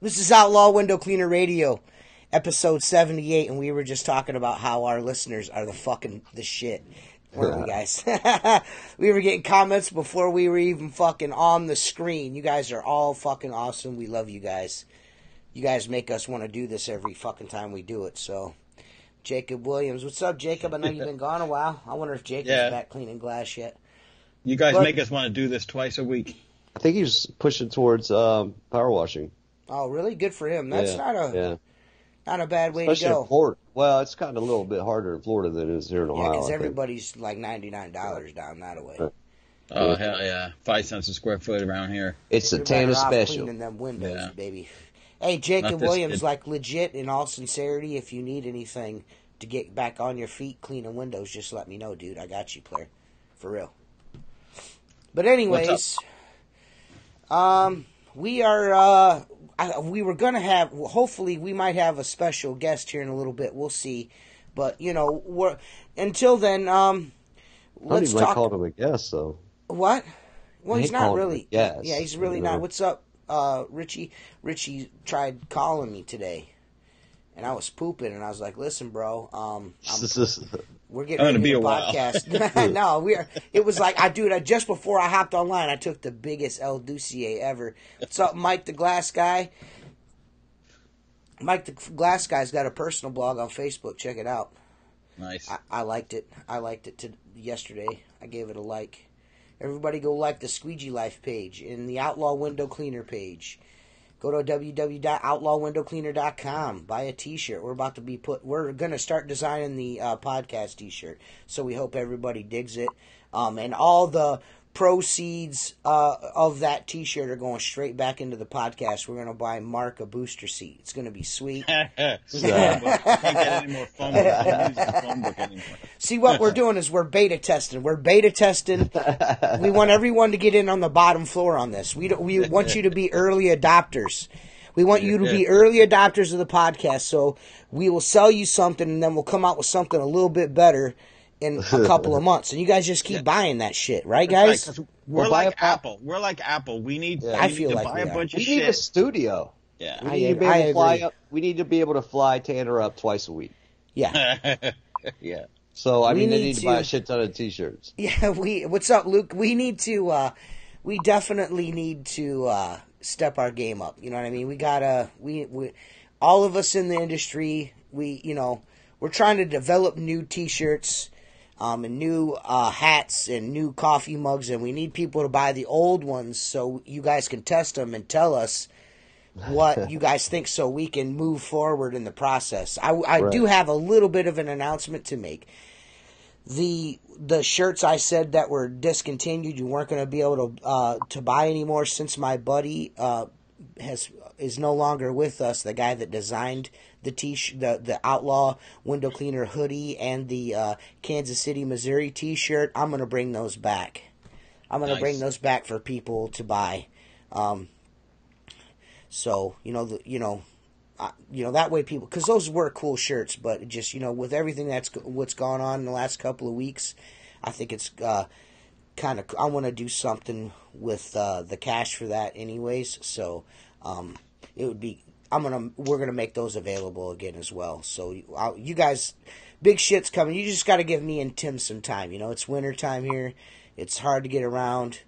This is Outlaw Window Cleaner Radio, episode 78, and we were just talking about how our listeners are the shit. Weren't we, guys? We were getting comments before we were even fucking on the screen. You guys are all fucking awesome. We love you guys. You guys make us want to do this every fucking time we do it, so... Jacob Williams. What's up, Jacob? I know you've been gone a while. I wonder if Jacob's back cleaning glass yet. You guys make us want to do this twice a week. I think he's pushing towards power washing. Oh, really? Good for him. That's not a bad way Especially to go. In Florida. Well, it's kind of a little bit harder in Florida than it is here in Ohio. Yeah, because everybody's like $99 down that way. Oh, hell yeah. 5 cents a square foot around here. It's a You're Tana better off special. Cleaning them windows, baby. Hey, Jacob Williams, like legit, in all sincerity, if you need anything to get back on your feet cleaning windows, just let me know, dude. I got you, player. For real. But anyways, we are, we were going to have, hopefully we might have a special guest here in a little bit. We'll see. But, you know, until then, let's talk. I called him a guest, though. What? Well, he's not really. Yeah, he's really not. What's up, Richie? Richie tried calling me today. And I was pooping, and I was like, "Listen, bro, we're getting ready to do a podcast." No, it was like, just before I hopped online, I took the biggest El Ducier ever. What's up, Mike the Glass Guy? Mike the Glass Guy's got a personal blog on Facebook. Check it out. Nice. I liked it. I liked it yesterday. I gave it a like. Everybody go like the Squeegee Life page and the Outlaw Window Cleaner page. Go to www.outlawwindowcleaner.com. Buy a t-shirt. We're going to start designing the podcast t-shirt. So we hope everybody digs it. And all the proceeds of that t-shirt are going straight back into the podcast. We're going to buy Mark a booster seat. It's going to be sweet. I can't get any more phone book. I can't use the phone book anymore. See, what we're doing is we're beta testing. We want everyone to get in on the bottom floor on this. We want you to be early adopters. We want you to be early adopters of the podcast. So we will sell you something, and then we'll come out with something a little bit better in a couple of months. And you guys just keep buying that shit, right, guys? Right, we're like Apple. We're like Apple. We need to buy a bunch of shit. We need a studio. Yeah. We need to be able to fly Tanner up twice a week. Yeah. Yeah. So, they need to buy a shit ton of t-shirts. Yeah, what's up, Luke? We definitely need to step our game up. You know what I mean? We all of us in the industry, we're trying to develop new t-shirts, and new hats and new coffee mugs, and we need people to buy the old ones so you guys can test them and tell us what you guys think so we can move forward in the process. I do have a little bit of an announcement to make. The shirts I said that were discontinued, you weren't going to be able to buy anymore since my buddy is no longer with us, the guy that designed the Outlaw Window Cleaner hoodie and the Kansas City, Missouri t-shirt. I'm going to bring those back. I'm going to bring those back for people to buy. So, that way people, because those were cool shirts, but just, with everything what's gone on in the last couple of weeks, I think it's I want to do something with the cash for that anyways. So, it would be, we're gonna make those available again as well. So you guys, big shit's coming. You just got to give me and Tim some time. It's winter time here. It's hard to get around.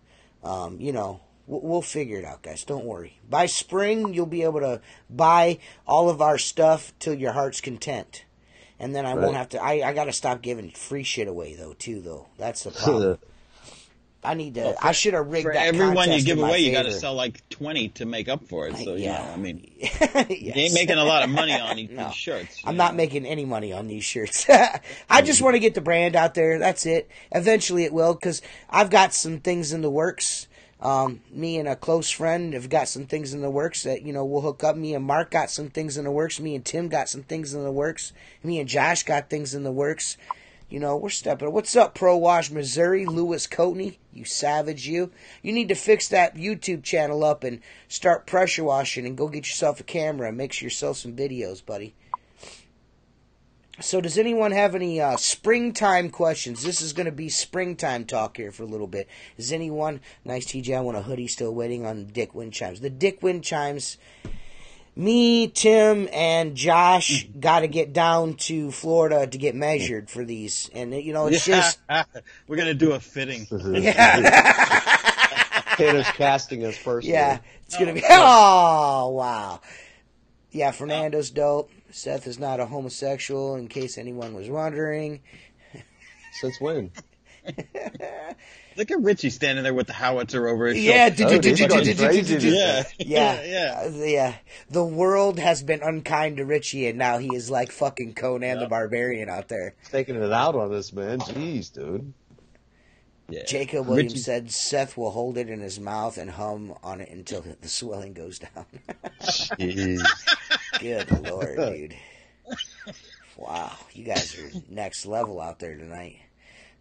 We'll figure it out, guys. Don't worry. By spring, you'll be able to buy all of our stuff till your heart's content. And then I won't have to... I got to stop giving free shit away, though. That's the problem. I should have rigged that contest. For everyone you give away, you got to sell like 20 to make up for it. So, you ain't making a lot of money on these shirts. I'm not making any money on these shirts. I just want to get the brand out there. That's it. Eventually it will, because I've got some things in the works. Me and a close friend have got some things in the works that, we'll hook up. Me and Mark got some things in the works. Me and Tim got some things in the works. Me and Josh got things in the works. We're stepping. What's up, Pro Wash Missouri? Lewis Coatney, you savage, you. You need to fix that YouTube channel up and start pressure washing and go get yourself a camera and make yourself some videos, buddy. So does anyone have any springtime questions? This is going to be springtime talk here for a little bit. Is anyone... Nice, TJ, I want a hoodie, still waiting on Dick Wind Chimes. The Dick Wind Chimes... Me, Tim, and Josh got to get down to Florida to get measured for these. And, it's just... We're going to do a fitting. Yeah. Tanner's casting us personally. Yeah, it's going to be... Oh, wow. Yeah, Fernando's dope. Seth is not a homosexual, in case anyone was wondering. Since when? Look at Richie standing there with the howitzer over his shoulder. Yeah. Yeah. The world has been unkind to Richie, and now he is like fucking Conan the Barbarian out there. Taking it out on this, man. Jeez, dude. Yeah. Jacob Williams said Seth will hold it in his mouth and hum on it until the swelling goes down. Jeez. Good Lord, dude. Wow, you guys are next level out there tonight.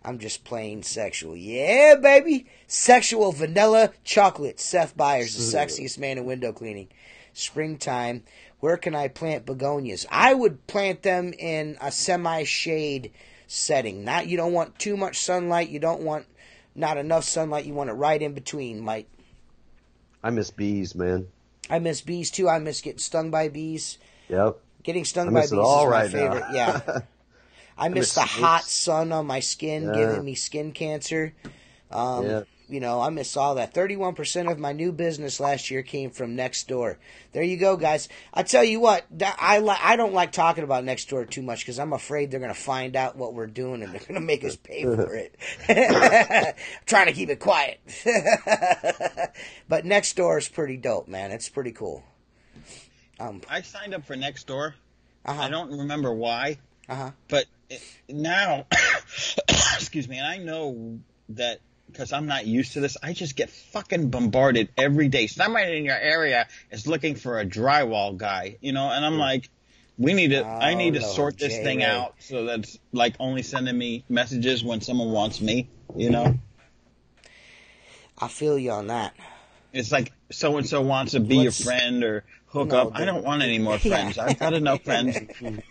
I'm just plain sexual. Yeah, baby. Sexual vanilla chocolate. Seth Byers, the sexiest man in window cleaning. Springtime. Where can I plant begonias? I would plant them in a semi-shade setting. You don't want too much sunlight. You don't want not enough sunlight. You want it right in between, Mike. I miss bees, man. I miss bees, too. I miss getting stung by bees. Yep. Getting stung by bees is my favorite. Now. Yeah. I miss the hot sun on my skin giving me skin cancer. I miss all that. 31% of my new business last year came from Nextdoor. There you go, guys. I tell you what, I don't like talking about Nextdoor too much because I'm afraid they're going to find out what we're doing and they're going to make us pay for it. Trying to keep it quiet. But Nextdoor is pretty dope, man. It's pretty cool. I signed up for Nextdoor. I don't remember why. But now, excuse me, and I know that because I'm not used to this, I just get fucking bombarded every day. Somebody in your area is looking for a drywall guy, and I'm like, I need to sort this thing out so that's like only sending me messages when someone wants me, I feel you on that. It's like so-and-so wants to be your friend or hook up. I don't want any more friends. I've got enough friends.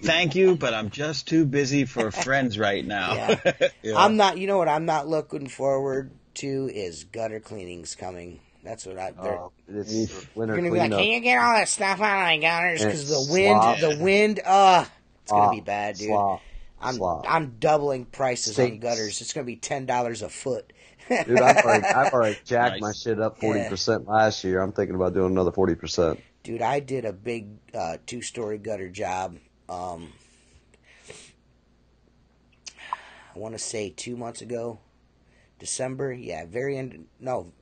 Thank you, but I'm just too busy for friends right now. Yeah. I'm not. You know what I'm not looking forward to is gutter cleanings coming. That's what it's winter. You're gonna be like, can you get all that stuff out of my gutters? Because the wind. It's gonna be bad, dude. I'm doubling prices on gutters. It's gonna be $10 a foot. Dude, I've already jacked my shit up 40% last year. I'm thinking about doing another 40%. Dude, I did a big 2-story gutter job. I want to say 2 months ago, December. Yeah, very end of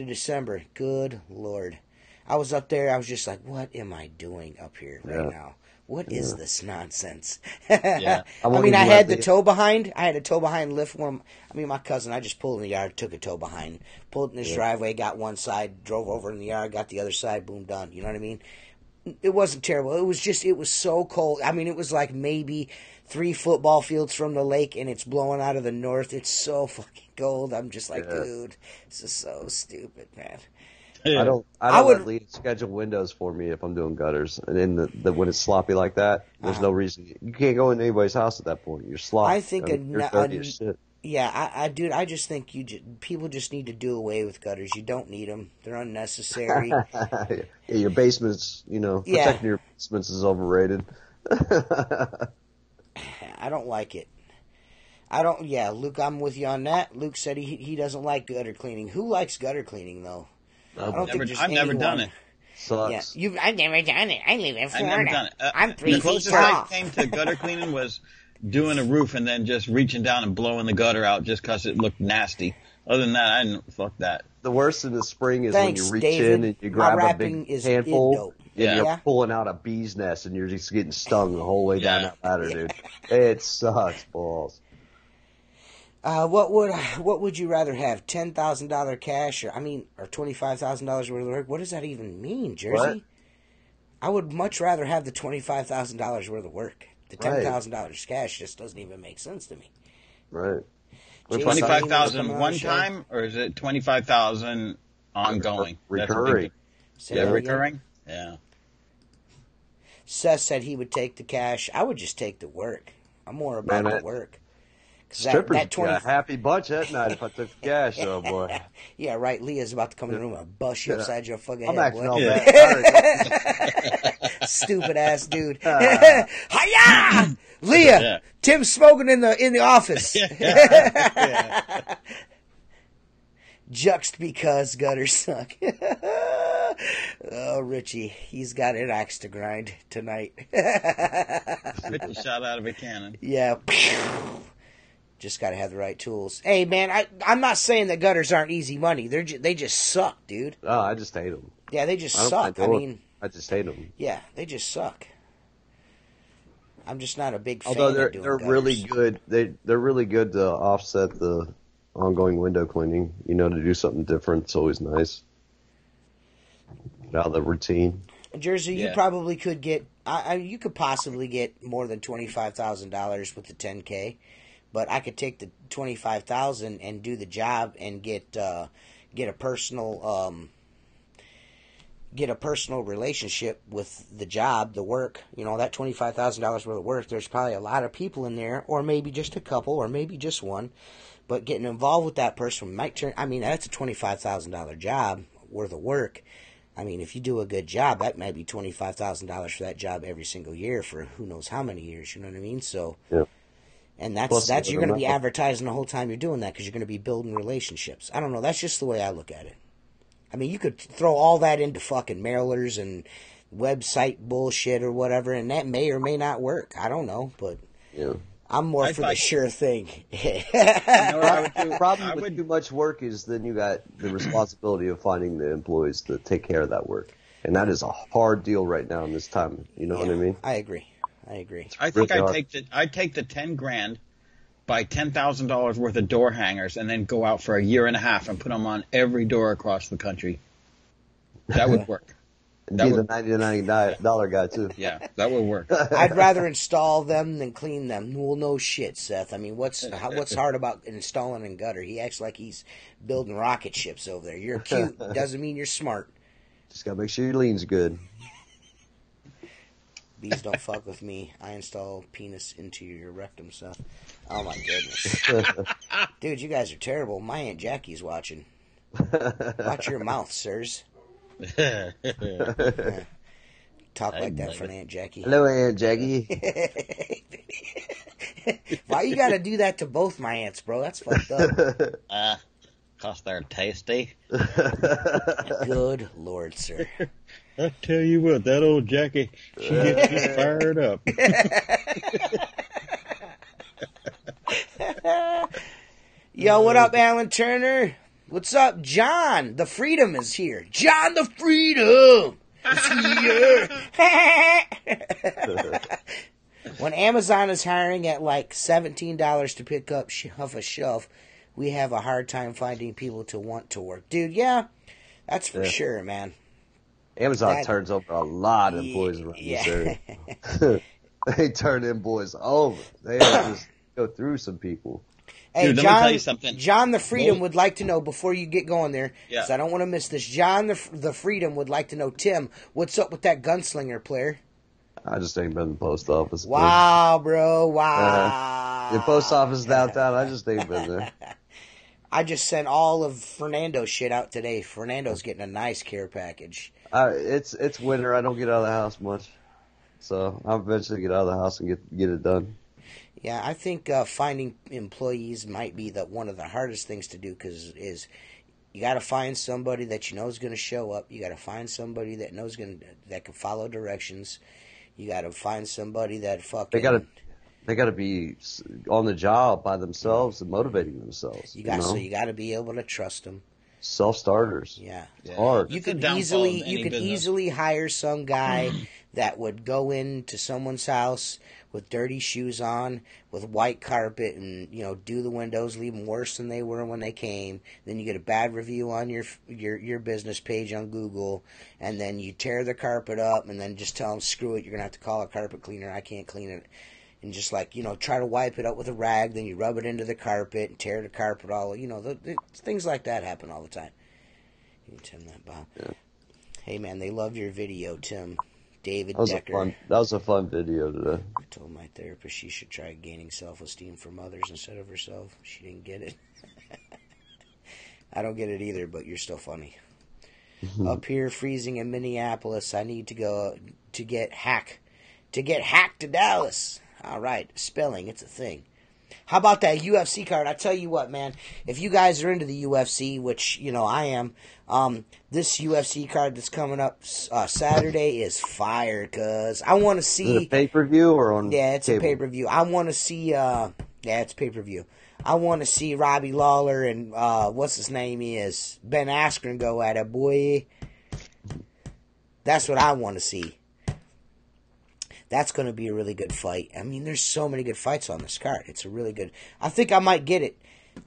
December. Good Lord, I was up there. I was just like, what am I doing up here right now? What is this nonsense? I had the tow behind. I had a tow behind lift one. My cousin, I just pulled in the yard, took a tow behind, pulled in this driveway, got one side, drove over in the yard, got the other side, boom, done. You know what I mean? It wasn't terrible. It was so cold. It was like maybe 3 football fields from the lake, and it's blowing out of the north. It's so fucking cold. I'm just like, dude, this is so stupid, man. I don't let lead schedule windows for me if I'm doing gutters. And then when it's sloppy like that, there's no reason. You can't go in anybody's house at that point. You're sloppy. I think you're dirty as shit. Yeah, I just think people just need to do away with gutters. You don't need them. They're unnecessary. Your basements, protecting your basements is overrated. I don't like it. Luke, I'm with you on that. Luke said he doesn't like gutter cleaning. Who likes gutter cleaning, though? I've never done it. Sucks. Yeah. I've never done it. I live in Florida. I've never done it. I'm 3 the feet closest tall. I came to gutter cleaning was doing a roof and then just reaching down and blowing the gutter out just because it looked nasty. Other than that, I didn't fuck that. The worst in the spring is when you reach David. in and you grab a big handful and you're Yeah. pulling out a bee's nest and you're just getting stung the whole way down that ladder, dude. It sucks balls. What would you rather have? $10,000 cash or $25,000 worth of work? What does that even mean, Jersey? What? I would much rather have the $25,000 worth of work. The $10,000 cash just doesn't even make sense to me. Right. 25,000 one time, or is it 25,000 ongoing? Recurring. Recurring. Yeah. Seth said he would take the cash. I would just take the work. I'm more about the work. Strippers would be a happy bunch that night if I took the cash, oh boy. Yeah, right. Leah's about to come in the room and bust you upside your fucking I'm head, acting boy. all bad. Stupid ass dude. Hiya! Leah, Tim's smoking in the office. Juxt because gutters suck. Oh, Richie, he's got an axe to grind tonight. Hit the shot out of a cannon. Yeah. Just got to have the right tools. Hey, man, I'm not saying that gutters aren't easy money. They just suck, dude. Oh, I just hate them. Yeah, they just suck. I mean, I just hate them. Yeah, they just suck. I'm just not a big fan. Although of doing they're gutters. really good. They're really good to offset the ongoing window cleaning. You know, to do something different. It's always nice. Get out of the routine. Jersey, you probably could get. You could possibly get more than $25,000 with the 10K, but I could take the $25,000 and do the job and get a personal relationship with the job, the work. You know, that $25,000 worth of work. There's probably a lot of people in there, or maybe just a couple, or maybe just one. But getting involved with that person might turn. I mean, that's a $25,000 job worth of work. I mean, if you do a good job, that might be $25,000 for that job every single year for who knows how many years. You know what I mean? So, and that's you're going to be advertising the whole time you're doing that because you're going to be building relationships. I don't know. That's just the way I look at it. I mean, you could throw all that into fucking mailers and website bullshit or whatever, and that may or may not work. I don't know, but I'm more for the sure thing. Problem with too much work is then you got the responsibility of finding the employees to take care of that work. And that is a hard deal right now in this time. You know what I mean? I agree. I think I'd take the 10 grand, buy $10,000 worth of door hangers, and then go out for a year and a half and put them on every door across the country. That would work. And be the $99 guy, too. Yeah, that would work. I'd rather install them than clean them. Well, no shit, Seth. I mean, what's hard about installing a gutter? He acts like he's building rocket ships over there. You're cute. Doesn't mean you're smart. Just got to make sure your lean's good. Bees don't fuck with me. I install penis into your rectum, Seth. Oh, my goodness. Dude, you guys are terrible. My Aunt Jackie's watching. Watch your mouth, sirs. Talk like that for Aunt Jackie. Hello, Aunt Jackie. Why you gotta do that to both my aunts, bro? That's fucked up. 'Cause they're tasty. Good Lord, sir. I tell you what, that old Jackie, she gets you fired up. Yo, what up, Alan Turner? What's up, John? The Freedom is here. John the Freedom is here. When Amazon is hiring at like $17 to pick up off a shelf, we have a hard time finding people to want to work. Dude, yeah, that's for sure, man. Amazon turns over a lot of employees around this area. They turn them boys over. They just go through some people. Hey, dude, John, let me tell you something. John the Freedom would like to know, before you get going there, because I don't want to miss this, John the Freedom would like to know, Tim, what's up with that gunslinger player? I just ain't been in the post office. Wow, bro, wow. The post office downtown, I just ain't been there. I just sent all of Fernando's shit out today. Fernando's getting a nice care package. It's winter. I don't get out of the house much. So I'll eventually get out of the house and get it done. Yeah, I think finding employees might be one of the hardest things to do, because you got to find somebody that you know is going to show up. You got to find somebody that that can follow directions. You got to find somebody that fucking. They got to be on the job by themselves and motivating themselves. So you got to be able to trust them. Self-starters. Yeah. It's hard. You could easily hire some guy that would go into someone's house with dirty shoes on, with white carpet, and do the windows, leave them worse than they were when they came. Then you get a bad review on your business page on Google, and then you tear the carpet up, and then just tell them, screw it, you're gonna have to call a carpet cleaner. I can't clean it. And just try to wipe it up with a rag, then you rub it into the carpet and tear the carpet all. Things like that happen all the time. You can turn that, Bob. Yeah. Hey man, they love your video, Tim. David that Decker. That was a fun video today. I told my therapist she should try gaining self-esteem from others instead of herself. She didn't get it. I don't get it either, but you're still funny. Up here, freezing in Minneapolis. I need to go to get hacked to Dallas. All right, spelling, it's a thing. How about that UFC card? I tell you what, man. If you guys are into the UFC, which I am, this UFC card that's coming up Saturday is fire. Cause I want to see. Is it a pay-per-view or on? Yeah, it's cable? a pay-per-view. I want to see. Yeah, it's pay-per-view. I want to see Robbie Lawler and what's his name is Ben Askren go at it, boy. That's what I want to see. That's going to be a really good fight. I mean, there's so many good fights on this card. It's a really good. I think I might get it.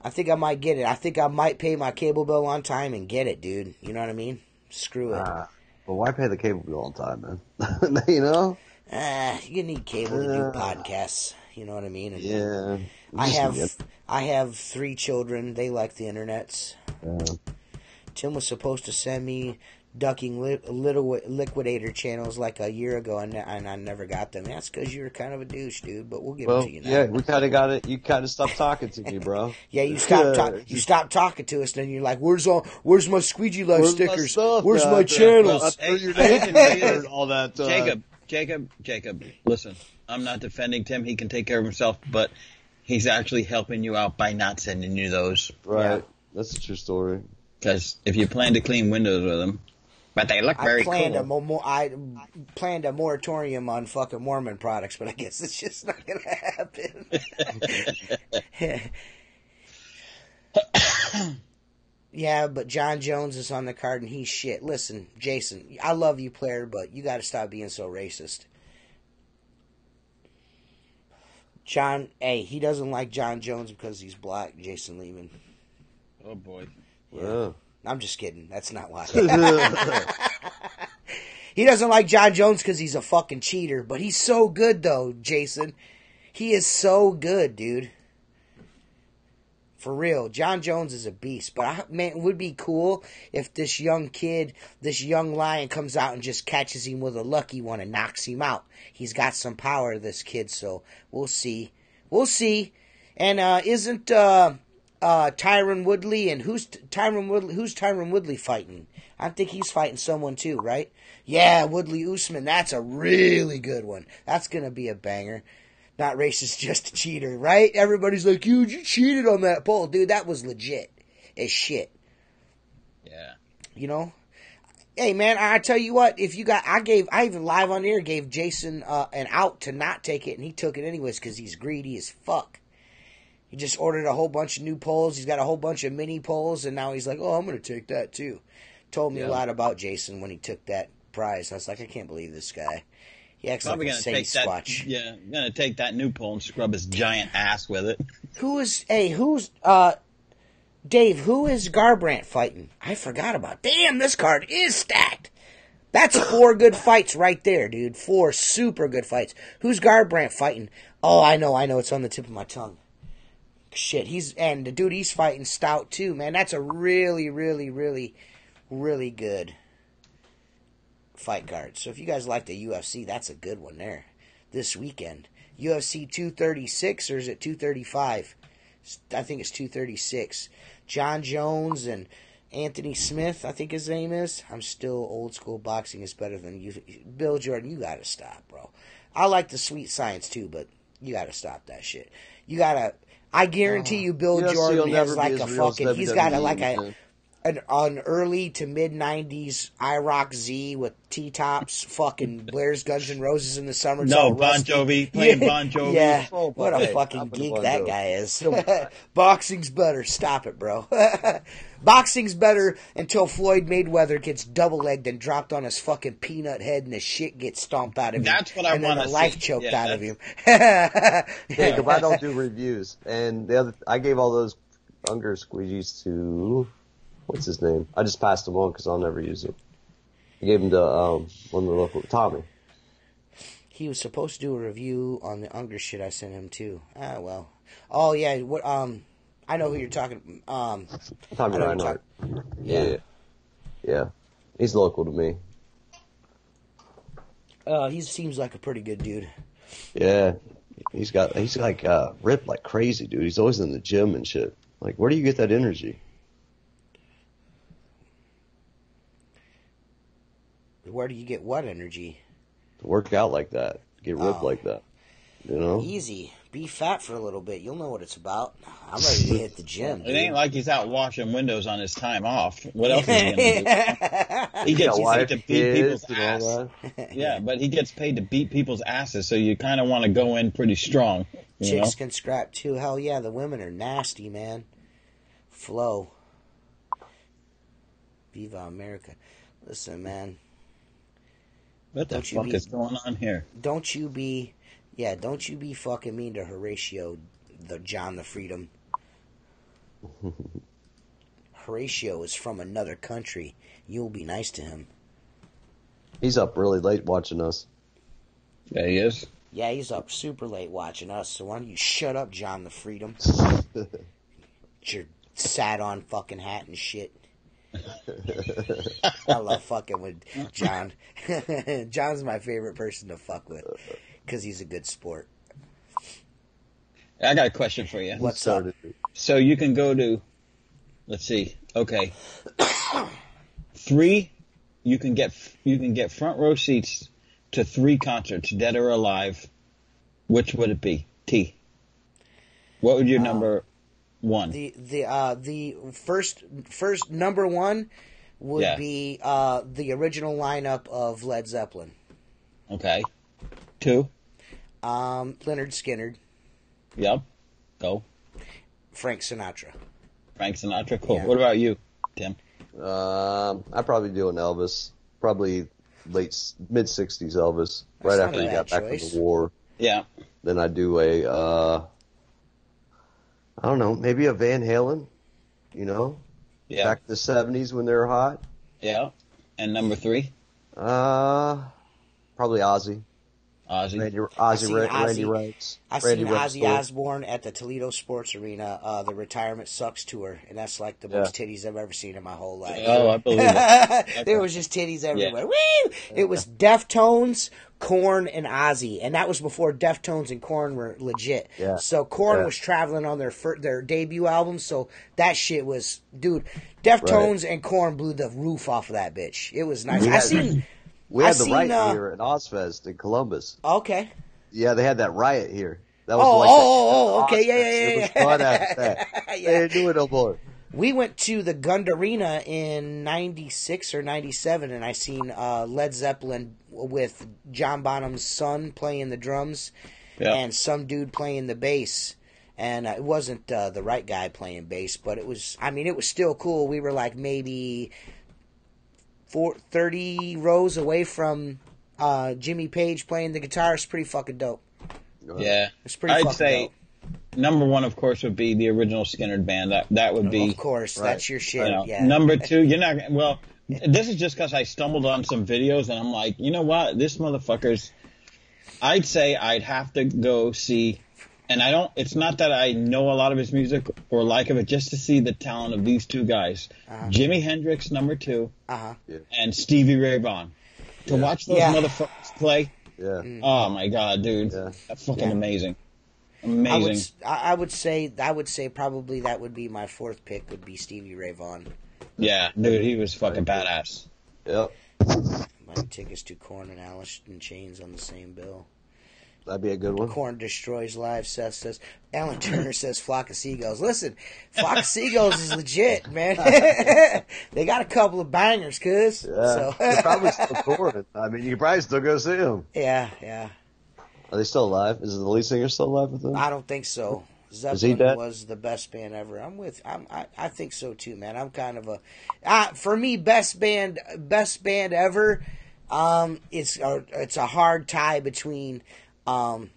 I think I might pay my cable bill on time and get it, dude. You know what I mean? Screw it. Well, why pay the cable bill on time, man? You know? You need cable to do podcasts. You know what I mean? And yeah. I have 3 children. They like the internets. Tim was supposed to send me ducking little liquidator channels like a year ago, and I never got them. That's because you're kind of a douche, dude. But we'll give it to you now. Yeah, we kind of got it. You kind of stopped talking to me, bro. Yeah, you stopped talking to us. Then you're like, "Where's my Squeegee Life stickers? Where's my channels?" All that. Jacob. Listen, I'm not defending Tim. He can take care of himself, but he's actually helping you out by not sending you those. Right. Yeah. That's a true story. Because if you plan to clean windows with them, but they look very cool. I planned a moratorium on fucking Mormon products, but I guess it's just not going to happen. Yeah, but John Jones is on the card and he's shit. Listen, Jason, I love you, player, but you got to stop being so racist. He doesn't like John Jones because he's black, Jason Lehman. Oh, boy. Yeah. I'm just kidding. That's not why. He doesn't like John Jones because he's a fucking cheater, but he's so good, though, Jason. He is so good, dude. For real. John Jones is a beast, but man, it would be cool if this young kid, this young lion comes out and just catches him with a lucky one and knocks him out. He's got some power, this kid, so we'll see. We'll see. And isn't Tyron Woodley, and who's Tyron Woodley fighting? I think he's fighting someone too, right? Yeah, Woodley Usman. That's a really good one. That's going to be a banger. Not racist, just a cheater, right? Everybody's like, you cheated on that poll. Dude, that was legit as shit. Yeah. You know? Hey, man, I tell you what, I even live on air gave Jason an out to not take it, and he took it anyways because he's greedy as fuck. He just ordered a whole bunch of new polls. He's got a whole bunch of mini polls, and now he's like, oh, I'm going to take that too. Told me a lot about Jason when he took that prize. I was like, I can't believe this guy. He acts like a Sadie Squatch. Yeah, I'm going to take that new pole and scrub his giant ass with it. Dave, who is Garbrandt fighting? I forgot about. Damn, this card is stacked. That's 4 good fights right there, dude. 4 super good fights. Who's Garbrandt fighting? Oh, I know. It's on the tip of my tongue. Shit, he's fighting Stout too, man. That's a really, really, really, really good fight card. So if you guys like the UFC, that's a good one there. This weekend. UFC 236, or is it 235? I think it's 236. John Jones and Anthony Smith, I think his name is. I'm still old school. Boxing is better than you. Bill Jordan, you gotta stop, bro. I like the sweet science too, but you gotta stop that shit. You gotta. I guarantee you, Bill Jordan has like a fucking. He's got an early to mid '90s IROC Z with T-tops, fucking Blair's Guns N' Roses in the summer. No, Bon Jovi, playing Bon Jovi. Yeah, what a fucking geek that guy is. Boxing's better. Stop it, bro. Boxing's better until Floyd Mayweather gets double-legged and dropped on his fucking peanut head and the shit gets stomped out of him. That's what I want to see. And then the life choked out of him. Yeah, because I don't do reviews. And I gave all those Unger squeegees to... What's his name? I just passed him on because I'll never use it. I gave him to one of the local... Tommy. He was supposed to do a review on the Unger shit I sent him too. Ah, well. Oh, yeah. What? I know who you're talking... Tommy Reinhardt. Yeah. He's local to me. He seems like a pretty good dude. Yeah. He's like ripped like crazy, dude. He's always in the gym and shit. Like, where do you get that energy? Where do you get what energy? To work out like that. Get ripped like that. You know? Easy. Be fat for a little bit. You'll know what it's about. I'm ready to hit the gym. It ain't like he's out washing windows on his time off. What else is he going to do? He gets paid to beat people's ass. Yeah, but he gets paid to beat people's asses, so you kind of want to go in pretty strong. Chicks can scrap too. Hell yeah, the women are nasty, man. Flow. Viva America. Listen, man. What the fuck is going on here? Don't you be fucking mean to Horatio, the John the Freedom. Horatio is from another country. You'll be nice to him. He's up really late watching us. Yeah, he is. Yeah, he's up super late watching us, so why don't you shut up, John the Freedom? Your sat-on fucking hat and shit. I love fucking with John. John's my favorite person to fuck with because he's a good sport. I got a question for you. What's up? So you can go to, let's see, okay, 3. You can get front row seats to 3 concerts, dead or alive. Which would it be? T. What would your number 1? The first number 1 would be the original lineup of Led Zeppelin. Okay. 2. Lynyrd Skynyrd. Yep. Go. Frank Sinatra. Frank Sinatra. Cool. Yeah. What about you, Tim? I'd probably do an Elvis. Probably mid-60s Elvis. That's right not after a he got bad back choice. from the war. Yeah. Then I'd do I don't know, maybe a Van Halen, you know? Yeah. Back to the 70s when they were hot. Yeah. And number 3? Probably Ozzy. Ozzy. Randy Rhoads. I seen Ozzy Osbourne at the Toledo Sports Arena, the Retirement Sucks tour, and that's like the most titties I've ever seen in my whole life. Oh, I believe it. There was just titties everywhere. Woo! It was Deftones, Korn, and Ozzy, and that was before Deftones and Korn were legit. Yeah. So Korn was traveling on their debut album, so that shit was, dude, Deftones and Korn blew the roof off of that bitch. It was nice. We had the riot here at Ozfest in Columbus. Okay. Yeah, they had that riot here. That was okay, yeah. It was fun after that. They didn't do it no more. We went to the Gund Arena in 96 or 97, and I seen Led Zeppelin with John Bonham's son playing the drums and some dude playing the bass. And it wasn't the right guy playing bass, but it was still cool. We were like maybe 30 rows away from Jimmy Page playing the guitar. It's pretty fucking dope. Yeah. It's pretty I'd fucking say dope. Number 1, of course, would be the original Skynyrd band. That would be... Of course, that's your shit, yeah. Number 2, you're not... Well, this is just because I stumbled on some videos, and I'm like, you know what? This motherfucker's... I'd say I'd have to go see... And I don't... It's not that I know a lot of his music or like it, just to see the talent of these 2 guys. Jimi Hendrix, number 2, and Stevie Ray Vaughan. To watch those motherfuckers play... Yeah. Oh, my God, dude. Yeah. That's fucking amazing. Amazing. I would say probably that would be my 4th pick would be Stevie Ray Vaughan. Yeah, dude, he was fucking badass. Yep. My tickets to Korn and Alice in Chains on the same bill. That'd be a good one. Korn destroys live. Seth says. Alan Turner says Flock of Seagulls. Listen, Flock of Seagulls is legit, man. They got a couple of bangers, cuz. Yeah. So. They're probably still touring. I mean, you could probably still go see them. Yeah. Are they still alive? Is the lead singer still alive with them? I don't think so. Zeppelin Is he dead? was the best band ever. I think so too, man. I'm kind of a for me best band ever. It's a hard tie between Led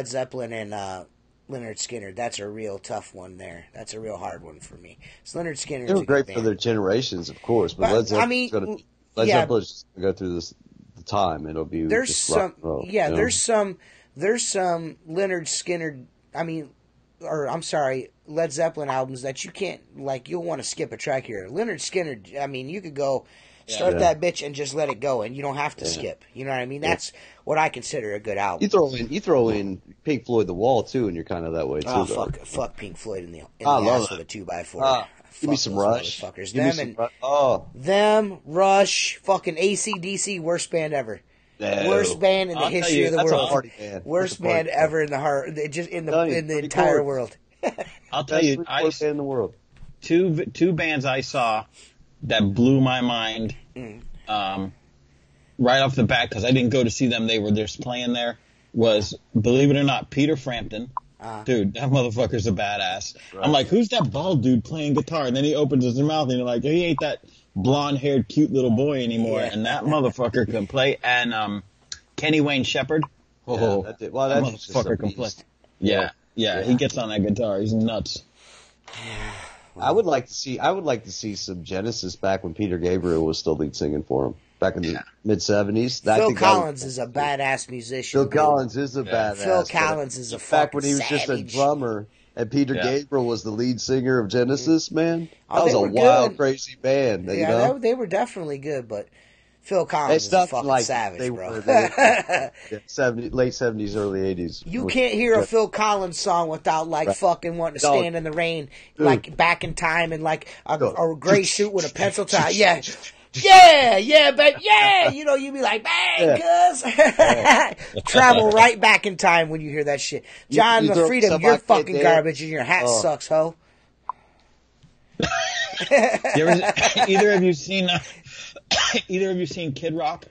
Zeppelin and Lynyrd Skynyrd. That's a real tough one there. That's a real hard one for me. So Lynyrd Skynyrd. They were great for their generations, of course, but Led Zeppelin's going to go through the time. It'll be there's just some rock and roll, you know? there's some Lynyrd Skynyrd. Led Zeppelin albums that you can't, like, you'll want to skip a track here. Lynyrd Skynyrd, I mean, you could go, Start that bitch and just let it go, and you don't have to skip. You know what I mean? That's what I consider a good album. You throw in Pink Floyd The Wall too, and you're kind of that way too. Oh fuck Pink Floyd in the ass with a 2x4. Give me some Rush. Them, Rush, fucking AC/DC, worst band ever. No. Worst band in the history of the world. A party band. Worst band ever in the heart, just in the entire world. I'll tell you, worst band in the world. Two bands I saw that blew my mind right off the bat, because I didn't go to see them. They were just playing there. Was, believe it or not, Peter Frampton. Dude, that motherfucker's a badass. Right. I'm like, who's that bald dude playing guitar? And then he opens his mouth and you're like, he ain't that blonde-haired cute little boy anymore. Yeah. And that motherfucker can play. And Kenny Wayne Shepherd. Oh, that motherfucker can play. Yeah, he gets on that guitar. He's nuts. I would like to see some Genesis back when Peter Gabriel was still lead singing for him. Back in the mid-'70s. Phil Collins is a badass musician. Phil Collins is a badass. Phil Collins is a fucking back when he was just a drummer and Peter Gabriel was the lead singer of Genesis, man. That was a wild, crazy band. Yeah, you know? They were definitely good, but Phil Collins is a fucking savage, bro. Late 70s, early 80s. You can't hear a Phil Collins song without fucking wanting to stand in the rain, like Back in Time, and like a gray suit with a pencil tie. Yeah. But you know, you be like, bang, cuz. Travel right back in time when you hear that shit. John the Freedom, you're fucking garbage and your hat sucks, ho. Either of you seen Kid Rock?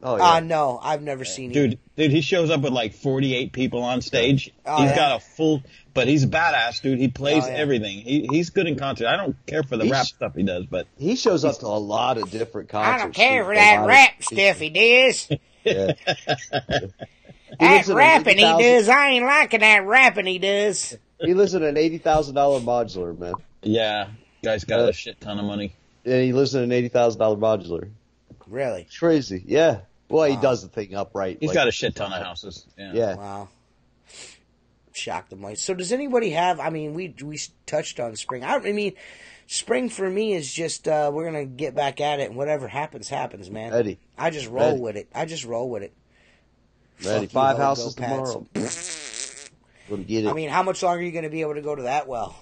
Oh, yeah. No, I've never seen him. Dude, he shows up with like 48 people on stage. He's got a full, but he's a badass, dude. He plays everything. He's good in concert. I don't care for the rap stuff he does, but he shows up to a lot of different concerts. I don't care for that rap stuff he does. That rapping he does, I ain't liking that rapping he does. He lives in an $80,000 modular, man. Yeah, guy's got a shit ton of money. And he lives in an $80,000 modular. Really? It's crazy. Yeah. Well, he does the thing upright. He's got a shit ton of houses. Yeah. Wow. Shocked them. So does anybody have, I mean, we touched on spring. I mean, spring for me is just, we're going to get back at it and whatever happens, man. Ready. I just roll with it. Ready. 5 houses tomorrow. Go to get it. I mean, how much longer are you going to be able to go to that well?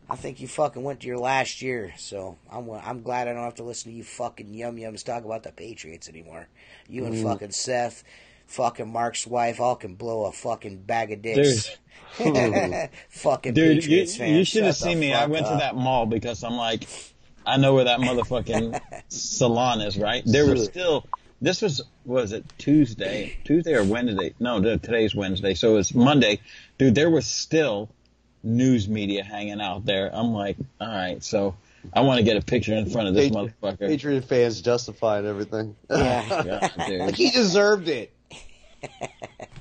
I think you fucking went to your last year, so I'm glad I don't have to listen to you fucking yum-yums talk about the Patriots anymore. You and fucking Seth, fucking Mark's wife, all can blow a fucking bag of dicks. Fucking Patriots fans. You should have seen me. I went to that mall because I'm like, I know where that motherfucking salon is, right? There was still, this was it Tuesday or Wednesday? No, today's Wednesday, so it was Monday. Dude, there was still news media hanging out there. I'm like, all right, so I want to get a picture in front of this motherfucker. Patriot fans justifying everything. Yeah. Dude. Like he deserved it.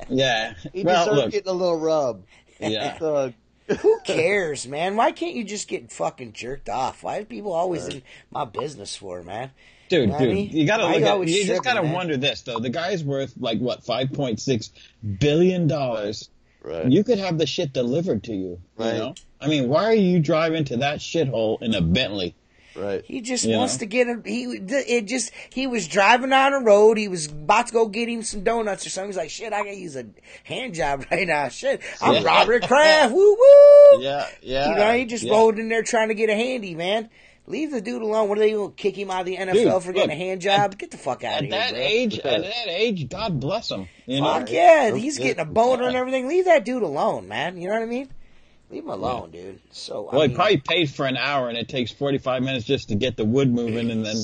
Yeah. He deserved getting a little rub. Yeah. Who cares, man? Why can't you just get fucking jerked off? Why are people always in my business for, man? Dude, you gotta look at, you just gotta wonder this, though. The guy's worth, like, what, $5.6 billion. Right. You could have the shit delivered to you. Right. You know? I mean, why are you driving to that shithole in a Bentley? Right. He just wants to get him. He was driving down the road. He was about to go get him some donuts or something. He's like, shit, I gotta use a hand job right now. Shit, I'm Robert Kraft. Woo woo. Yeah. You know, he just rolled in there trying to get a handy, man. Leave the dude alone. What are they going to kick him out of the NFL for getting a hand job? Get the fuck out of here, At that age, God bless him. You fuck know? yeah, he's getting a boner and everything. Leave that dude alone, man. You know what I mean? Leave him alone, dude. So he probably paid for an hour, and it takes 45 minutes just to get the wood moving, and then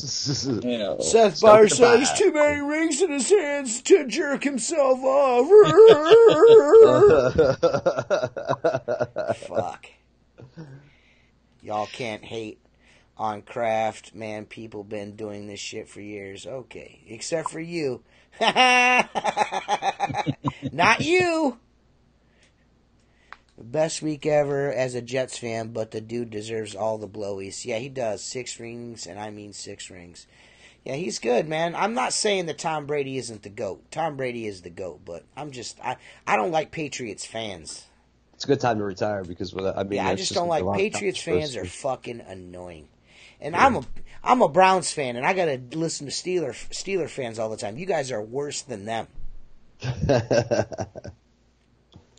you know. Seth Byers says too many rings in his hands to jerk himself off. Fuck. Y'all can't hate on Kraft, man. People been doing this shit for years. Okay, except for you. Not you. Best week ever as a Jets fan, but the dude deserves all the blowies. Yeah, he does. 6 rings, and I mean 6 rings. Yeah, he's good, man. I'm not saying that Tom Brady isn't the GOAT. Tom Brady is the GOAT, but I don't like Patriots fans. It's a good time to retire because I just don't like Patriots fans are fucking annoying. And I'm a Browns fan, and I gotta listen to Steeler fans all the time. You guys are worse than them.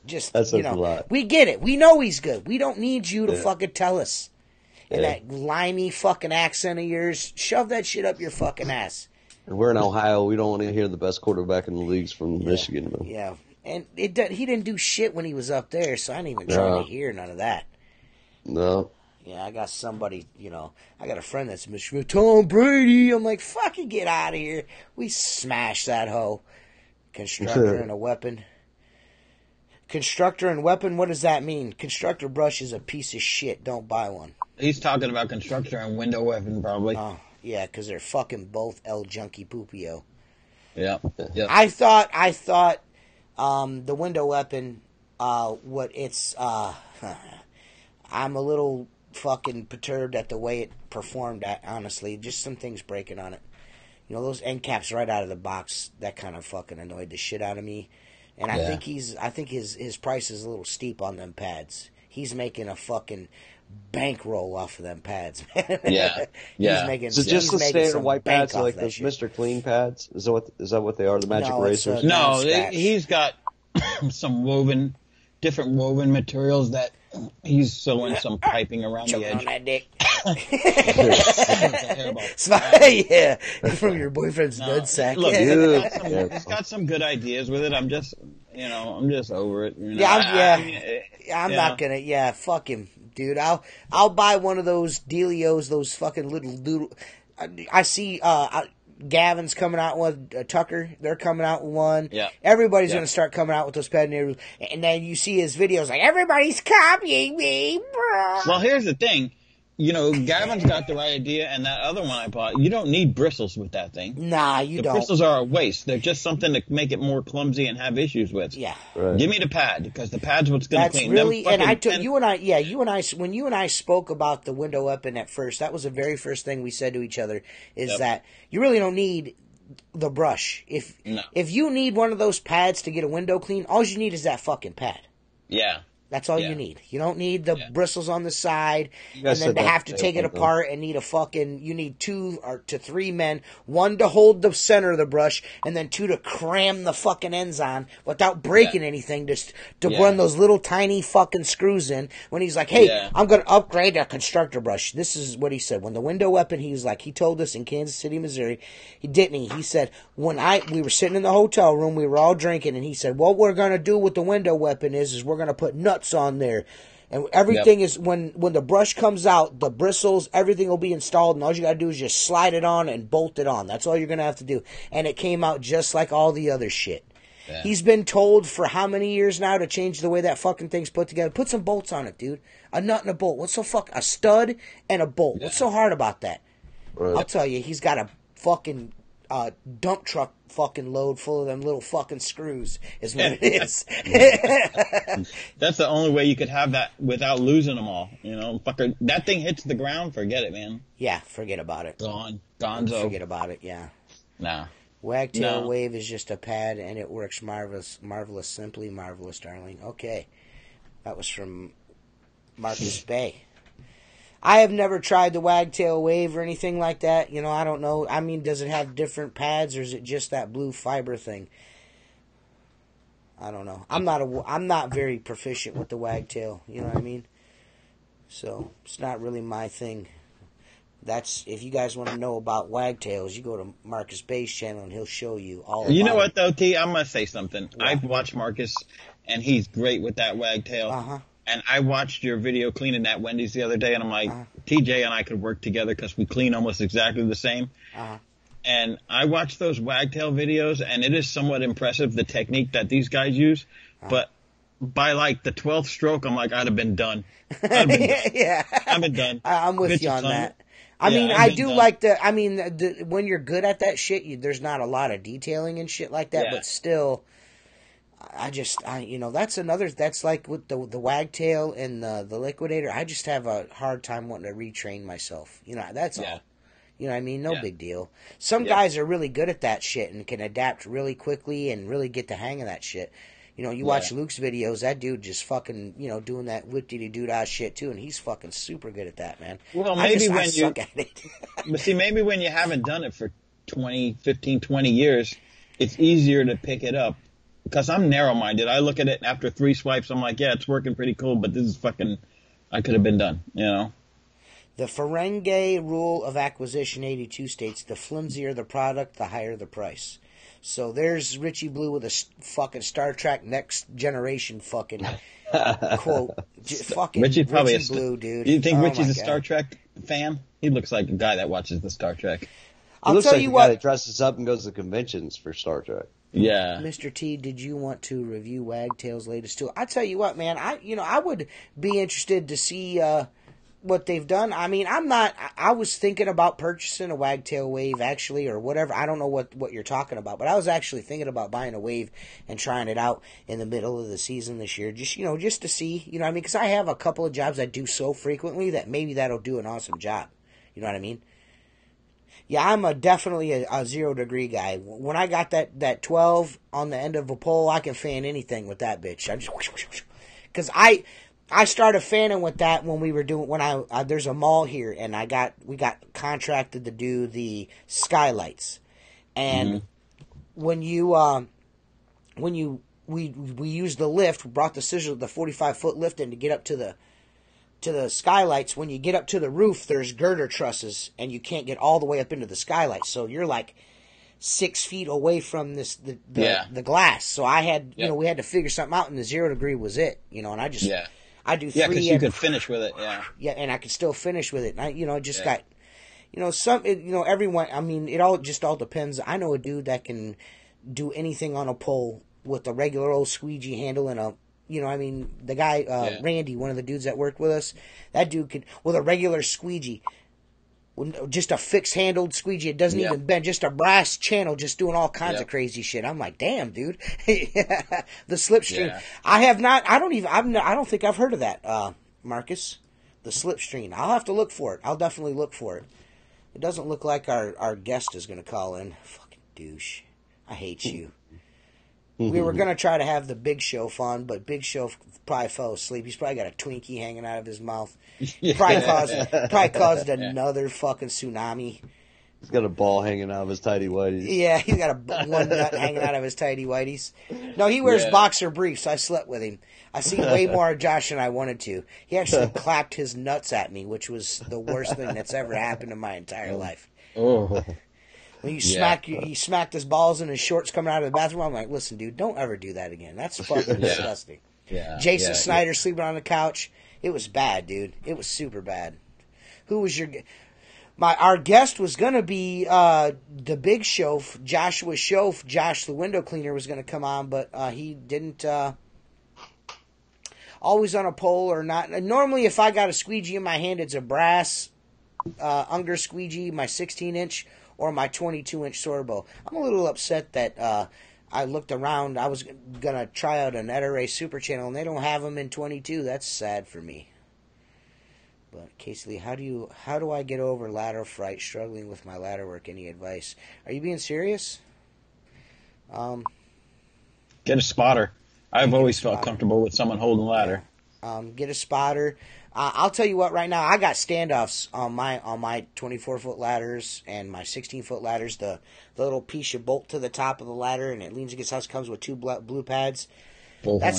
Just, that says a lot. We get it. We know he's good. We don't need you to fucking tell us. And that limey fucking accent of yours, shove that shit up your fucking ass. And we're in Ohio. We don't want to hear the best quarterback in the leagues from Michigan, man. Yeah. And he didn't do shit when he was up there, so I didn't even try to hear none of that. No. Yeah, I got somebody, I got a friend that's Michigan. Tom Brady. I'm like, fucking get out of here. We smashed that hoe. Constructor and a weapon. Constructor and weapon, what does that mean? Constructor brush is a piece of shit. Don't buy one. He's talking about constructor and window weapon, probably. Oh, yeah, because they're fucking both El Junkie Poopio. Yeah. I thought the window weapon, I'm a little fucking perturbed at the way it performed, honestly. Just some things breaking on it. Those end caps right out of the box, that kind of fucking annoyed the shit out of me. And I think his price is a little steep on them pads. He's making a fucking bankroll off of them pads, man. Yeah. So just the standard white pads, like those shit. Mr. Clean pads? Is that what they are? The Magic Racers? No, he's got some different woven materials that he's sewing some piping around the edge. On that dick. Yeah, from your boyfriend's nutsack. Look, he's got some good ideas with it. I'm just over it. I'm not gonna. Yeah, fuck him, dude. I'll buy one of those dealios, those fucking little doodle. I see Gavin's coming out with Tucker. They're coming out with one. Yeah. Everybody's going to start coming out with those pad neighbors. And then you see his videos like, everybody's copying me, bro. Well, here's the thing. Gavin's got the right idea, and that other one I bought, you don't need bristles with that thing. Nah, you don't. The bristles are a waste. They're just something to make it more clumsy and have issues with. Yeah. Right. Give me the pad, because the pad's what's going to clean. Really, and when you and I spoke about the window weapon at first, that was the very first thing we said to each other, is that you really don't need the brush. If you need one of those pads to get a window clean, all you need is that fucking pad. Yeah. That's all you need. You don't need the bristles on the side, and then to have to take it apart and need you need 2 to 3 men, 1 to hold the center of the brush, and then 2 to cram the fucking ends on without breaking anything, just to run those little tiny fucking screws in. When he's like, hey, I'm going to upgrade a constructor brush. This is what he said. When the window weapon, he told us in Kansas City, Missouri, he said, we were sitting in the hotel room, we were all drinking, and he said, what we're going to do with the window weapon is we're going to put nuts on there, and everything is when the brush comes out, the bristles, everything will be installed, and all you gotta do is just slide it on and bolt it on. That's all you're gonna have to do. And it came out just like all the other shit. He's been told for how many years now to change the way that fucking thing's put together. Put some bolts on it, dude. A nut and a bolt. What's so a stud and a bolt? What's so hard about that? Right. I'll tell you, he's got a fucking dump truck fucking load full of them little fucking screws is what it is. That's the only way you could have that without losing them all. Fucker, that thing hits the ground, forget it, man. Yeah, forget about it. Gonzo. Forget about it, yeah. Nah. Wagtail Wave is just a pad, and it works marvelous, simply marvelous, darling. Okay. That was from Marcus Bay. I have never tried the Wagtail Wave or anything like that. I don't know. I mean, does it have different pads, or is it just that blue fiber thing? I don't know. I'm not very proficient with the Wagtail. You know what I mean? So it's not really my thing. If you guys want to know about Wagtails, you go to Marcus Bay's channel and he'll show you all about it. You know what though, T? I'm gonna say something. Yeah. I've watched Marcus, and he's great with that Wagtail. And I watched your video cleaning that Wendy's the other day, and I'm like, TJ and I could work together because we clean almost exactly the same. And I watched those Wagtail videos, and it is somewhat impressive, the technique that these guys use. But by like the 12th stroke, I'm like, I'd have been done. I've been done. I'm with you on that. I mean, I do like when you're good at that shit, there's not a lot of detailing and shit like that, but still, that's like with the Wagtail and the Liquidator. I just have a hard time wanting to retrain myself. That's all. You know what I mean? No big deal. Some guys are really good at that shit and can adapt really quickly and really get the hang of that shit. You know, you watch Luke's videos, that dude just fucking, you know, doing that whip-diddy-doo-dah shit too, and he's fucking super good at that, man. Well, maybe I suck at it. But see, maybe when you haven't done it for 15, 20 years, it's easier to pick it up. Because I'm narrow-minded. I look at it, and after 3 swipes, I'm like, yeah, it's working pretty cool, but this is fucking, I could have been done, you know? The Ferengi rule of acquisition 82 states, the flimsier the product, the higher the price. So there's Richie Blue with a fucking Star Trek Next Generation fucking quote. Fucking Richie probably Richie Blue, dude. Do you think Richie's a Star Trek fan? He looks like a guy that watches the Star Trek. He looks like a guy that dresses up and goes to conventions for Star Trek. Yeah. Mr. T, did you want to review Wagtail's latest tool? I tell you what, man, I would be interested to see what they've done. I mean, I was thinking about purchasing a Wagtail Wave, actually, or whatever. I don't know what you're talking about, but I was actually thinking about buying a Wave and trying it out in the middle of the season this year, just to see, you know what I mean? Because I have a couple of jobs I do so frequently that maybe that'll do an awesome job. You know what I mean? Yeah, I'm definitely a 0 degree guy. When I got that 12 on the end of a pole, I can fan anything with that bitch. I just, because I started fanning with that when we were doing, there's a mall here, and we got contracted to do the skylights. And when we used the lift, we brought the 45-foot lift in to get up to the skylights. When you get up to the roof, there's girder trusses, and you can't get all the way up into the skylights. So you're like 6 feet away from the glass. So I had, we had to figure something out, and the 0 degree was it, and I just, I do 3. Yeah, because you could finish with it, Yeah, and I could still finish with it. And I, just got, everyone, I mean, it all depends. I know a dude that can do anything on a pole with a regular old squeegee handle and a, the guy, Randy, one of the dudes that worked with us, that dude could, with a regular squeegee, just a fixed-handled squeegee, it doesn't even bend, just a brass channel, just doing all kinds of crazy shit. I'm like, damn, dude. The slipstream. Yeah. I don't think I've heard of that, Marcus. The slipstream. I'll have to look for it. I'll definitely look for it. It doesn't look like our guest is going to call in. Fucking douche. I hate you. We were going to try to have the Big Show fun, but Big Show probably fell asleep. He's probably got a Twinkie hanging out of his mouth. Probably caused another fucking tsunami. He's got a ball hanging out of his tighty whities. Yeah, he's got one nut hanging out of his tighty whities. No, he wears boxer briefs. I slept with him. I seen way more of Josh than I wanted to. He actually clapped his nuts at me, which was the worst thing that's ever happened in my entire life. Oh. When he smacked his balls and his shorts coming out of the bathroom, I'm like, listen, dude, don't ever do that again. That's fucking disgusting. Yeah. Jason Snyder sleeping on the couch. It was bad, dude. It was super bad. Who was our guest was going to be the Big Show, Joshua Shoaf. Josh, the window cleaner, was going to come on, but he didn't. Always on a pole or not. Normally, if I got a squeegee in my hand, it's a brass Unger squeegee, my 16-inch, or my 22-inch Sorbo. I'm a little upset that I looked around. I was going to try out an Ed Ray Super Channel, and they don't have them in 22. That's sad for me. But, Casey Lee, how do I get over ladder fright, struggling with my ladder work? Any advice? Are you being serious? Get a spotter. I've always felt comfortable with someone holding the ladder. Get a spotter. I'll tell you what, right now, I got standoffs on my 24-foot ladders and my 16-foot ladders. The little piece you bolt to the top of the ladder, and it leans against the house, comes with 2 blue pads. I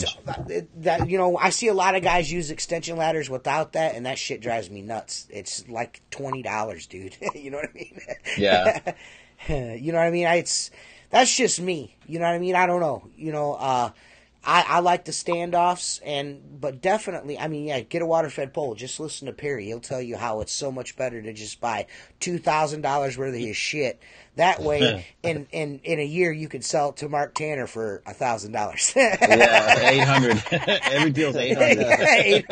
see a lot of guys use extension ladders without that, and that shit drives me nuts. It's like $20, dude. You know what I mean? Yeah. You know what I mean? That's just me. You know what I mean? I don't know. I like the standoffs, but definitely, get a water-fed pole. Just listen to Perry. He'll tell you how it's so much better to just buy $2,000 worth of his shit. That way, in a year, you could sell it to Mark Tanner for $1,000. Yeah, $800. Every deal's $800.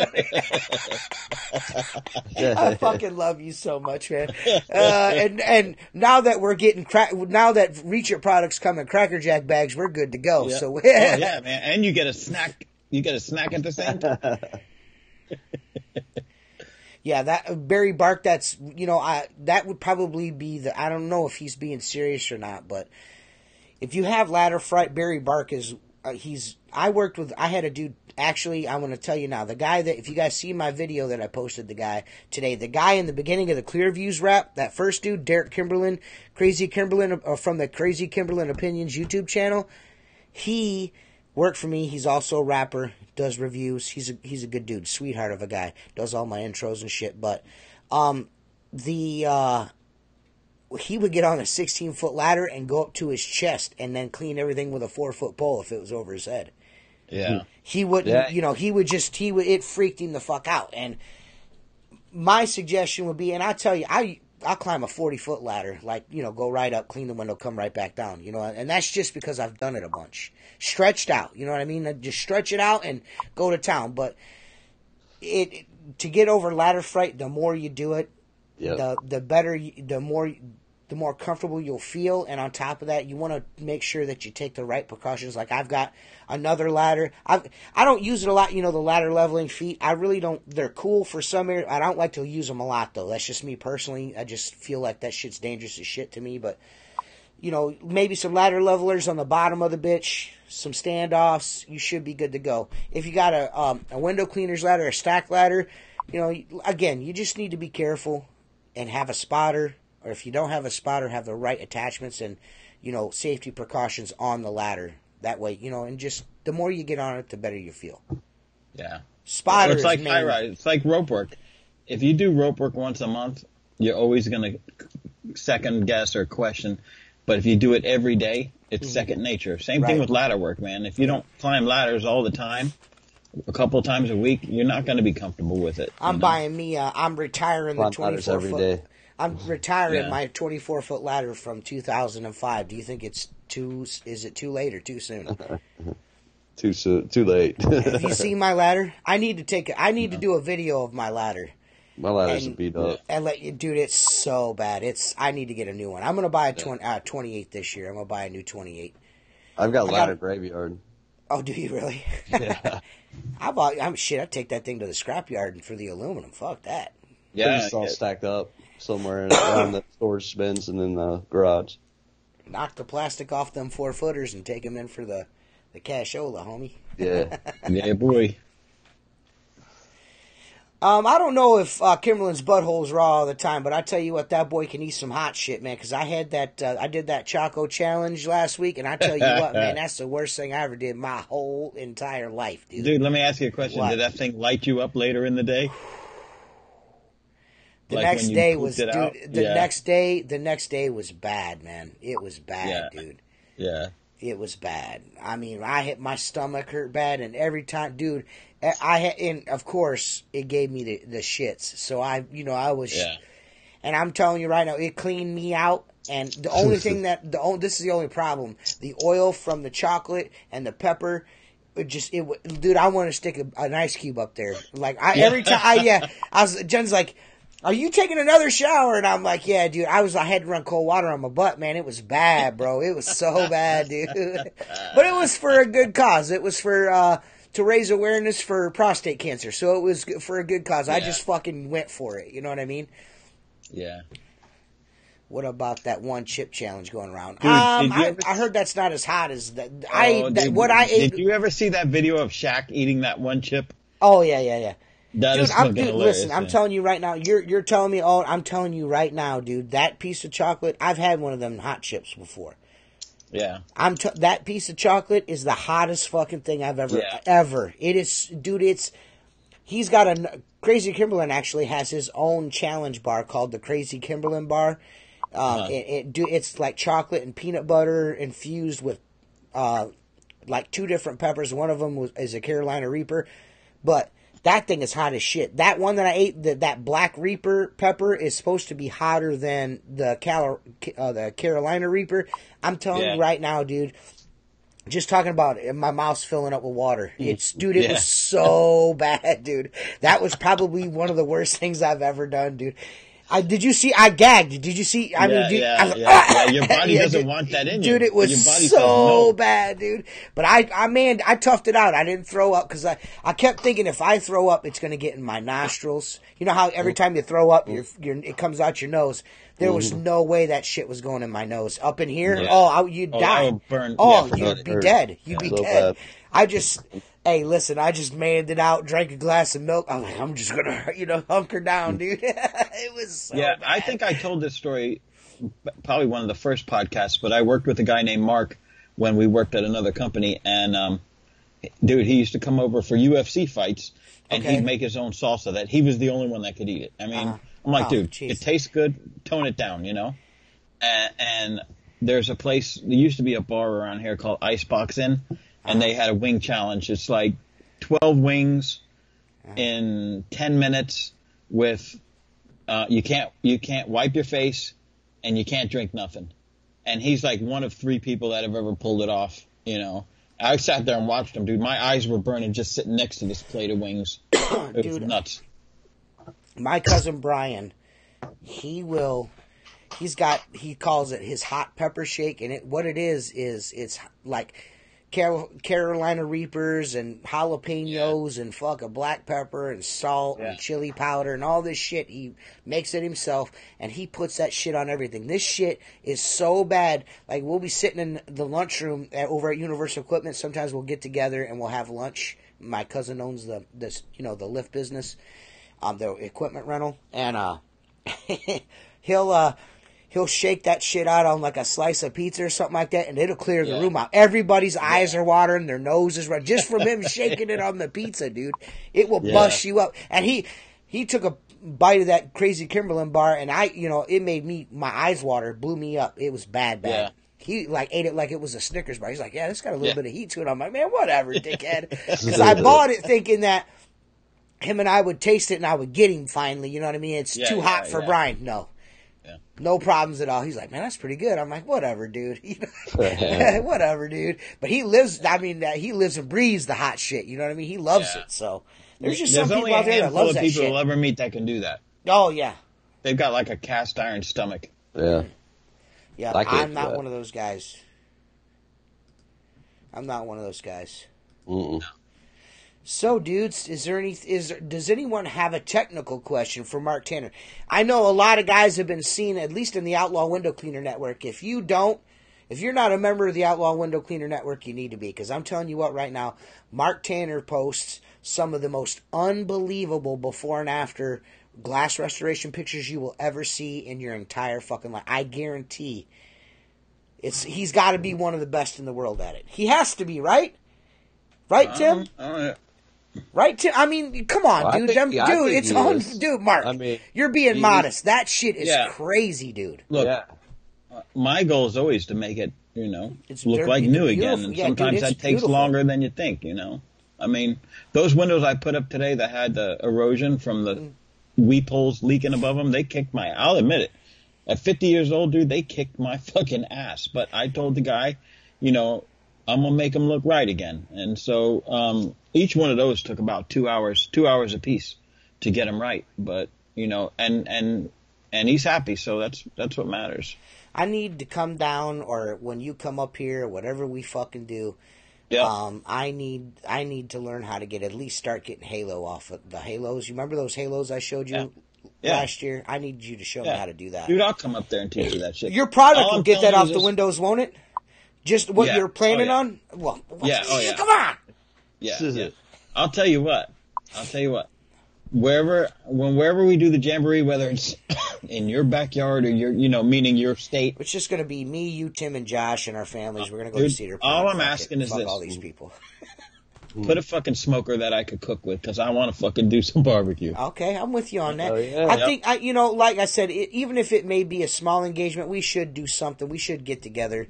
I fucking love you so much, man. And now that we're getting now that Reach It products come in Cracker Jack bags, we're good to go. Yeah. So yeah, man. And you get a snack. You get a snack at the same time. Yeah, that Barry Bark. That would probably be I don't know if he's being serious or not, but if you have ladder fright, Barry Bark is I had a dude, actually, I'm going to tell you now, the guy that, if you guys see my video that I posted the guy today, the guy in the beginning of the Clearviews rap, that first dude, Derek Kimberlin, Crazy Kimberlin, from the Crazy Kimberlin Opinions YouTube channel, he worked for me. He's also a rapper, does reviews. He's a good dude, sweetheart of a guy, does all my intros and shit, but, he would get on a 16-foot ladder and go up to his chest and then clean everything with a 4-foot pole if it was over his head. Yeah. He wouldn't, it freaked him the fuck out. And my suggestion would be, and I tell you, I'll climb a 40-foot ladder, go right up, clean the window, come right back down, and that's just because I've done it a bunch. Stretched out, you know what I mean? Just stretch it out and go to town. But to get over ladder fright, the more you do it, yep, the better, the more comfortable you'll feel. And on top of that, you want to make sure that you take the right precautions. Like, I've got another ladder. I don't use it a lot, the ladder leveling feet. I really don't. They're cool for some areas. I don't like to use them a lot, though. That's just me personally. I just feel like that shit's dangerous as shit to me. But, maybe some ladder levelers on the bottom of the bitch, some standoffs, you should be good to go. If you got a window cleaner's ladder, a stack ladder, again, you just need to be careful and have a spotter. Or if you don't have a spotter, have the right attachments and, safety precautions on the ladder. That way, and just the more you get on it, the better you feel. Yeah. Spotter it's like high rise. It's like rope work. If you do rope work once a month, you're always going to second guess or question. But if you do it every day, it's second nature. Same thing with ladder work, man. If you don't climb ladders all the time, a couple of times a week, you're not going to be comfortable with it. I'm retiring the 24-foot. I'm retiring my 24-foot ladder from 2005. Do you think is it too late or too soon? Too late. Have you seen my ladder? I need to do a video of my ladder. My ladder's beat up. And dude, it's so bad. I need to get a new one. I'm going to buy a 28 this year. I'm going to buy a new 28. I've got ladder graveyard. Oh, do you really? Yeah. I'd take that thing to the scrapyard for the aluminum. Fuck that. Yeah. It's all stacked up somewhere around the storage bins and in the garage. Knock the plastic off them 4-footers and take them in for the cashola, homie. Yeah. Yeah, boy. I don't know if Kimberlin's butthole's raw all the time, but I tell you what, that boy can eat some hot shit, man. Because I had I did that Choco challenge last week, and I tell you what, man, that's the worst thing I ever did my whole entire life, dude. Dude, let me ask you a question. What? Did that thing light you up later in the day? The next day was bad, man. It was bad, dude. Yeah. It was bad. I mean, my stomach hurt bad, and every time, dude, and of course, it gave me the shits. So I was, and I'm telling you right now, it cleaned me out. And the only thing this is the only problem: the oil from the chocolate and the pepper. Dude, I want to stick an ice cube up there. Like every time, Jen's like, "Are you taking another shower?" And I'm like, "Yeah, dude." I had to run cold water on my butt, man. It was bad, bro. It was so bad, dude. But it was for a good cause. It was for to raise awareness for prostate cancer. So it was for a good cause. Yeah. I just fucking went for it. You know what I mean? Yeah. What about that one chip challenge going around? Dude, I heard that's not as hot as that. Did you ever see that video of Shaq eating that one chip? Oh yeah. Listen, I'm telling you right now. You're telling me. Oh, I'm telling you right now, dude. That piece of chocolate. I've had one of them hot chips before. Yeah. That piece of chocolate is the hottest fucking thing I've ever. It is, dude. He's got Crazy Kimberlin actually has his own challenge bar called the Crazy Kimberlin bar. It's like chocolate and peanut butter infused with like 2 different peppers. One of them is a Carolina Reaper, but that thing is hot as shit. That one that I ate, that Black Reaper pepper, is supposed to be hotter than the Carolina Reaper. I'm telling you right now, dude. Just talking about it, my mouth's filling up with water. It was so bad, dude. That was probably one of the worst things I've ever done, dude. Did you see? I gagged. Did you see? I mean, dude, I was like, yeah. Your body doesn't want that in you. Dude, it was Your body so says no. bad, dude. But I toughed it out. I didn't throw up because I kept thinking if I throw up, it's going to get in my nostrils. You know how every time you throw up, it comes out your nose. There was no way that shit was going in my nose. Up in here, you'd die. I would burn. You'd be dead. You'd be dead. Bad. Hey, listen, I just manned it out, drank a glass of milk. I'm like, I'm just going to, hunker down, dude. It was so bad. I think I told this story probably one of the first podcasts, but I worked with a guy named Mark when we worked at another company, and dude, he used to come over for UFC fights, and he'd make his own salsa that he was the only one that could eat it. I mean, I'm like, dude, it tastes good, tone it down, And there's a place, there used to be a bar around here called Icebox Inn, and they had a wing challenge. It's like 12 wings in 10 minutes with, you can't wipe your face and you can't drink nothing. And he's like one of 3 people that have ever pulled it off, I sat there and watched him, dude. My eyes were burning just sitting next to this plate of wings. It was nuts. My cousin Brian, he calls it his hot pepper shake, and what it is it's like Carolina Reapers and jalapenos and fucking black pepper and salt and chili powder and all this shit. He makes it himself, and he puts that shit on everything. This shit is so bad. Like, we'll be sitting in the lunchroom over at Universal Equipment. Sometimes we'll get together and we'll have lunch. My cousin owns the lift business, the equipment rental, and he'll shake that shit out on like a slice of pizza or something like that, and it'll clear the room out. Everybody's eyes are watering, their nose is red, just from him shaking it on the pizza, dude. It will bust you up. And he took a bite of that crazy Kimberlin bar, and it made my eyes water, blew me up. It was bad. Yeah. He ate it like it was a Snickers bar. He's like, yeah, this got a little bit of heat to it. I'm like, man, whatever, dickhead. Because I bought it thinking that him and I would taste it and I would get him finally. You know what I mean? It's too hot for Brian. No. No problems at all. He's like, man, that's pretty good. I'm like, whatever, dude. Whatever, dude. But he lives and breathes the hot shit. You know what I mean? He loves it. So there's just some people out there that love that shit. There's only a handful of people who'll ever meet that can do that. Oh, yeah. They've got like a cast iron stomach. Yeah. Yeah, I'm not one of those guys. I'm not one of those guys. Mm-mm. So, dudes, does anyone have a technical question for Mark Tanner? I know a lot of guys have been seen, at least in the Outlaw Window Cleaner Network. If you're not a member of the Outlaw Window Cleaner Network, you need to be. Because I'm telling you what, right now, Mark Tanner posts some of the most unbelievable before and after glass restoration pictures you will ever see in your entire fucking life. I guarantee he's got to be one of the best in the world at it. He has to be, right? Right, Tim? Right, Tim? I mean, come on, dude. Dude, Mark, you're being modest. That shit is crazy, dude. Look, my goal is always to make it, look like new again. And sometimes that takes longer than you think, I mean, those windows I put up today that had the erosion from the weep holes leaking above them, I'll admit it. At 50 years old, dude, they kicked my fucking ass. But I told the guy, I'm going to make them look right again. And so each one of those took about 2 hours a piece to get them right. But, and he's happy, so that's what matters. I need to come down, or when you come up here, whatever we fucking do, I need to learn how to at least start getting halo off of the halos. You remember those halos I showed you last year? I need you to show me how to do that. Dude, I'll come up there and teach you that shit. Your product will get that off the windows, won't it? Just what you're planning on? Well, come on. Yeah. I'll tell you what. Wherever we do the jamboree, whether it's in your backyard or meaning your state. It's just going to be me, you, Tim, and Josh and our families. We're going to go to Cedar Point. All I'm asking is this. all these people. Put a fucking smoker that I could cook with, because I want to fucking do some barbecue. Okay, I'm with you on that. I think, like I said, even if it may be a small engagement, we should do something. We should get together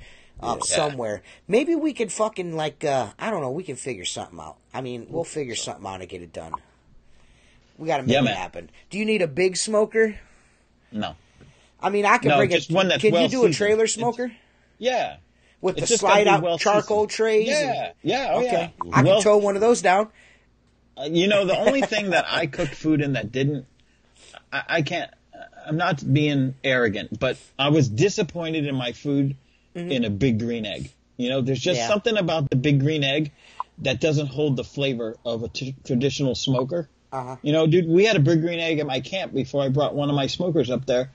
somewhere. Maybe we could fucking, I don't know, we can figure something out. I mean, we'll figure something out and get it done. We got to make it happen. Do you need a big smoker? No. I mean, I can bring just one that's Can you do seasoned. a trailer smoker? With It's the slide-out charcoal seasoned. trays? Okay. I can tow one of those down. The only thing that I cooked food in that didn't... I can't... not being arrogant, but I was disappointed in my food in a Big Green Egg. You know, there's just something about the Big Green Egg that doesn't hold the flavor of a traditional smoker. You know, dude, we had a Big Green Egg at my camp before I brought one of my smokers up there,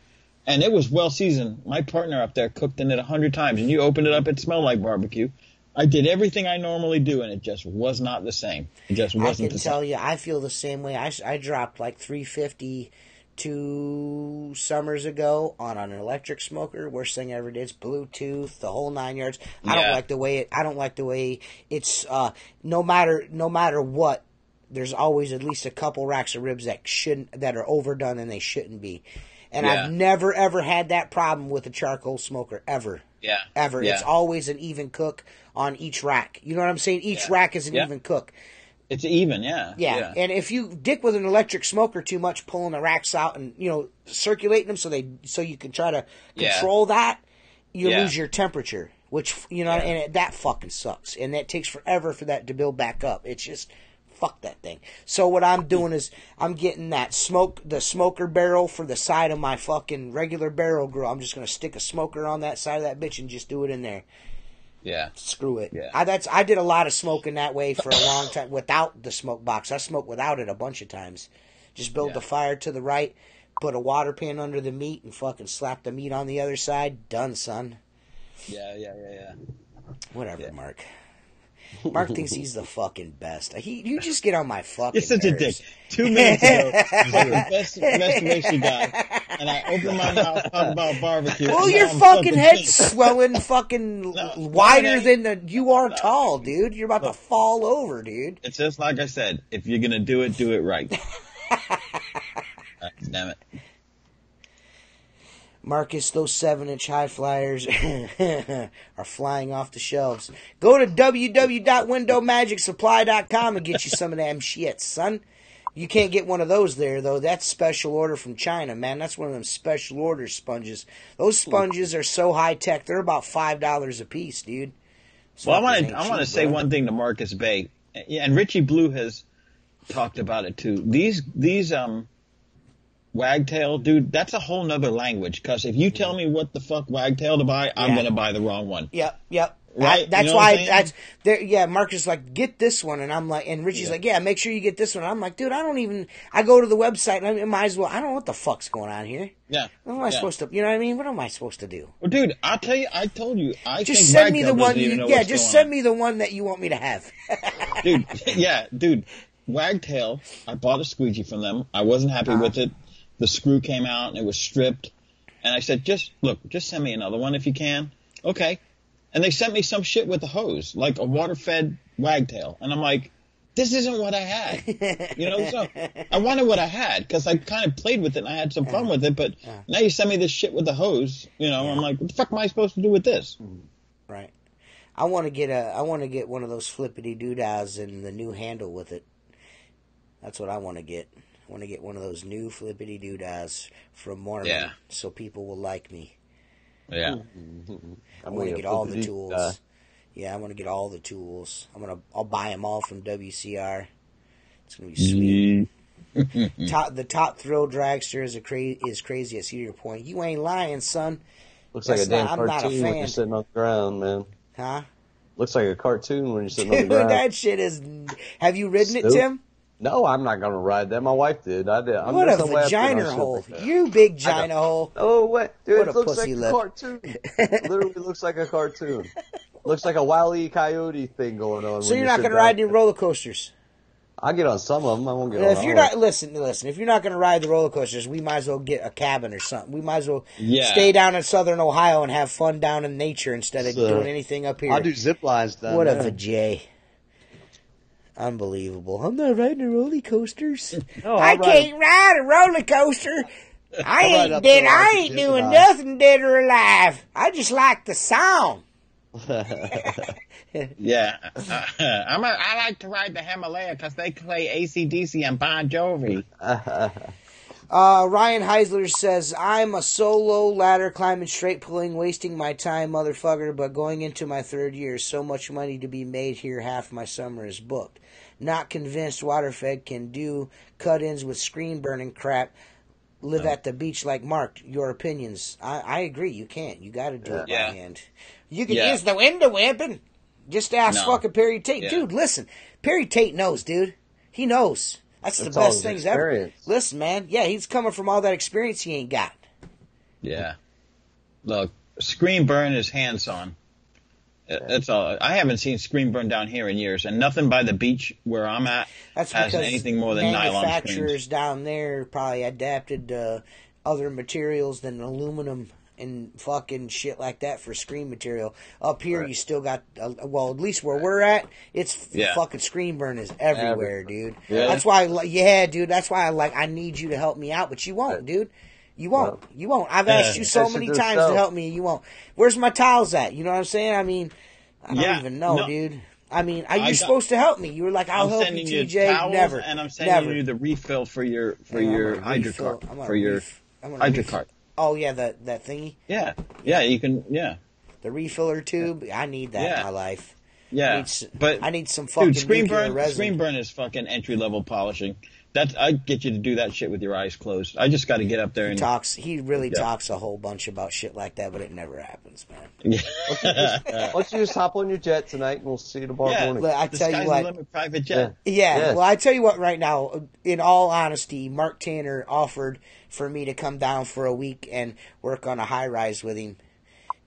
and it was well seasoned. My partner up there cooked in it 100 times, and you opened it up, it smelled like barbecue. I did everything I normally do, and it just was not the same. It just wasn't the same. I can tell you, I feel the same way. I dropped like $350 2 summers ago on an electric smoker. Worst thing I ever did. It's Bluetooth, the whole 9 yards. I don't like the way it's no matter what, there's always at least a couple racks of ribs that are overdone and they shouldn't be. And I've never ever had that problem with a charcoal smoker ever. Ever. Yeah. It's always an even cook on each rack. You know what I'm saying? Each rack is an even cook. It's even, yeah. And if you dick with an electric smoker too much, pulling the racks out and, you know, circulating them so you can try to control that, you lose your temperature, which, you know, and that fucking sucks. And that takes forever for that to build back up. It's just, fuck that thing. So what I'm doing is I'm getting the smoker barrel for the side of my fucking regular barrel grill. I'm just going to stick a smoker on that side of that bitch and just do it in there. Yeah. Screw it. Yeah. I did a lot of smoking that way for a long time without the smoke box. I smoked without it a bunch of times. Just build the fire to the right, put a water pan under the meat, and fucking slap the meat on the other side. Done, son. Yeah. Whatever, Mark. Mark thinks he's the fucking best. You just get on my fucking You're such nerves. a dick. 2 minutes ago, I'm the best restoration guy, and I open my mouth talk about barbecue. Well, your fucking head's swelling fucking wider than you are tall, dude. You're about to fall over, dude. It's just like I said. If you're going to do it right. Damn it. Marcus, those 7-inch high flyers are flying off the shelves. Go to www.windowmagicsupply.com and get you some of them shits, son. You can't get one of those there, though. That's special order from China, man. That's one of them special order sponges. Those sponges are so high-tech, they're about $5 a piece, dude. Well, I want to say one thing to Marcus Bay, and Richie Blue has talked about it, too. These wagtail, dude, that's a whole nother language. Because if you tell me what the fuck wagtail to buy, I'm going to buy the wrong one. Yep. Right? That's why Marcus is like, get this one. And I'm like, and Richie's like, yeah, make sure you get this one. I'm like, dude, I go to the website and I might as well, I don't know what the fuck's going on here. Yeah. What am I supposed to, you know what I mean? What am I supposed to do? Well, dude, I'll tell you, I told you, just send me the one send me the one that you want me to have. Dude, wagtail, I bought a squeegee from them. I wasn't happy with it. The screw came out and it was stripped. And I said, just send me another one if you can. Okay. And they sent me some shit with a hose, like a water-fed wagtail. And I'm like, this isn't what I had. You know, so I wanted what I had because I kind of played with it and I had some fun with it. But now you send me this shit with the hose, you know, I'm like, what the fuck am I supposed to do with this? Right. I want to get one of those flippity doodahs and the new handle with it. That's what I want to get. I want to get one of those new flippity doodahs from Mormon so people will like me. Yeah. I want to get all the tools. Yeah, I want to get all the tools. I'll buy them all from WCR. It's gonna be sweet. The top thrill dragster is crazy at Cedar Point. You ain't lying, son. Looks like a damn cartoon when you're sitting on the ground, man. Huh? Looks like a cartoon when you're sitting on the ground. That shit is. Have you ridden it, Tim? No, I'm not going to ride that. My wife did. I did. What a vagina hole. You big vagina hole. Oh, what? Dude, what it looks like a cartoon. Literally looks like a cartoon. Looks like a Wile E. Coyote thing going on. So you're not going to ride any roller coasters? I get on some of them. I won't get on if you're not, listen. If you're not going to ride the roller coasters, we might as well get a cabin or something. We might as well stay down in southern Ohio and have fun down in nature instead of doing anything up here. I'll do zip lines down there. What a vajay. Unbelievable. I'm not riding roller coasters. No, I can't ride a roller coaster. I ain't dead. I ain't doing nothing dead or alive. I just like the sound. Yeah. I like to ride the Himalaya because they play AC/DC and Bon Jovi. Ryan Heisler says, I'm a solo ladder climbing, straight pulling, wasting my time, motherfucker, but going into my 3rd year. So much money to be made here, half my summer is booked. Not convinced Waterfed can do cut-ins with screen burning crap. live at the beach like Mark. Your opinions. I agree. You can't. You got to do it by hand. You can use the window weapon. Just ask fucking Perry Tate. Dude, listen. Perry Tate knows, dude. He knows. That's the best things ever. Listen, man. Yeah, he's coming from all that experience he ain't got. Yeah. Look, screen burn is hands-on. That's all. I haven't seen screen burn down here in years, and nothing by the beach where I'm at has anything more than nylon screens. Manufacturers down there probably adapted other materials than aluminum and fucking shit like that for screen material. Up here, you still got, well, at least where we're at, it's fucking screen burn is everywhere, dude. Really? That's why, dude, that's why I need you to help me out, but you won't, dude. You won't. No. You won't. I've asked you so many times to help me, and you won't. Where's my towels at? You know what I'm saying? I mean, I don't even know, dude. I mean, you're supposed to help me. You were like, I'll help you, TJ. Towels, never. And I'm sending you the refill for your hydrocart. For your hydrocart. Oh, yeah, that thingy? Yeah. Yeah, you can, The refiller tube? I need that in my life. Yeah. I need some fucking screen burn is fucking entry-level polishing. I'd get you to do that shit with your eyes closed. I just got to get up there and... He really talks a whole bunch about shit like that, but it never happens, man. Why don't you just hop on your jet tonight and we'll see you tomorrow morning. I tell you what... Private jet. Yeah. Well, I tell you what right now, in all honesty, Mark Tanner offered for me to come down for a week and work on a high-rise with him.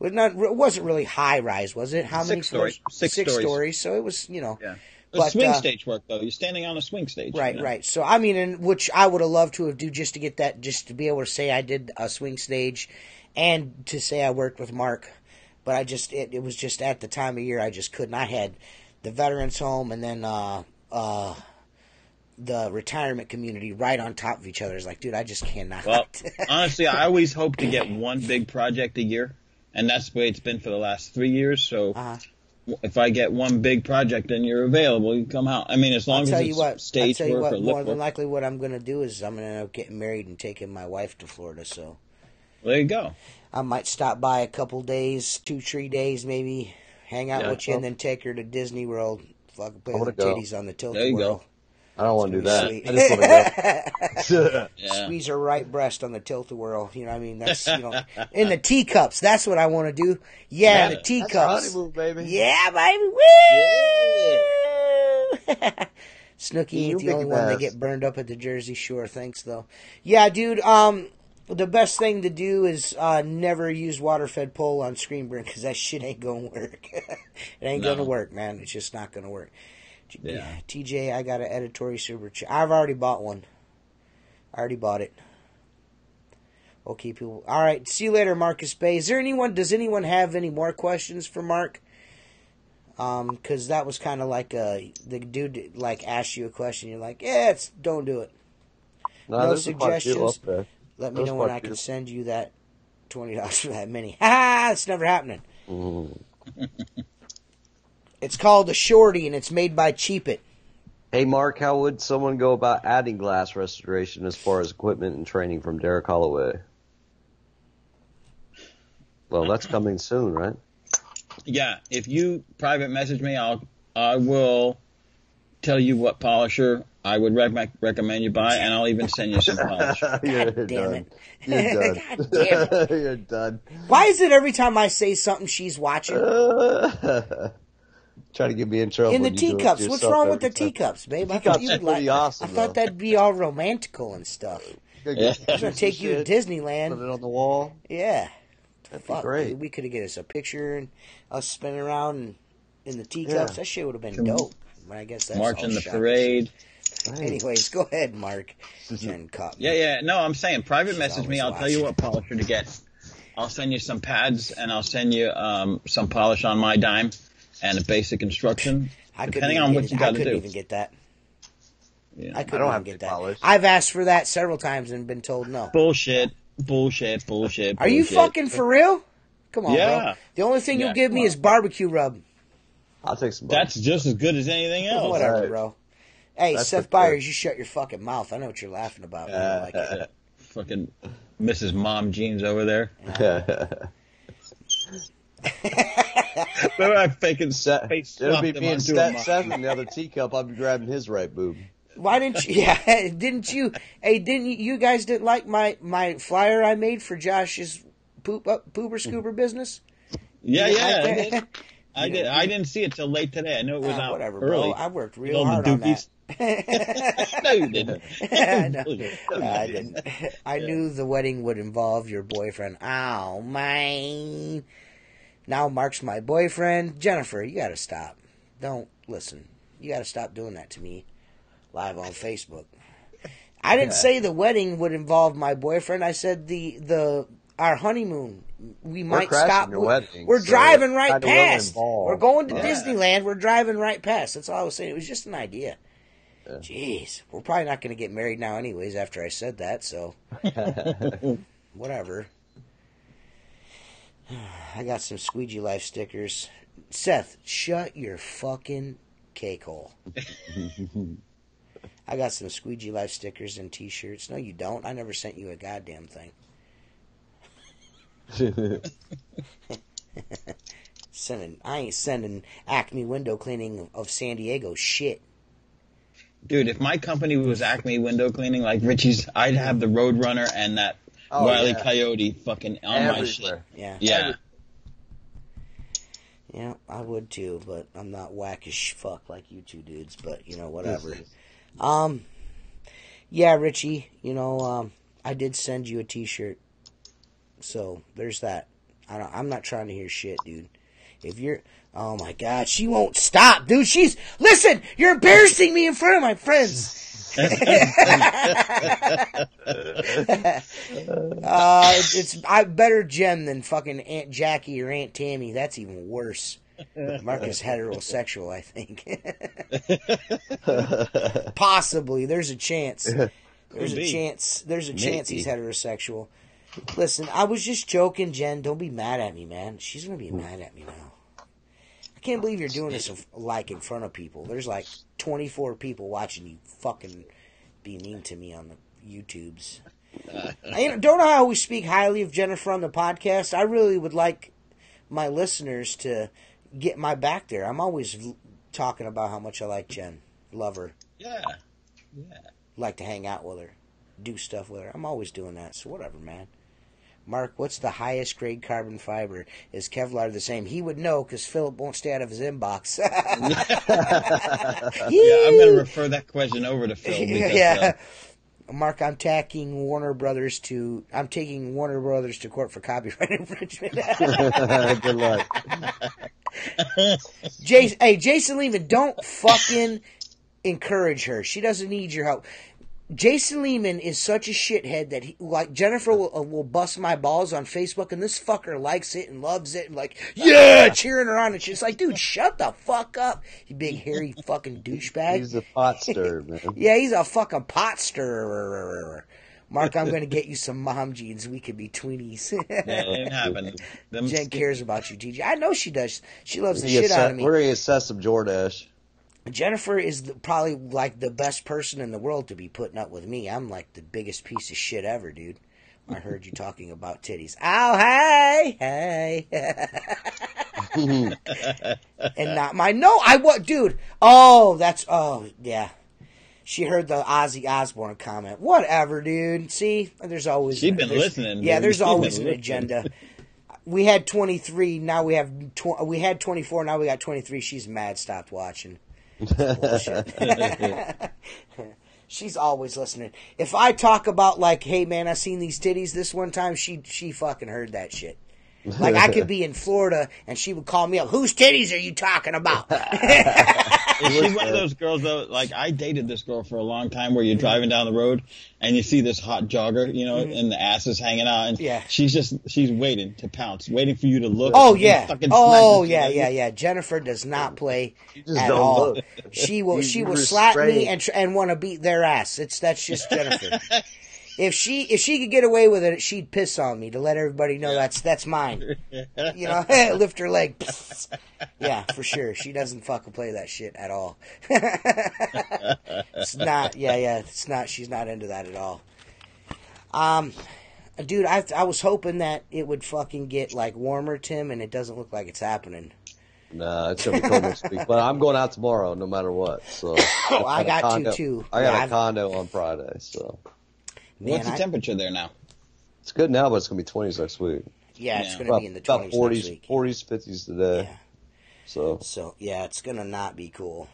It wasn't really high-rise, was it? How many floors? Six stories. So it was, Yeah. But swing stage work, though. You're standing on a swing stage. Right, right. So, I mean, which I would have loved to have do just to get that, just to be able to say I did a swing stage and to say I worked with Mark. But it was just at the time of year I just couldn't. I had the veterans home and then the retirement community right on top of each other. It's like, dude, I just cannot. Well, honestly, I always hope to get one big project a year. And that's the way it's been for the last 3 years. So... If I get one big project and you're available, you come out. I mean, as long as it's stage work or lip more than work. likely what I'm going to do is I'm going to end up getting married and taking my wife to Florida. So there you go. I might stop by a couple days, 2-3 days maybe, hang out with you, and then take her to Disney World. Fucking play with the titties on the tilt-a-whirl. I don't want to do that. Sweet. I just want to go. Squeeze her right breast on the tilt-a-whirl. You know what I mean? That's, in the teacups. That's what I want to do. Yeah, the teacups. That's honeymoon, baby. Yeah, baby. Woo! Yeah. Snooki ain't the only one that get burned up at the Jersey Shore. Thanks, though. Yeah, dude, the best thing to do is never use water-fed pole on screen burn because that shit ain't going to work. It ain't going to work, man. It's just not going to work. Yeah. TJ, I got an editorial super chat. I've already bought one. I already bought it. Okay, people. All right. See you later, Marcus Bay. Does anyone have any more questions for Mark? Because that was kind of like the dude asked you a question. You're like, don't do it. No suggestions. Let me know when I can send you that $20 for that mini. Ha! It's never happening. It's called a Shorty, and it's made by Cheap It. Hey, Mark, how would someone go about adding glass restoration as far as equipment and training from Derek Holloway? Well, that's coming soon, right? Yeah, if you private message me, I will tell you what polisher I would recommend you buy, and I'll even send you some polish. God damn it. You're done. God damn it. You're done. Why is it every time I say something she's watching? Try to get me in trouble. In the teacups. What's wrong with the teacups, babe? I thought you'd like awesome, I thought that'd be all romantical and stuff. I was going to take you to Disneyland. Put it on the wall. Yeah. That'd be great. Dude, we could have get us a picture and us spinning around in the teacups. That shit would have been dope. But I guess that's March in the parade. Right. Anyways, go ahead, Mark. No, I'm saying private message me. I'll tell you what polisher to get. I'll send you some pads and I'll send you some polish on my dime and a basic instruction. Depending on what you got to do. I couldn't even get that. Yeah. I don't have get that. Polish. I've asked for that several times and been told no. Bullshit. Are you fucking for real? Come on, bro. The only thing you'll give me is barbecue rub. I'll take some. That's just as good as anything else. Whatever, bro. Hey, Seth Byers, you shut your fucking mouth. I know what you're laughing about. Fucking Mrs. Mom Jeans over there. Remember I faking face. It'll be me and Seth in the other teacup. I'll be grabbing his right boob. Why didn't you? Yeah, didn't you? Hey, you guys didn't like my flyer I made for Josh's pooper scooper business? Yeah, like I did. I didn't see it till late today. I knew it was out whatever, early. Bro. I worked real hard on that. No, you didn't. I didn't. I knew the wedding would involve your boyfriend. Oh, man. Now Mark's my boyfriend. Jennifer, you gotta stop. Don't listen. You gotta stop doing that to me live on Facebook. I didn't say the wedding would involve my boyfriend. I said our honeymoon. We might stop. We're driving right past. We're going to Disneyland. We're driving right past. That's all I was saying. It was just an idea. Yeah. Jeez. We're probably not going to get married now anyways after I said that, so. Whatever. I got some Squeegee Life stickers. Seth, shut your fucking cake hole. I got some Squeegee Life stickers and t-shirts. No, you don't. I never sent you a goddamn thing. I ain't sending Acme Window Cleaning of San Diego shit. Dude, if my company was Acme Window Cleaning like Richie's, I'd have the Roadrunner and that Wile E. Coyote fucking on my shit. Yeah. Yeah, I would too, but I'm not whackish fuck like you two dudes, but whatever. Yeah, Richie, I did send you a t-shirt. So, there's that. I'm not trying to hear shit, dude. If you're... Oh, my God. She won't stop, dude. Listen! You're embarrassing me in front of my friends. I better Jen than fucking Aunt Jackie or Aunt Tammy. That's even worse. Marcus heterosexual, I think. Possibly. There's a chance. There's a chance he's heterosexual. Listen, I was just joking, Jen. Don't be mad at me, man. She's going to be mad at me now. I can't believe you're doing this in front of people. There's like 24 people watching you fucking be mean to me on the YouTubes. Don't I always speak highly of Jennifer on the podcast? I really would like my listeners to get my back there. I'm always talking about how much I like Jen. Love her. Yeah. Like to hang out with her. Do stuff with her. I'm always doing that, so whatever, man. Mark, what's the highest grade carbon fiber? Is Kevlar the same? He would know because Philip won't stay out of his inbox. Yeah, I'm going to refer that question over to Phil. Because, Mark, I'm taking Warner Brothers to court for copyright infringement. Good luck. Jason Lehman, don't fucking encourage her. She doesn't need your help. Jason Lehman is such a shithead that Jennifer will bust my balls on Facebook, and this fucker likes it and loves it and cheering her on, and she's like, dude, shut the fuck up, you big hairy fucking douchebag. He's a pot stirrer, man. Yeah, he's a fucking pot stirrer. Mark, I'm going to get you some mom jeans. We could be tweenies. That ain't happening. Jen cares about you, TJ. I know she does. She loves the shit out of me. We're going to assess some Jordache. Jennifer is probably like the best person in the world to be putting up with me. I'm like the biggest piece of shit ever, dude. I heard you talking about titties. Oh, hey. And not my... No, dude. Yeah. She heard the Ozzy Osbourne comment. Whatever, dude. See? There's always... She's been listening. Yeah, there's always an agenda. We had 23, now we have... we had 24, now we got 23. She's mad, stopped watching. She's always listening. If I talk about like, hey man, I seen these titties this one time, she fucking heard that shit. Like I could be in Florida and she would call me up. Whose titties are you talking about? She's one of those girls though. Like I dated this girl for a long time, where you're driving down the road and you see this hot jogger, and the ass is hanging out, and she's waiting to pounce, waiting for you to look. Oh yeah, yeah. Jennifer does not play at all. Look. She will slap me and want to beat their ass. That's just Jennifer. If she could get away with it, she'd piss on me to let everybody know that's mine. Lift her leg. Yeah, for sure. She doesn't fucking play that shit at all. It's not. It's not. She's not into that at all. Dude, I was hoping that it would fucking get like warmer, Tim, and it doesn't look like it's happening. Nah, it's gonna be cold next week. But I'm going out tomorrow, no matter what. So well, I got to too. I got a condo on Friday. So what's the temperature there now? It's good now, but it's gonna be 20s next week. Yeah, it's gonna be in the 20s about 40s, next week. 40s, 50s today. Yeah. So yeah, it's gonna not be cool.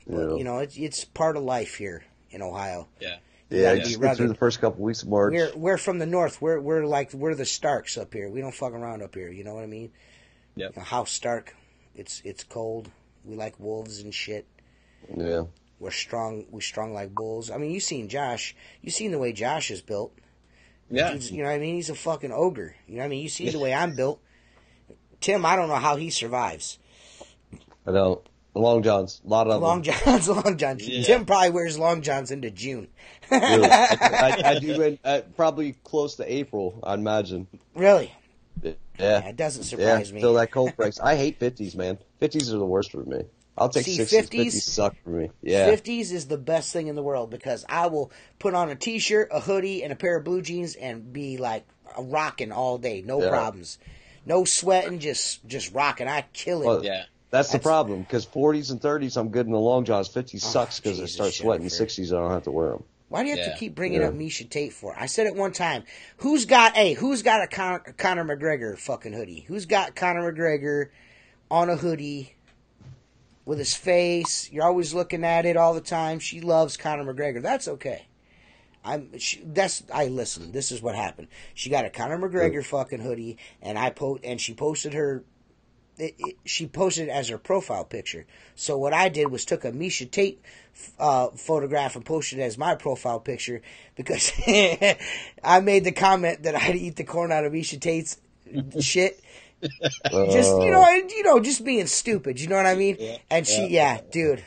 Yeah. But, you know, it's part of life here in Ohio. Yeah. Yeah, just get through the first couple weeks of March. We're from the north. We're the Starks up here. We don't fuck around up here. You know what I mean? Yep. You know, House Stark. It's cold. We like wolves and shit. Yeah. We're strong. We're strong like bulls. I mean, you seen Josh. You seen the way Josh is built. Yeah. Dude's, you know what I mean? He's a fucking ogre. You know what I mean? You see the way I'm built. Tim, I don't know how he survives. I know. Long johns, a lot of long them. Long johns. Yeah. Tim probably wears long johns into June. Really? I do probably close to April, I'd imagine. Really? Yeah. It doesn't surprise me. Until that cold breaks. I hate 50s, man. 50s are the worst for me. I'll take 60s. 50s suck for me. Yeah. 50s is the best thing in the world because I will put on a t-shirt, a hoodie, and a pair of blue jeans and be like rocking all day. No problems. No sweating, just rocking. I kill it. Well, yeah. That's the problem, because 40s and 30s, I'm good in the long johns. 50s sucks because I start sweating. Jennifer. 60s, I don't have to wear them. Why do you have to keep bringing up Misha Tate for? I said it one time. Who's got a Conor McGregor fucking hoodie? Who's got Conor McGregor on a hoodie with his face? You're always looking at it all the time. She loves Conor McGregor. That's okay. Listen. This is what happened. She got a Conor McGregor fucking hoodie, and she posted her. She posted it as her profile picture. So what I did was took a Misha Tate photograph and posted it as my profile picture because I made the comment that I'd eat the corn out of Misha Tate's shit. Just just being stupid. You know what I mean? Yeah, and dude,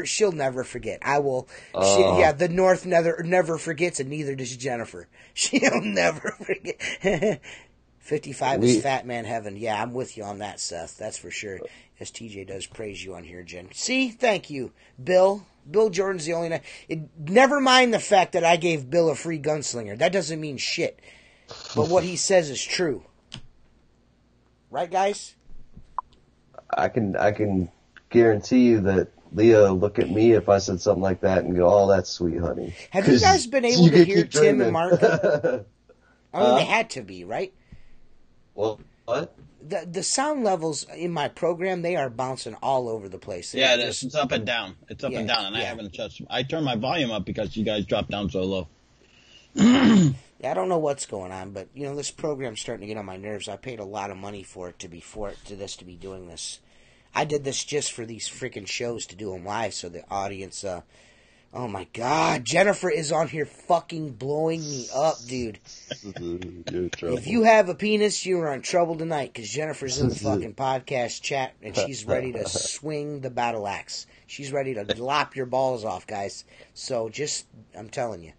she'll never forget. I will. The North never forgets, and neither does Jennifer. She'll never forget. 55 is fat man heaven. Yeah, I'm with you on that, Seth. That's for sure. As TJ does praise you on here, Jen. See? Thank you, Bill. Bill Jordan's the only... Never mind the fact that I gave Bill a free gunslinger. That doesn't mean shit. But what he says is true. Right, guys? I can guarantee you that Leah will look at me if I said something like that and go, "Oh, that's sweet, honey." Have you guys been able to hear Tim and Mark? I mean, they had to be, right? Well, what? The sound levels in my program, they are bouncing all over the place. It's up and down. It's up and down, and I haven't touched them. I turned my volume up because you guys dropped down so low. I don't know what's going on, but this program's starting to get on my nerves. I paid a lot of money for it to be doing this. I did this just for these freaking shows to do them live, so the audience. Oh my God, Jennifer is on here fucking blowing me up, dude. If you have a penis, you are in trouble tonight because Jennifer's in the fucking podcast chat and she's ready to swing the battle axe. She's ready to lop your balls off, guys. So I'm telling you.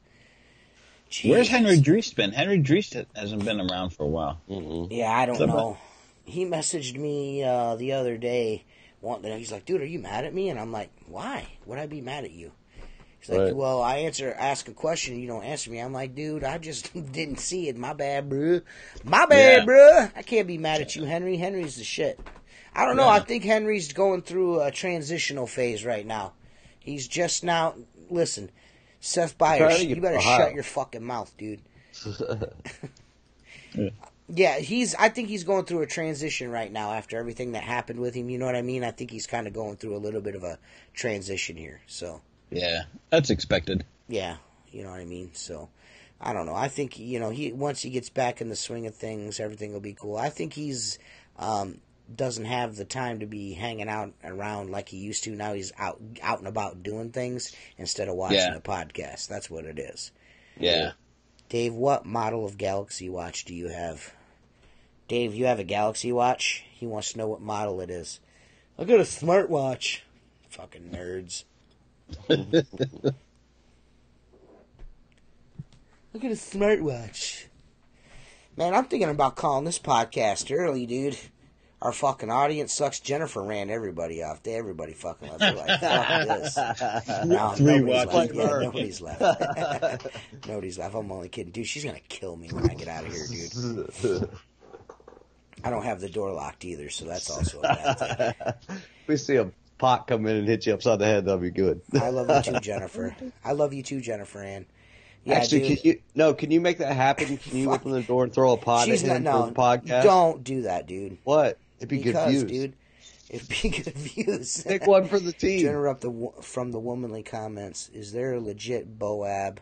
Jeez. Where's Henry Dreest been? Henry Dreest hasn't been around for a while. Mm-hmm. Yeah, I don't know. He messaged me the other day. He's like, "Dude, are you mad at me?" And I'm like, "Why? Would I be mad at you?" He's like, "Well, I ask a question and you don't answer me." I'm like, "Dude, I just didn't see it. My bad, bro. My bad, bro. I can't be mad at you, Henry. Henry's the shit." I don't know. I think Henry's going through a transitional phase right now. He's just now. Listen, Seth Byers, you better shut your fucking mouth, dude. Yeah, I think he's going through a transition right now after everything that happened with him. You know what I mean? I think he's kind of going through a little bit of a transition here. So. Yeah, that's expected. Yeah, you know what I mean? So, I don't know. I think, he once he gets back in the swing of things, everything will be cool. I think he's doesn't have the time to be hanging out around like he used to. Now he's out and about doing things instead of watching the podcast. That's what it is. Yeah. Dave, what model of Galaxy Watch do you have? Dave, you have a Galaxy Watch? He wants to know what model it is. I got a smartwatch. Fucking nerds. Look at a smartwatch. Man, I'm thinking about calling this podcast early, dude. Our fucking audience sucks. Jennifer ran everybody off. Everybody fucking left. They're like, fuck this. No, nobody's left. Nobody's left. I'm only kidding. Dude, she's going to kill me when I get out of here, dude. I don't have the door locked either, so that's also a bad thing. We see a pot come in and hit you upside the head, that'll be good. I love you too, Jennifer. I love you too, Jennifer Ann. Yeah, actually, dude. Can you make that happen? Can you open the door and throw a pot at him for the podcast? Don't do that, dude. What? It'd be good views. Dude, it'd be good views. Pick one for the team. To interrupt from the womanly comments, is there a legit Boab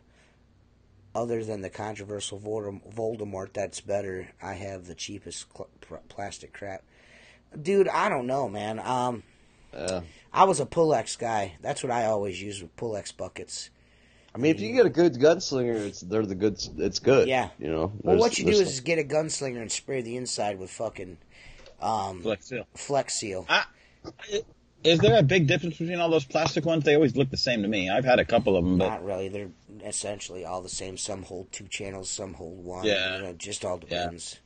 other than the controversial Voldemort that's better? I have the cheapest plastic crap. Dude, I don't know, man. I was a Pull-X guy. That's what I always use with Pull-X buckets. I mean, if you get a good gunslinger, it's good. Yeah. You know. Well, what you do is get a gunslinger and spray the inside with fucking Flex Seal. Is there a big difference between all those plastic ones? They always look the same to me. I've had a couple of them, but not really. They're essentially all the same. Some hold 2 channels, some hold 1. Yeah. It just all depends.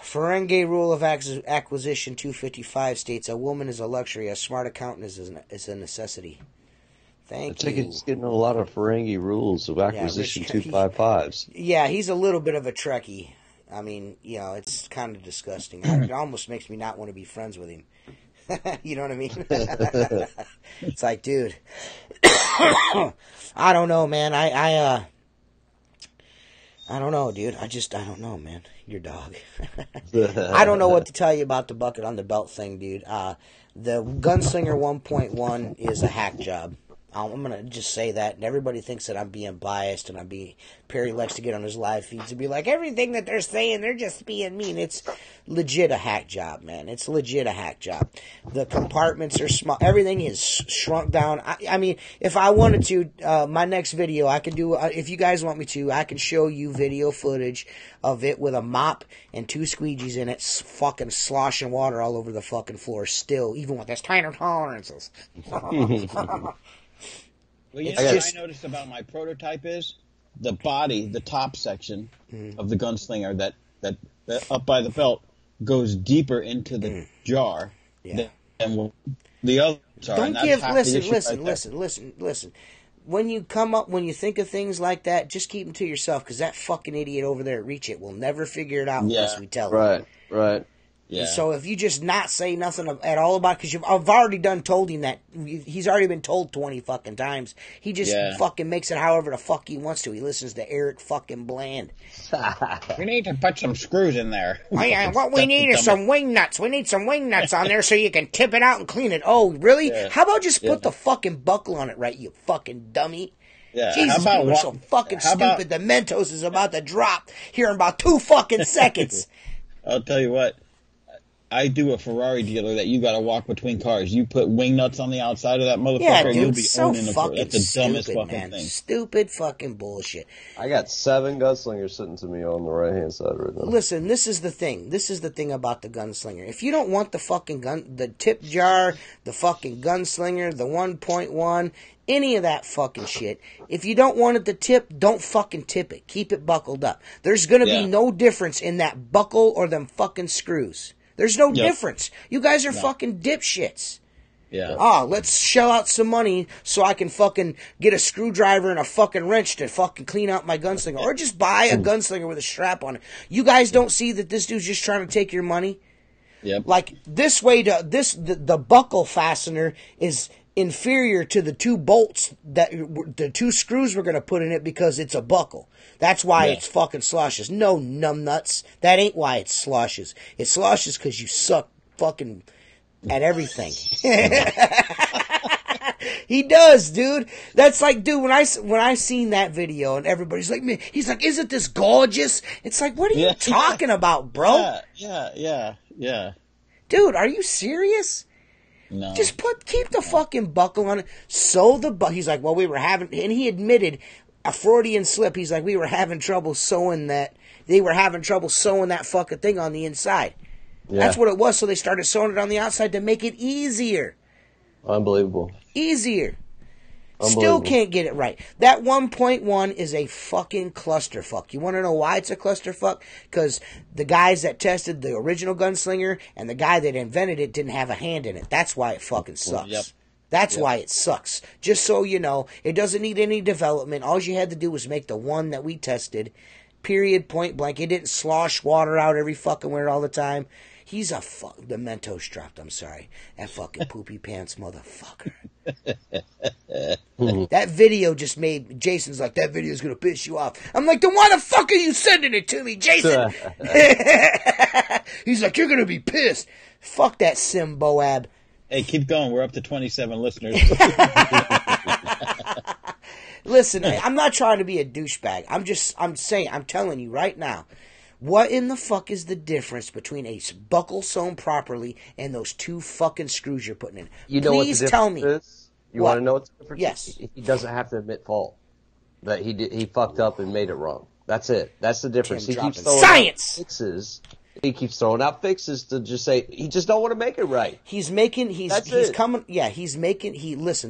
Ferengi Rule of Acquisition 255 states, a woman is a luxury, a smart accountant is a necessity. Thank you. I think it's getting a lot of Ferengi rules of acquisition 255s. Yeah, he's a little bit of a Trekkie. I mean, you know, it's kind of disgusting. It almost makes me not want to be friends with him. You know what I mean? It's like, dude, I don't know, man. I don't know, dude. I don't know, man. Your dog. I don't know what to tell you about the bucket on the belt thing, dude. The Gunslinger 1.1 is a hack job. I'm going to just say that, and everybody thinks that I'm being biased, and Perry likes to get on his live feeds and be like, everything that they're saying, they're just being mean. It's legit a hack job, man. It's legit a hack job. The compartments are small. Everything is shrunk down. I mean, if I wanted to, my next video, I can do, if you guys want me to, I can show you video footage of it with a mop and 2 squeegees in it, fucking sloshing water all over the fucking floor still, even with its tighter tolerances. Well, you know what I noticed about my prototype is the body, the top section of the gunslinger that up by the belt goes deeper into the jar than the others are. Don't give. Listen. When you think of things like that, just keep them to yourself, because that fucking idiot over there at Reach It will never figure it out unless we tell him. Right. Yeah. So if you just not say nothing at all about, because I've already told him that he's already been told 20 fucking times. He just fucking makes it however the fuck he wants to. He listens to Eric fucking Bland. We need to put some screws in there. Oh, yeah, what we need is some wing nuts. We need some wing nuts on there so you can tip it out and clean it. Oh, really? Yeah. How about just put the fucking buckle on it, right? You fucking dummy. Yeah. Jesus, people are so fucking stupid. The Mentos is about to drop here in about 2 fucking seconds. I'll tell you what. I do a Ferrari dealer that you got to walk between cars. You put wing nuts on the outside of that motherfucker, you'll be owning them. That's the dumbest fucking thing. Stupid fucking bullshit. I got 7 gunslingers sitting to me on the right hand side right now. Listen, this is the thing. This is the thing about the gunslinger. If you don't want the fucking the tip jar, the fucking gunslinger, the 1.1, any of that fucking shit, if you don't want it to tip, don't fucking tip it. Keep it buckled up. There's gonna be no difference in that buckle or them fucking screws. There's no difference. You guys are fucking dipshits. Yeah. Oh, let's shell out some money so I can fucking get a screwdriver and a fucking wrench to fucking clean out my gunslinger. Or just buy a gunslinger with a strap on it. You guys don't see that this dude's just trying to take your money? Yep. Like, the buckle fastener is inferior to the 2 bolts, the 2 screws we're going to put in it, because it's a buckle. That's why it's fucking sloshes. No, numbnuts. That ain't why it sloshes. It sloshes because you suck fucking at everything. He does, dude. That's like, dude, when I seen that video and everybody's like, man, he's like, isn't this gorgeous? It's like, what are you talking about, bro? Yeah. Dude, are you serious? No. Just keep the fucking buckle on it. He's like, well, and he admitted a Freudian slip. He's like, we were having trouble sewing that. They were having trouble sewing that fucking thing on the inside. Yeah. That's what it was. So they started sewing it on the outside to make it easier. Unbelievable. Easier. Still can't get it right. That 1.1 is a fucking clusterfuck. You want to know why it's a clusterfuck? Because the guys that tested the original gunslinger and the guy that invented it didn't have a hand in it. That's why it fucking sucks. Yep. That's why it sucks. Just so you know, it doesn't need any development. All you had to do was make the one that we tested, period, point blank. It didn't slosh water out every fucking where all the time. He's the Mentos dropped, I'm sorry. That fucking poopy pants motherfucker. That video just made, Jason's like, that video's gonna piss you off. I'm like, then why the fuck are you sending it to me, Jason? He's like, you're gonna be pissed. Fuck that Sim Boab. Hey, keep going. We're up to 27 listeners. Listen, I'm not trying to be a douchebag. I'm telling you right now. What in the fuck is the difference between a buckle sewn properly and those two fucking screws you're putting in? You know Please what the tell difference me. is? You want to know what the difference Yes. is? He doesn't have to admit fault. That he fucked up and made it wrong. That's it. That's the difference. Tim He keeps dropping throwing science! out fixes. He keeps throwing out fixes to just say, he just don't want to make it right. Listen,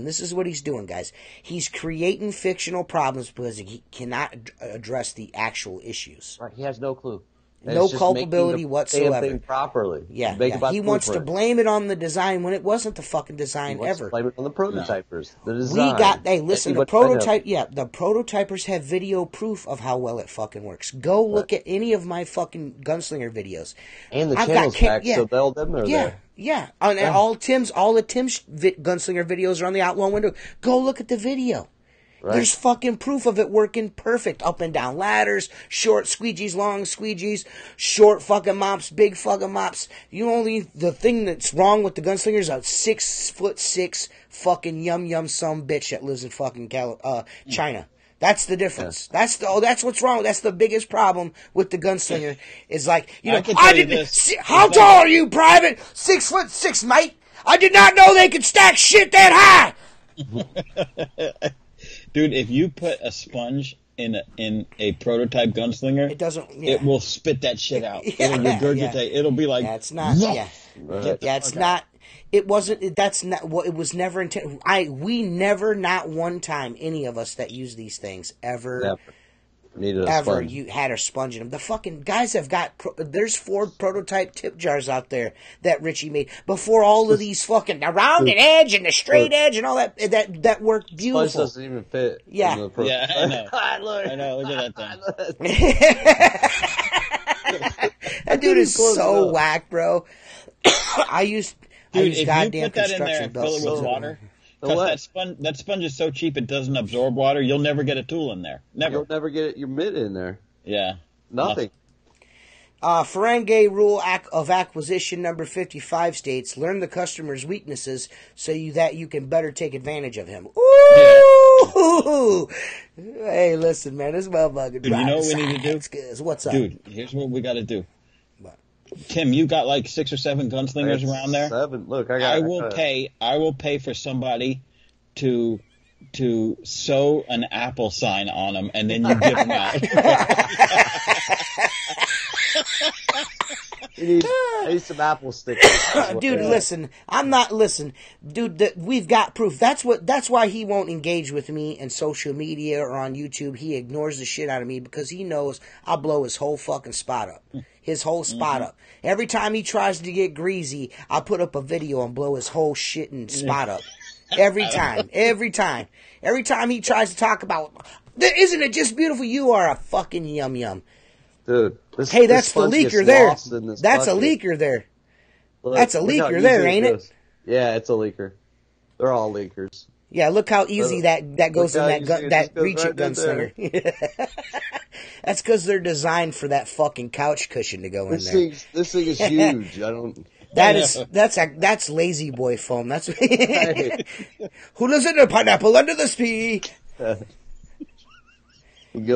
this is what he's doing, guys. He's creating fictional problems because he cannot address the actual issues. Right. He has no clue. And No it's just culpability making the whatsoever. damn thing properly. Yeah. About He wants to blame it on the design when it wasn't the fucking design He wants ever. to blame it on the prototypers. The design. The prototypers have video proof of how well it fucking works. Go look at any of my fucking gunslinger videos. And the channel's back, so them are there. Yeah. And all the Tim's gunslinger videos are on the Outlaw window. Go look at the video. Right. There's fucking proof of it working perfect. Up and down ladders, short squeegees, long squeegees, short fucking mops, big fucking mops. The thing that's wrong with the gunslinger is a 6'6" fucking yum some bitch that lives in fucking China. That's the difference. Yeah. That's what's wrong. That's the biggest problem with the gunslinger. Is like, how tall are you, Private? 6'6", mate. I did not know they could stack shit that high. Dude, if you put a sponge in a prototype gunslinger, it will spit that shit out. It'll regurgitate. It'll be like, that's not. Yeah, that's not. It wasn't. That's not what it was. Never intended. We never, not one time, any of us that use these things ever. You had a sponge in them. The fucking guys have got. There's 4 prototype tip jars out there that Richie made before all of these fucking the rounded edge and the straight edge and all that worked beautiful. Sponge doesn't even fit. Yeah, in the I know. I know. Look at that thing. That dude is so whack, bro. I use goddamn construction belts. Fill it with water. Because that sponge is so cheap it doesn't absorb water. You'll never get a tool in there. Never. You'll never get your mitt in there. Yeah. Nothing. Ferengi rule of acquisition number 55 states: learn the customer's weaknesses so that you can better take advantage of him. Ooh! Yeah. Hey, listen, man, this motherfucker. Dude, you know what we need to do? What's up? Dude, here's what we got to do. Tim, you got like 6 or 7 gunslingers around there. 7. Look, I will pay for somebody to sew an Apple sign on them, and then you give them out. I need some Apple stickers. Dude, listen. Dude, we've got proof. That's why he won't engage with me in social media or on YouTube. He ignores the shit out of me because he knows I'll blow his whole fucking spot up. His whole spot up. Every time he tries to get greasy, I'll put up a video and blow his whole shit and spot up. Every time. Every time he tries to talk about, isn't it just beautiful? You are a fucking yum. Dude. Hey, that's the leaker there. That's a leaker there. That's a leaker there, ain't it? Yeah, it's a leaker. They're all leakers. Yeah, look how easy that goes in that reach-it gunslinger. That's because they're designed for that fucking couch cushion to go in there. This thing is huge. That's lazy boy foam. That's who lives in a pineapple under the sea.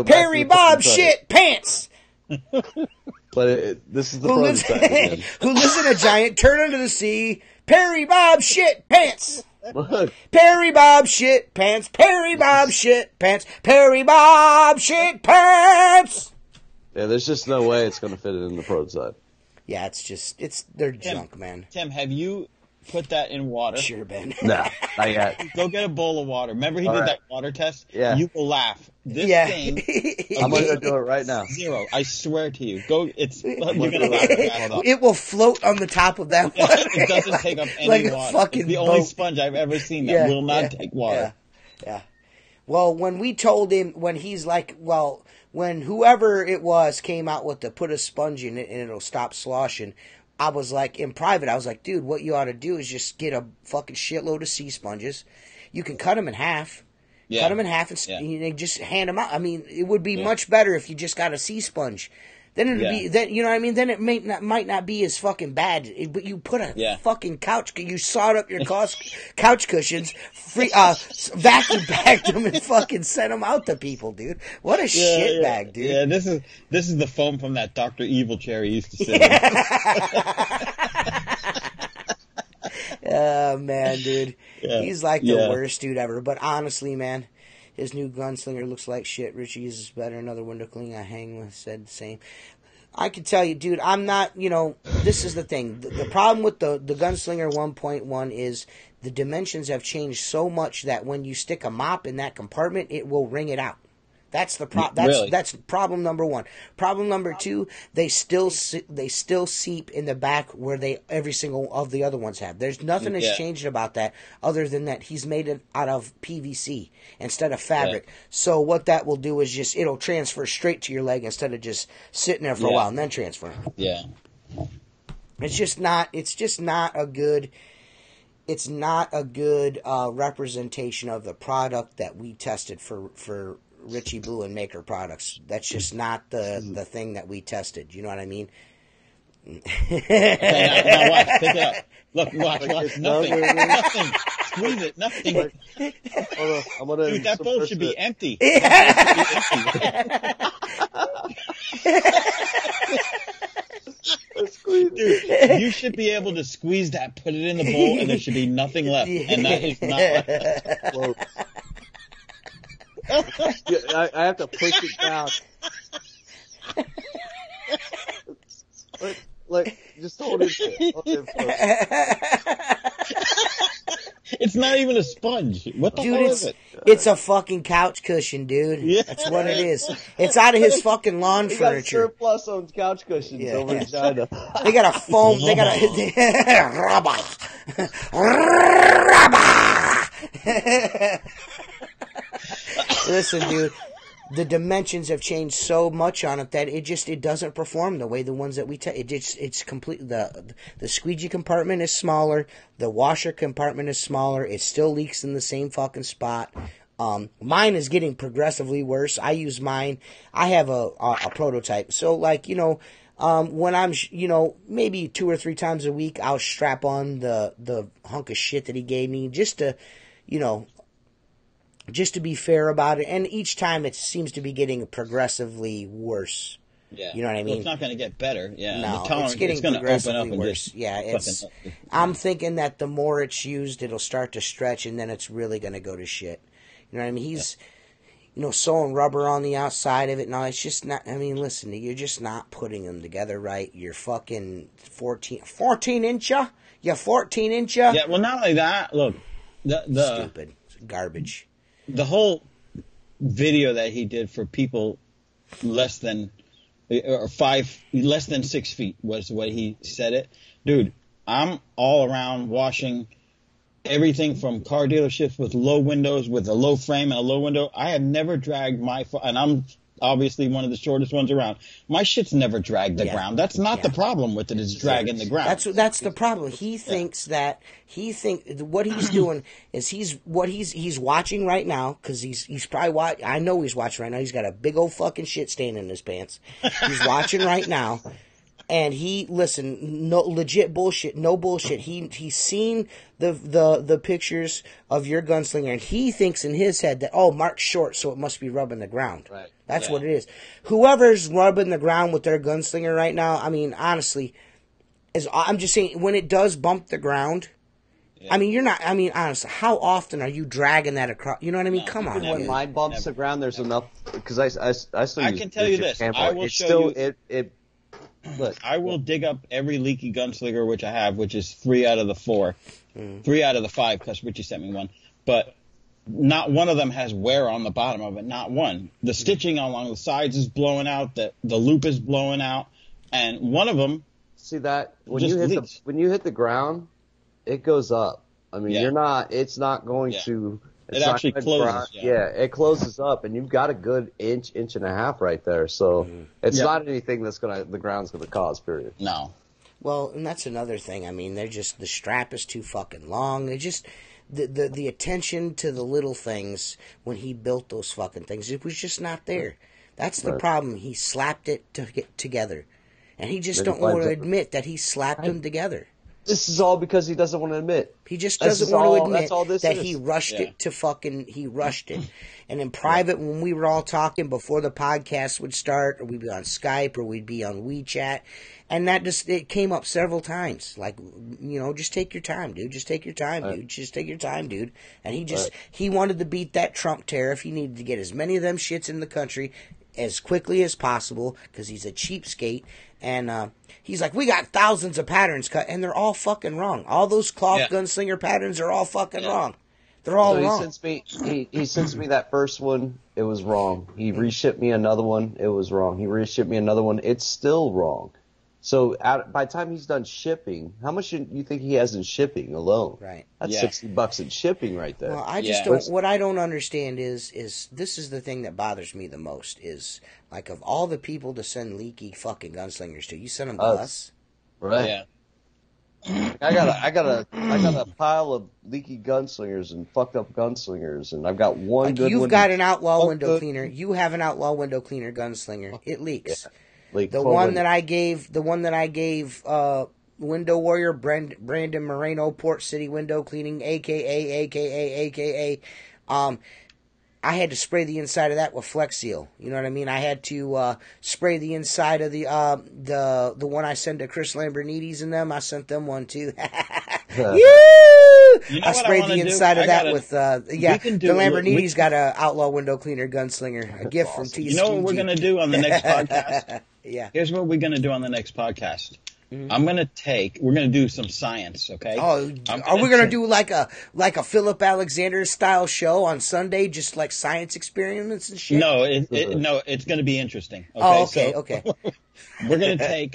Perry Bob shit pants. But this is the prototype. Who lives in a giant turd under the sea. Perry Bob shit pants. Look. Perry Bob shit pants. Perry Bob shit pants. Perry Bob shit pants. Yeah, there's just no way it's going to fit it in the prototype. Yeah, they're junk, man. Tim, have you put that in water? Sure, Ben. No, not yet. Go get a bowl of water. Remember he did that water test? Yeah. You will laugh. This thing. I'm going to do it right now. 0. I swear to you. You're going to laugh. It will float on the top of that water. It doesn't take up any water. It's the only sponge I've ever seen that will not take water. Yeah. Well, when we told him, when he's like, well, when whoever it was came out with the put a sponge in it and it'll stop sloshing, I was like, in private, I was like, dude, what you ought to do is just get a fucking shitload of sea sponges. You can cut them in half. Yeah. Cut them in half and just hand them out. I mean, it would be much better if you just got a sea sponge. Then it'd be, then, you know what I mean? Then it might not be as fucking bad. But you put a fucking couch, you sawed up your couch cushions, vacuum bagged them, and fucking sent them out to people, dude. What a shit bag, dude. Yeah, this is the foam from that Dr. Evil chair he used to sit in. Oh, man, dude. Yeah. He's like the worst dude ever. But honestly, man, his new gunslinger looks like shit. Richie's is better. Another window clean I hang with said the same. I can tell you, dude, I'm not, this is the thing. The problem with the Gunslinger 1.1 is the dimensions have changed so much that when you stick a mop in that compartment, it will wring it out. That's the that's problem number one. Problem number two, they still seep in the back where every single of the other ones have. There's nothing has changed about that other than that he's made it out of PVC instead of fabric. Yeah. So what that will do is it'll transfer straight to your leg instead of just sitting there for a while and then transfer. Yeah. It's just not a good representation of the product that we tested for Richie Blue and Maker products. That's just not the thing that we tested. You know what I mean? Okay, now watch. Pick it up. Look, watch. Nothing. Nothing. Squeeze it. Nothing. I'm gonna Dude, that bowl should be empty. Dude, you should be able to squeeze that, put it in the bowl, and there should be nothing left. And that is not left. I have to push it down. Like, just hold it. It's not even a sponge. What the hell is it? It's a fucking couch cushion, dude. Yeah. That's what it is. It's out of his fucking lawn furniture. Got surplus on couch cushions over in China. They got a foam. They got a Listen, dude. The dimensions have changed so much on it that it doesn't perform the way the ones that we it's completely the squeegee compartment is smaller, the washer compartment is smaller, it still leaks in the same fucking spot. Mine is getting progressively worse. I use mine. I have a prototype. So like, when I'm, maybe 2 or 3 times a week, I'll strap on the hunk of shit that he gave me just to, just to be fair about it. And each time it seems to be getting progressively worse. Yeah. You know what I mean? Well, it's not going to get better. Yeah. No, it's getting progressively worse. Yeah, I'm thinking that the more it's used, it'll start to stretch and then it's really going to go to shit. You know what I mean? He's, sewing rubber on the outside of it. No, it's just not, listen, you're just not putting them together right. You're fucking 14 incher? You're 14 incher? Yeah, well, not only that, look. Stupid. Garbage. The whole video that he did for people less than 6 feet was what he said it. Dude, I'm all around washing everything from car dealerships with low windows, with a low frame and a low window. I have never dragged and I'm obviously one of the shortest ones around. My shit's never dragged the ground. That's not the problem with it, is dragging the ground. That's the problem. He thinks what he's doing is he's watching right now, because he's probably I know he's watching right now. He's got a big old fucking shit stain in his pants. He's watching right now. And no legit bullshit, no bullshit. He's seen the pictures of your gunslinger, and he thinks in his head that, Mark's short, so it must be rubbing the ground. Right. That's what it is. Whoever's rubbing the ground with their gunslinger right now, honestly, I'm just saying, when it does bump the ground, honestly, how often are you dragging that across? You know what I mean? Come on. When mine bumps the ground, there's enough, because I still I use can tell you this. I will show you. Look, I will dig up every leaky gunslinger which I have, which is 3 out of the 4. 3 out of the 5, because Richie sent me one. But not one of them has wear on the bottom of it. Not one. The stitching along the sides is blowing out. The loop is blowing out. And one of them. See that? When you hit the ground, it goes up. It's not going to It actually closes. It closes up, and you've got a good inch and a half right there. So it's not anything that's the ground's gonna cause. Period. No. Well, and that's another thing. I mean, the strap is too fucking long. They just the attention to the little things when he built those fucking things, it was just not there. That's the problem. He slapped it to get together, and he just don't want to admit that he slapped them together. This is all because he doesn't want to admit. He just doesn't want to admit that he rushed it to he rushed it. And in private, when we were all talking before the podcast would start, or we'd be on Skype, or we'd be on WeChat, and it came up several times. Like, just take your time, dude. Just take your time, dude. Just take your time, dude. And he wanted to beat that Trump tariff. He needed to get as many of them shits in the country as quickly as possible, because he's a cheapskate. And he's like, we got thousands of patterns cut, and they're all fucking wrong. All those cloth gunslinger patterns are all fucking wrong. They're all wrong. He sends me that first one. It was wrong. He reshipped me another one. It was wrong. He reshipped me another one. It's still wrong. So by the time he's done shipping, how much do you think he has in shipping alone? Right. That's $60 in shipping right there. Well, I just don't. What I don't understand is this is the thing that bothers me the most is, like, of all the people to send leaky fucking gunslingers to, you send them to us. Right. Yeah. I got a pile of leaky gunslingers and fucked up gunslingers, and I've got one good one. You've got an outlaw window cleaner. You have an outlaw window cleaner gunslinger. It leaks. Yeah. The one that I gave, Window Warrior, Brandon Moreno, Port City Window Cleaning, AKA, I had to spray the inside of that with Flex Seal. You know what I mean? I had to spray the inside of the one I sent to Chris Lambrinides and them. I sent them one too. I sprayed the inside of that with the Lambrinides got a outlaw window cleaner gunslinger, a gift from TCG. You know what we're gonna do on the next podcast? Yeah. Here's what we're gonna do on the next podcast. Mm-hmm. We're gonna do some science, okay? Oh, are we gonna do like a Philip Alexander style show on Sunday, just like science experiments and shit? No, it's gonna be interesting. Okay? Okay. We're gonna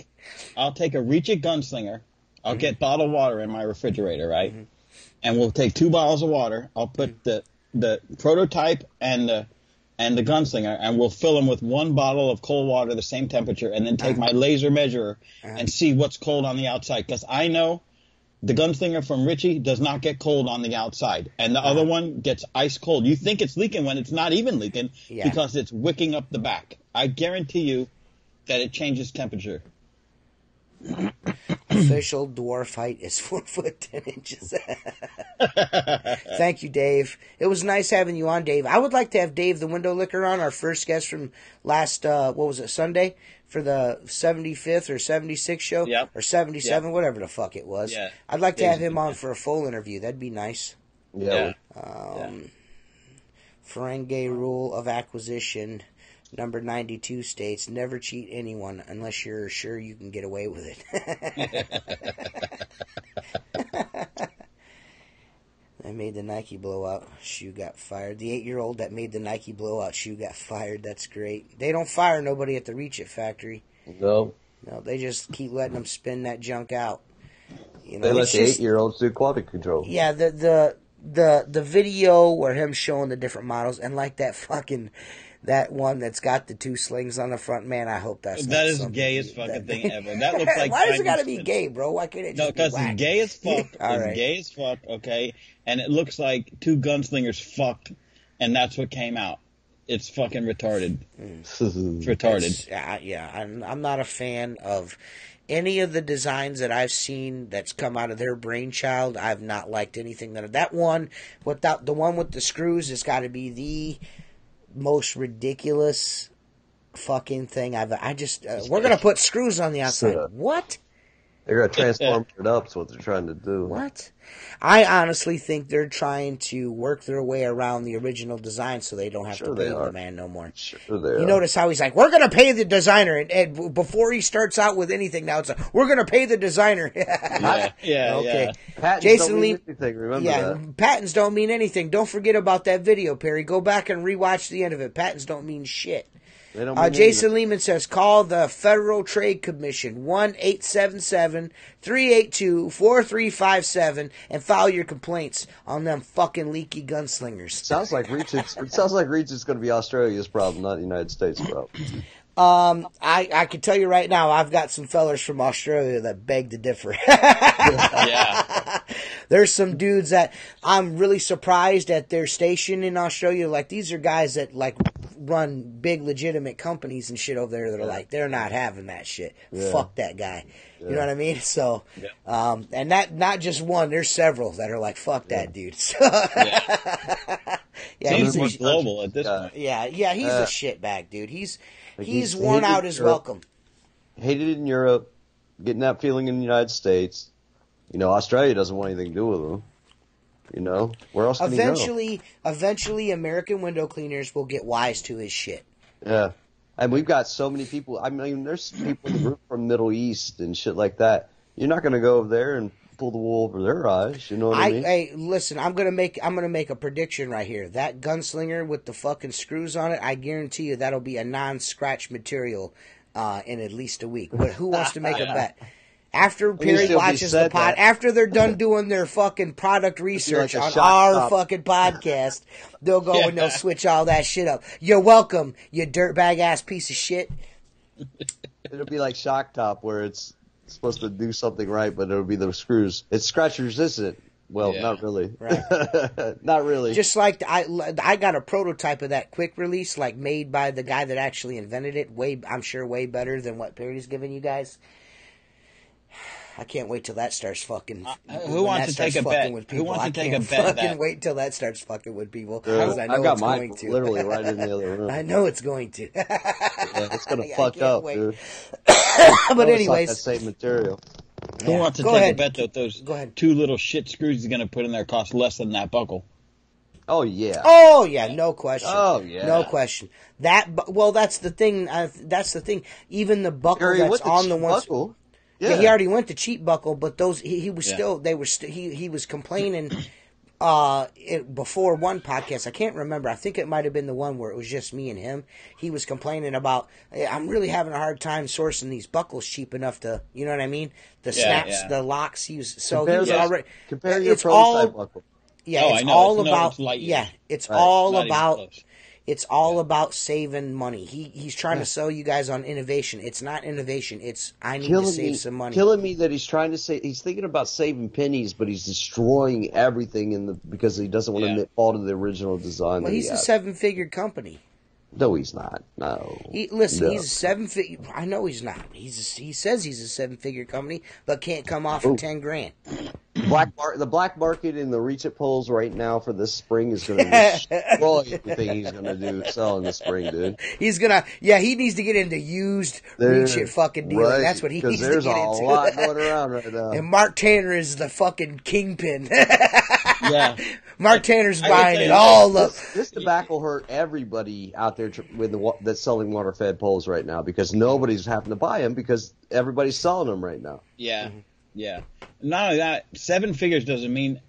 I'll take a Reach It gunslinger. I'll get bottled water in my refrigerator, right? Mm-hmm. And we'll take 2 bottles of water. I'll put the prototype and the gunslinger, and we'll fill them with 1 bottle of cold water, the same temperature, and then take my laser measurer and see what's cold on the outside. Because I know the gunslinger from Richie does not get cold on the outside, and the other one gets ice cold. You think it's leaking when it's not even leaking because it's wicking up the back. I guarantee you that it changes temperature. Official dwarf height is 4 foot 10 inches. Thank you, Dave. It was nice having you on, Dave. I would like to have Dave the Window Licker on, our first guest from last Sunday, for the 75th or 76th show, or 77, whatever the fuck it was. Yeah. I'd like to have him on for a full interview. That'd be nice. Yeah. Ferengi rule of acquisition. Number 92 states, never cheat anyone unless you're sure you can get away with it. That made the Nike blowout shoe got fired. The 8-year-old that made the Nike blowout shoe got fired. That's great. They don't fire nobody at the Reach It factory. No, they just keep letting them spin that junk out. They let the 8-year-olds do quality control. Yeah, the video where him showing the different models, and like that one that's got the 2 slings on the front, man, I hope that is the gayest fucking thing ever. That looks like why does it gotta be gay, bro? Why can't it just be because it's gay as fuck. It's gay as fuck, okay? And it looks like 2 gunslingers fucked, and that's what came out. It's fucking retarded. It's retarded. I'm not a fan of any of the designs that I've seen that's come out of their brainchild. I've not liked anything that one without the one with the screws has got to be the most ridiculous fucking thing we're gonna put screws on the outside. What? They're gonna transform it up. Is what they're trying to do. What? I honestly think they're trying to work their way around the original design so they don't have to pay the man no more. Sure they are. You notice how he's like, we're going to pay the designer. And before he starts out with anything now, it's like, we're going to pay the designer. Okay. Patents Jason don't mean Lee, anything. Remember that. Patents don't mean anything. Don't forget about that video, Perry. Go back and rewatch the end of it. Patents don't mean shit. Jason Lehman says, call the Federal Trade Commission, 1-877-382-4357, and file your complaints on them fucking leaky gunslingers. Sounds like Reach is going to be Australia's problem, not the United States' problem. I can tell you right now, I've got some fellers from Australia that beg to differ. Yeah. There's some dudes that I'm really surprised at their station in Australia. Like, these are guys that, like, run big legitimate companies and shit over there that are like, they're not having that shit. Yeah. Fuck that guy. Yeah. You know what I mean? So, and that, not just one, there's several that are like, fuck that dude. So, Seems more global at this point. Yeah, he's a shitbag, dude. He's worn out his welcome. Hated in Europe, getting that feeling in the United States. You know, Australia doesn't want anything to do with him. You know, where else can he go? Eventually, American window cleaners will get wise to his shit. Yeah, and we've got so many people. I mean, there's people in the group from Middle East and shit like that. You're not going to go over there and pull the wool over their eyes. You know what I mean? Hey, listen, I'm gonna make a prediction right here. That gunslinger with the fucking screws on it, I guarantee you that'll be a non-scratch material in at least a week. But who wants to make a bet? After Perry watches the pod, after they're done doing their fucking product research on our fucking podcast, they'll go and they'll switch all that shit up. You're welcome, you dirtbag ass piece of shit. It'll be like Shock Top, where it's supposed to do something right, but it'll be the screws. It's scratch resistant. Well, not really. Right. Not really. Just like I got a prototype of that quick release, like made by the guy that actually invented it. I'm sure way better than what Perry's giving you guys. I can't wait till that starts fucking. Who wants to take a bet? Who wants to take a bet? Fucking wait till that starts fucking with people. Because I know I've got mine literally right in the other room. I know it's going to. It's gonna fuck up, dude. But anyways, that same material. Who wants to take a bet that those two little shit screws he's gonna put in there cost less than that buckle? Oh yeah. Oh yeah, no question. Oh yeah, no question. That's the thing. That's the thing. Even the buckle that's on the ones. Buckle. Yeah, he already went to cheap buckle, but those he was still he was complaining before one podcast. I can't remember. I think it might have been the one where it was just me and him. He was complaining about, I'm really having a hard time sourcing these buckles cheap enough to, you know what I mean? The snaps, the locks. Compare your prototype buckle. Yeah, it's all about. It's all about. It's all about saving money. He's trying to sell you guys on innovation. It's not innovation. It's I need to save some money. Killing me that he's trying to save. He's thinking about saving pennies, but he's destroying everything because he doesn't want to fall to the original design. Well, he's a 7-figure company. No, he's not. No. He's a 7-figure. I know he's not. He says he's a 7-figure company, but can't come off of $10,000. The black market in the reach it polls right now for this spring is going to destroy everything he's going to do selling this spring, dude. He's gonna, he needs to get into used reach it fucking dealing. Right, that's what he needs to get into. There's a lot going around right now. And Mark Tanner is the fucking kingpin. Yeah. Mark Tanner's buying it all up. This tobacco hurt everybody out there that's selling water-fed poles right now because nobody's having to buy them because everybody's selling them right now. Yeah, yeah. Not only that, 7 figures doesn't mean,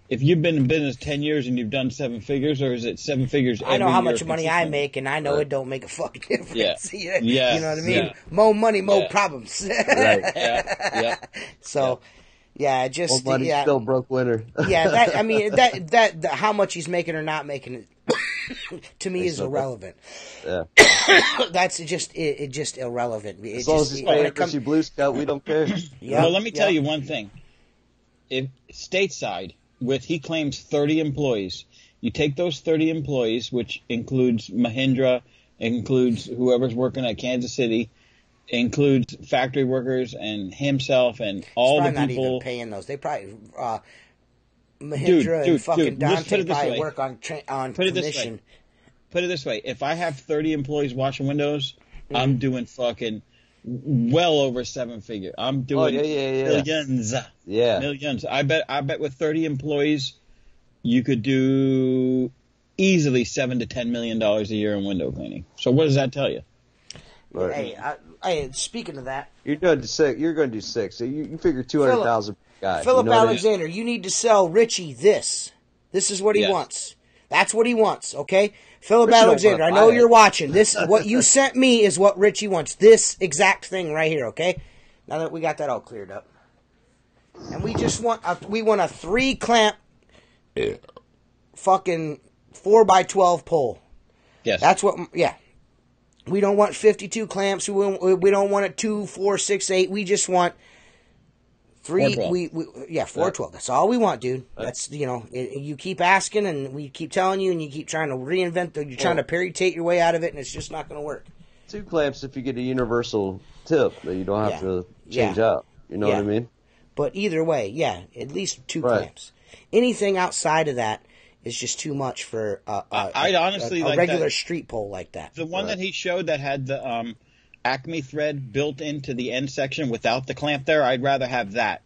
if you've been in business 10 years and you've done 7 figures, or is it 7 figures every year? I know how much money I make, and I know it don't make a fucking difference. Yeah. You know what I mean? Yeah. More money, more problems. Right. Yeah. So... Yeah, just money still broke winter. that how much he's making or not making it to me is irrelevant. Yeah, that's just irrelevant. As long as he's paying for your Blue Scout, we don't care. Well, let me tell you one thing. If stateside, he claims 30 employees. You take those 30 employees, which includes Mahindra, includes whoever's working at Kansas City. Includes factory workers and himself and all the people. Not even paying those. They probably Mahindra and fucking Dante probably work on commission. Put it this way: if I have 30 employees washing windows, I'm doing fucking well over 7-figure. I'm doing millions. Yeah, millions. I bet with 30 employees, you could do easily $7 to $10 million a year in window cleaning. So what does that tell you? Right. Hey, speaking of that, you're going to do 6. You're going to do 6. So you figure 200,000 guys. Philip Alexander, you need to sell Richie this. This is what he wants. That's what he wants, okay? Philip Alexander, I know you're watching. This, what you sent me is what Richie wants. This exact thing right here, okay? Now that we got that all cleared up. And we just want a 3-clamp fucking 4x12 pole. Yes. That's what, yeah. We don't want 52 clamps. We don't want it 2, 4, 6, 8. We just want 3, 412. That's all we want, dude. That's, you keep asking and we keep telling you and you keep trying to reinvent, you're trying to peritate your way out of it and it's just not going to work. 2 clamps if you get a universal tip that you don't have to change out. You know what I mean? But either way, at least 2 clamps. Anything outside of that is just too much for I'd honestly a regular street pole like that. The one that he showed that had the Acme thread built into the end section without the clamp there, I'd rather have that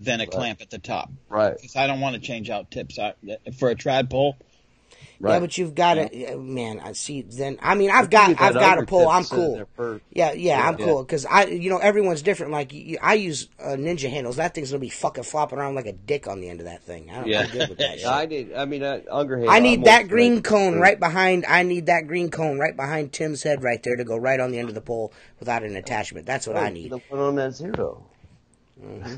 than a clamp at the top. Right. Because I don't want to change out tips for a trad pole. Right. Yeah, but you've got to, man. I see. Then I've got a pole. I'm cool. I'm cool because everyone's different. Like I use Ninja handles. That thing's gonna be fucking flopping around like a dick on the end of that thing. I'm good with that shit. I need that green cone right behind. I need that green cone right behind Tim's head right there to go right on the end of the pole without an attachment. That's what I need. Put on that 0. Mm-hmm.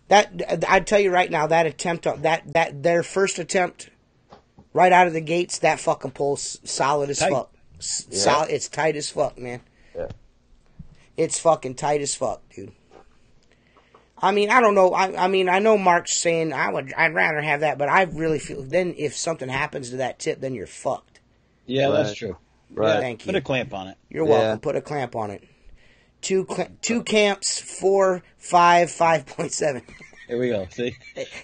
That I'd tell you right now, that attempt that their first attempt right out of the gates, that fucking pole's solid as fuck. Solid, it's tight as fuck, man. Yeah. It's fucking tight as fuck, dude. I don't know. I know Mark's saying I'd rather have that, but I really feel then if something happens to that tip, then you're fucked. Yeah, that's true. Right. Yeah, thank you. Put a clamp on it. You're welcome. Put a clamp on it. 2 camps, 4, 5, 5.7. Here we go. See?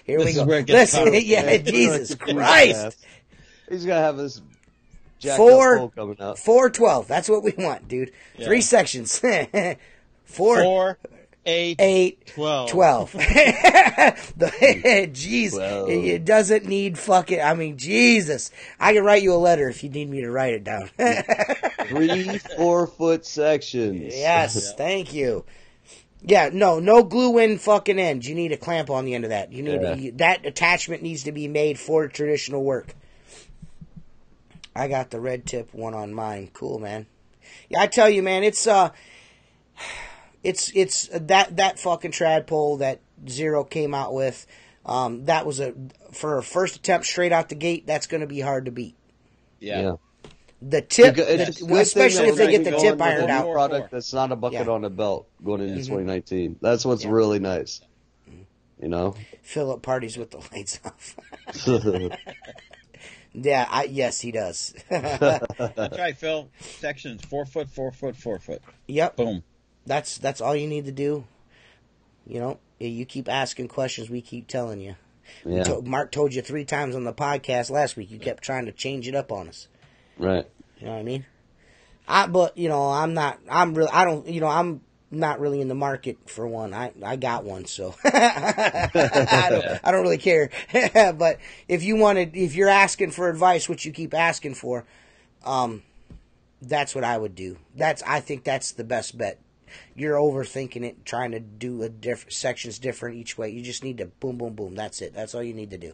Here we go. Listen, Jesus Christ. He's going to have this jacked up pole coming up. 412. That's what we want, dude. 3 sections. 4, 8, 12. 12. Jeez. 12. It doesn't need fucking, Jesus. I can write you a letter if you need me to write it down. 3 4-foot sections. Yes, thank you. Yeah, no glue in fucking ends. You need a clamp on the end of that. You need that attachment needs to be made for traditional work. I got the red tip one on mine. Cool, man. Yeah, I tell you, man, it's that fucking trad pole that Zero came out with. That was for a first attempt straight out the gate. That's going to be hard to beat. Yeah. The tip, especially if they get the tip ironed out. Product that's not a bucket on a belt going into 2019. That's what's really nice. Philip parties with the lights off. Yes, he does. That's right, Phil. Sections 4 foot, 4 foot, 4 foot. Yep. Boom. That's all you need to do. You keep asking questions, we keep telling you. Yeah. Mark told you 3 times on the podcast last week. You kept trying to change it up on us. Right. You know what I mean? I'm not really in the market for one. I got one, so I don't really care. But if you're asking for advice, which you keep asking for, that's what I would do. I think that's the best bet. You're overthinking it, trying to do sections different each way. You just need to boom, boom, boom. That's it. That's all you need to do.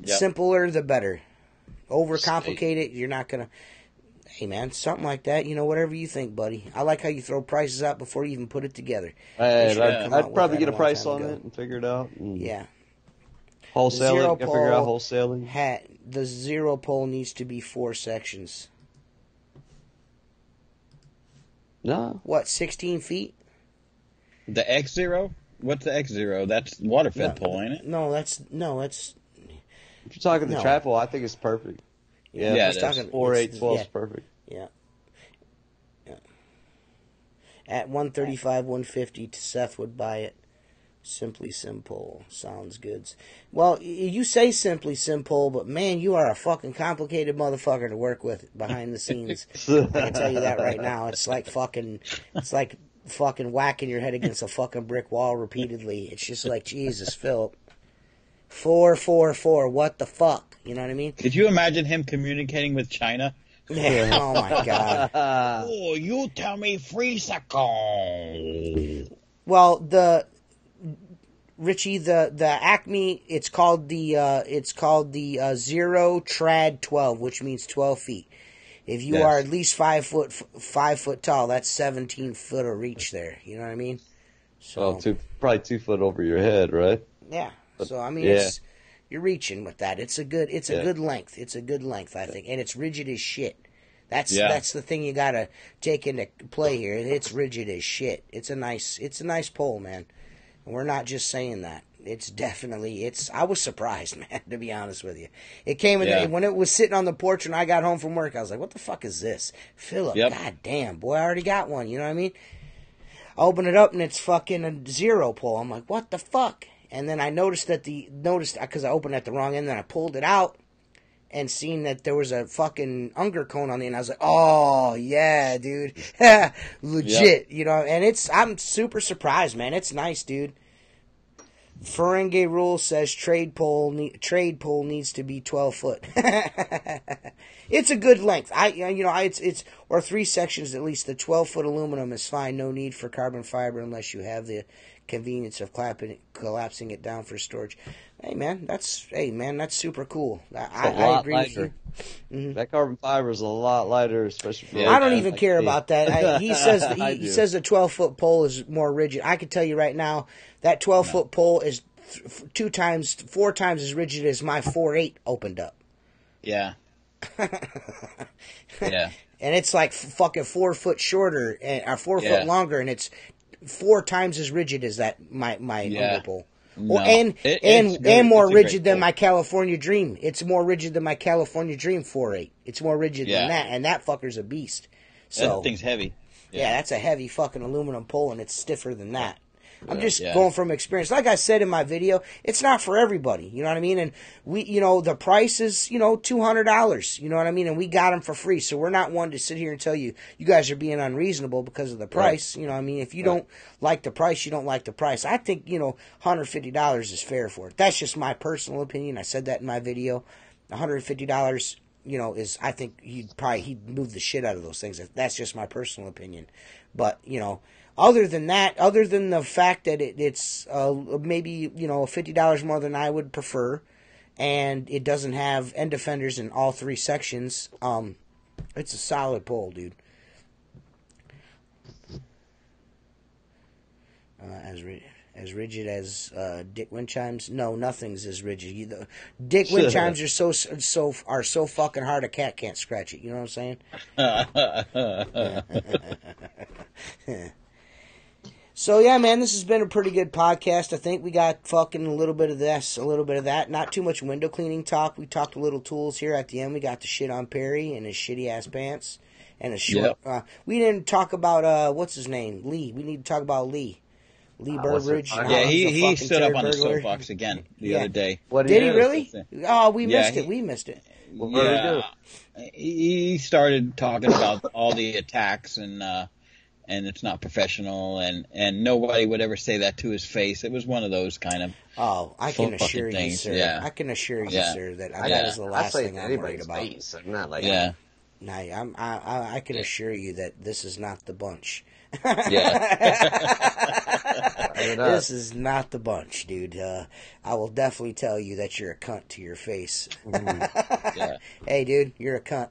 Yep. Simpler, the better. Overcomplicate it, you're not gonna. Hey man, something like that. Whatever you think, buddy. I like how you throw prices out before you even put it together. I'd probably get a price on it and figure it out. Wholesaling. Figure out wholesaling. The Zero pole needs to be 4 sections. No. What? 16 feet? The X0? What's the X0? That's water-fed pole, ain't it? No, that's. If you're talking the trap pole, I think it's perfect. Yeah, it's talking 4, 8, 12 is perfect. Yeah. At 135, 150, Seth would buy it. Simply Simple. Sounds good. Well, you say Simply Simple, but man, you are a fucking complicated motherfucker to work with behind the scenes. I can tell you that right now. It's like fucking whacking your head against a fucking brick wall repeatedly. It's just like, Jesus, Philip. 4, 4, 4. What the fuck? You know what I mean? Did you imagine him communicating with China? Yeah. Oh my God. Oh, you tell me 3 seconds. Well, Richie, the Acme, it's called the Zero Trad 12, which means 12 feet. If you are at least 5 foot tall, that's 17 foot of reach there. You know what I mean? So probably 2 foot over your head, right? Yeah. So I mean, you're reaching with that. It's a good length. It's a good length, I think, and it's rigid as shit. That's the thing you gotta take into play here. It's rigid as shit. It's a nice pole, man. And we're not just saying that. It's definitely, I was surprised, man, to be honest with you. It came in, when it was sitting on the porch when I got home from work, I was like, what the fuck is this? Philip, god damn, boy, I already got one, you know what I mean? I open it up and it's fucking a Zero pole. I'm like, what the fuck? And then I noticed because I opened it at the wrong end, then I pulled it out and seen that there was a fucking Unger cone on the end. I was like, oh, yeah, dude. Legit, you know, and I'm super surprised, man. It's nice, dude. Ferengi rule says trade pole needs to be 12 foot. It's a good length. It's or 3 sections at least. The 12-foot aluminum is fine. No need for carbon fiber unless you have the convenience of collapsing it down for storage. Hey man, that's super cool. I agree with you. Mm-hmm. That carbon fiber is a lot lighter, especially for I don't even care about that. He says he says the 12-foot pole is more rigid. I can tell you right now that 12-foot pole is 4 times as rigid as my 4.8 opened up. Yeah. Yeah. And it's like fucking 4 foot shorter or 4 foot longer, and it's 4 times as rigid as that my Unger pole. No. And more rigid than my California Dream. It's more rigid than my California Dream 4.8. It's more rigid than that, and that fucker's a beast. So that thing's heavy. Yeah, that's a heavy fucking aluminum pole, and it's stiffer than that. I'm just going from experience. Like I said in my video, it's not for everybody. You know what I mean? And the price is, $200. You know what I mean? And we got them for free. So we're not one to sit here and tell you guys are being unreasonable because of the price. Right. You know what I mean? If you don't like the price, you don't like the price. I think, $150 is fair for it. That's just my personal opinion. I said that in my video. $150, is, I think he'd move the shit out of those things. That's just my personal opinion. But, other than that, other than the fact that it's maybe, $50 more than I would prefer, and it doesn't have end defenders in all 3 sections, it's a solid pole, dude. As rigid as Dick wind chimes? No, nothing's as rigid. Dick wind chimes are so fucking hard a cat can't scratch it. You know what I'm saying? So, yeah, man, this has been a pretty good podcast. I think we got fucking a little bit of this, a little bit of that. Not too much window cleaning talk. We talked a little tools here at the end. We got the shit on Perry and his shitty-ass pants. And a short... we didn't talk about, what's his name? Lee. We need to talk about Lee. Lee Burbridge. Yeah, he stood up on the soapbox again the other day. Did he really? Oh, we missed it. We missed it. What did he do? He started talking about all the attacks and it's not professional, and nobody would ever say that to his face. It was one of those kind of I can assure you, things. sir. Yeah. I can assure you, sir, that that is the last thing I'm worried about. Face. I'm not like I can assure you that this is not the bunch. This is not the bunch, dude. I will definitely tell you that you're a cunt to your face. Hey, dude, you're a cunt.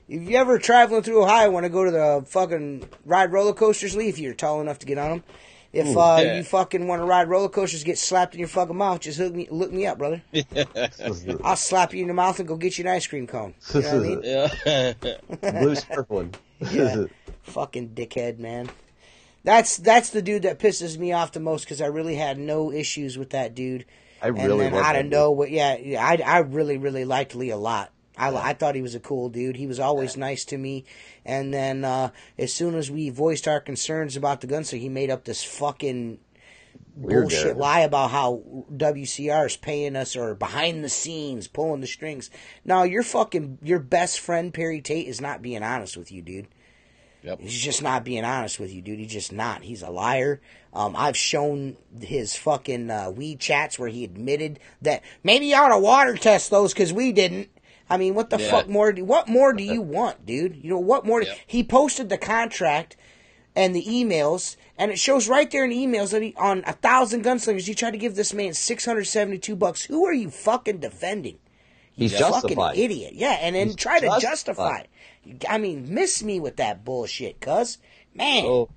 If you ever traveling through Ohio want to go to the fucking ride roller coasters, Lee, if you're tall enough to get on them. If you fucking want to ride roller coasters, get slapped in your fucking mouth, just look me up, brother. I'll slap you in the mouth and go get you an ice cream cone. You know what I mean? Blue surf one. Yeah. Fucking dickhead, man. That's the dude that pisses me off the most because I really had no issues with that dude. I really really liked Lee a lot. I thought he was a cool dude. He was always nice to me. And then as soon as we voiced our concerns about the gunslinger, he made up this fucking bullshit lie about how WCR is paying us or behind the scenes, pulling the strings. No, your best friend, Perry Tate, is not being honest with you, dude. Yep. He's just not being honest with you, dude. He's just not. He's a liar. I've shown his fucking weed chats where he admitted that maybe you ought to water test those because we didn't. I mean, what the fuck more? What more do you want, dude? What more? He posted the contract and the emails, and it shows right there in the emails that on 1,000 Gunslingers, you tried to give this man $672. Who are you fucking defending? He's fucking justified. idiot. Yeah, and then try to justified. justify it. I mean, miss me with that bullshit, cuz. Man. Oh.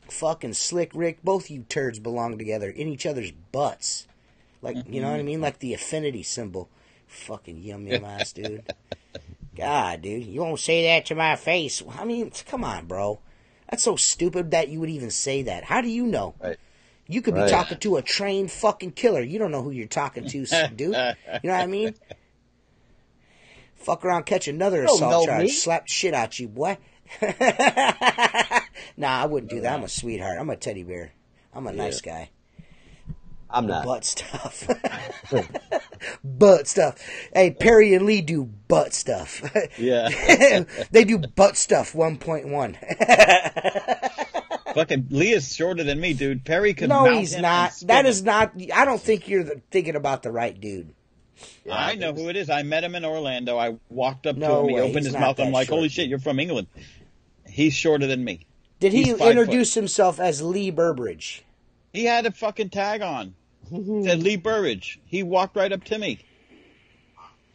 Fucking Slick Rick, both you turds belong together in each other's butts. Like, you know what I mean? Like the affinity symbol. Fucking yum ass, dude. God, dude, you won't say that to my face. I mean, come on, bro. That's so stupid that you would even say that. How do you know? Right. You could be talking to a trained fucking killer. You don't know who you're talking to, dude. You know what I mean? Fuck around, catch another assault charge. Slap shit out you, boy. Nah, I wouldn't do that. I'm a sweetheart. I'm a teddy bear. I'm a nice guy. I'm not. Butt stuff. Butt stuff. Hey, Perry and Lee do butt stuff. Yeah. They do butt stuff 1.1. Fucking Lee is shorter than me, dude. Perry could No, mount he's him not. and spin That him. is not. I don't think you're thinking about the right dude. Yeah, I know who it is. I met him in Orlando. I walked up to No him. He way. opened He's his not mouth. I'm that like, short, holy shit, dude. you're from England. He's shorter than me. Did he He's 5 introduce himself as Lee Burbridge? He had a fucking tag on. Said Lee Burridge. He walked right up to me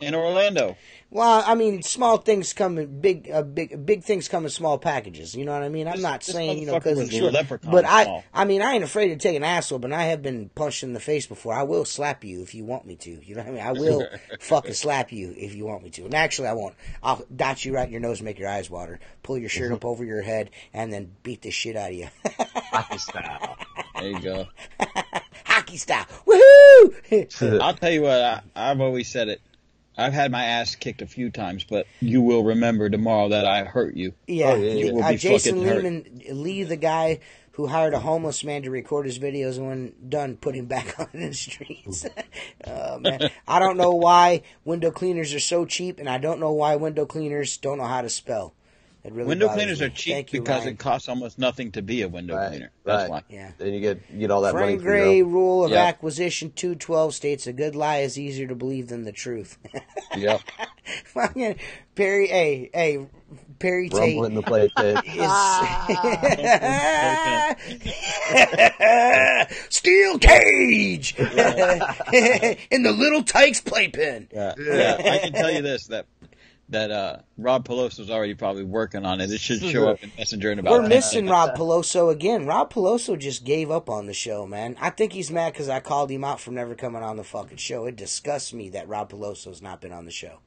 in Orlando. Well, I mean, small things come in big things come in small packages. You know what I mean? I'm not This saying, motherfucker because was he's short, leprechaun but small. I mean, I ain't afraid to take an asshole, but I have been punched in the face before. I will slap you if you want me to. You know what I mean? I will fucking slap you if you want me to. And actually, I won't. I'll dot you right in your nose, make your eyes water, pull your shirt up over your head, and then beat the shit out of you. Hockey style. There you go. Hockey style. Woohoo! I'll tell you what, I've always said it. I've had my ass kicked a few times, but you will remember tomorrow that I hurt you. Yeah, You will be Jason fucking hurt. Lehman, Lee, the guy who hired a homeless man to record his videos, and when done, put him back on the streets. Oh, man. I don't know why window cleaners are so cheap, and I don't know why window cleaners don't know how to spell. It really Window bothers cleaners me. are cheap Thank you, because Ryan. it costs almost nothing to be a window cleaner. That's why. Yeah. Then you get all that money Frank for Gray your rule of Yep. acquisition 212 states a good lie is easier to believe than the truth. Yep. Fucking Perry, hey, Perry Tate. rumble in the play pit. Steel cage in the little Tykes playpen. Yeah. I can tell you this, that Rob Peloso's already probably working on it. It should show up in Messenger in about We're 10 missing seconds. Rob Peloso again. Rob Peloso just gave up on the show, man. I think he's mad because I called him out for never coming on the fucking show. It disgusts me that Rob Peloso's not been on the show.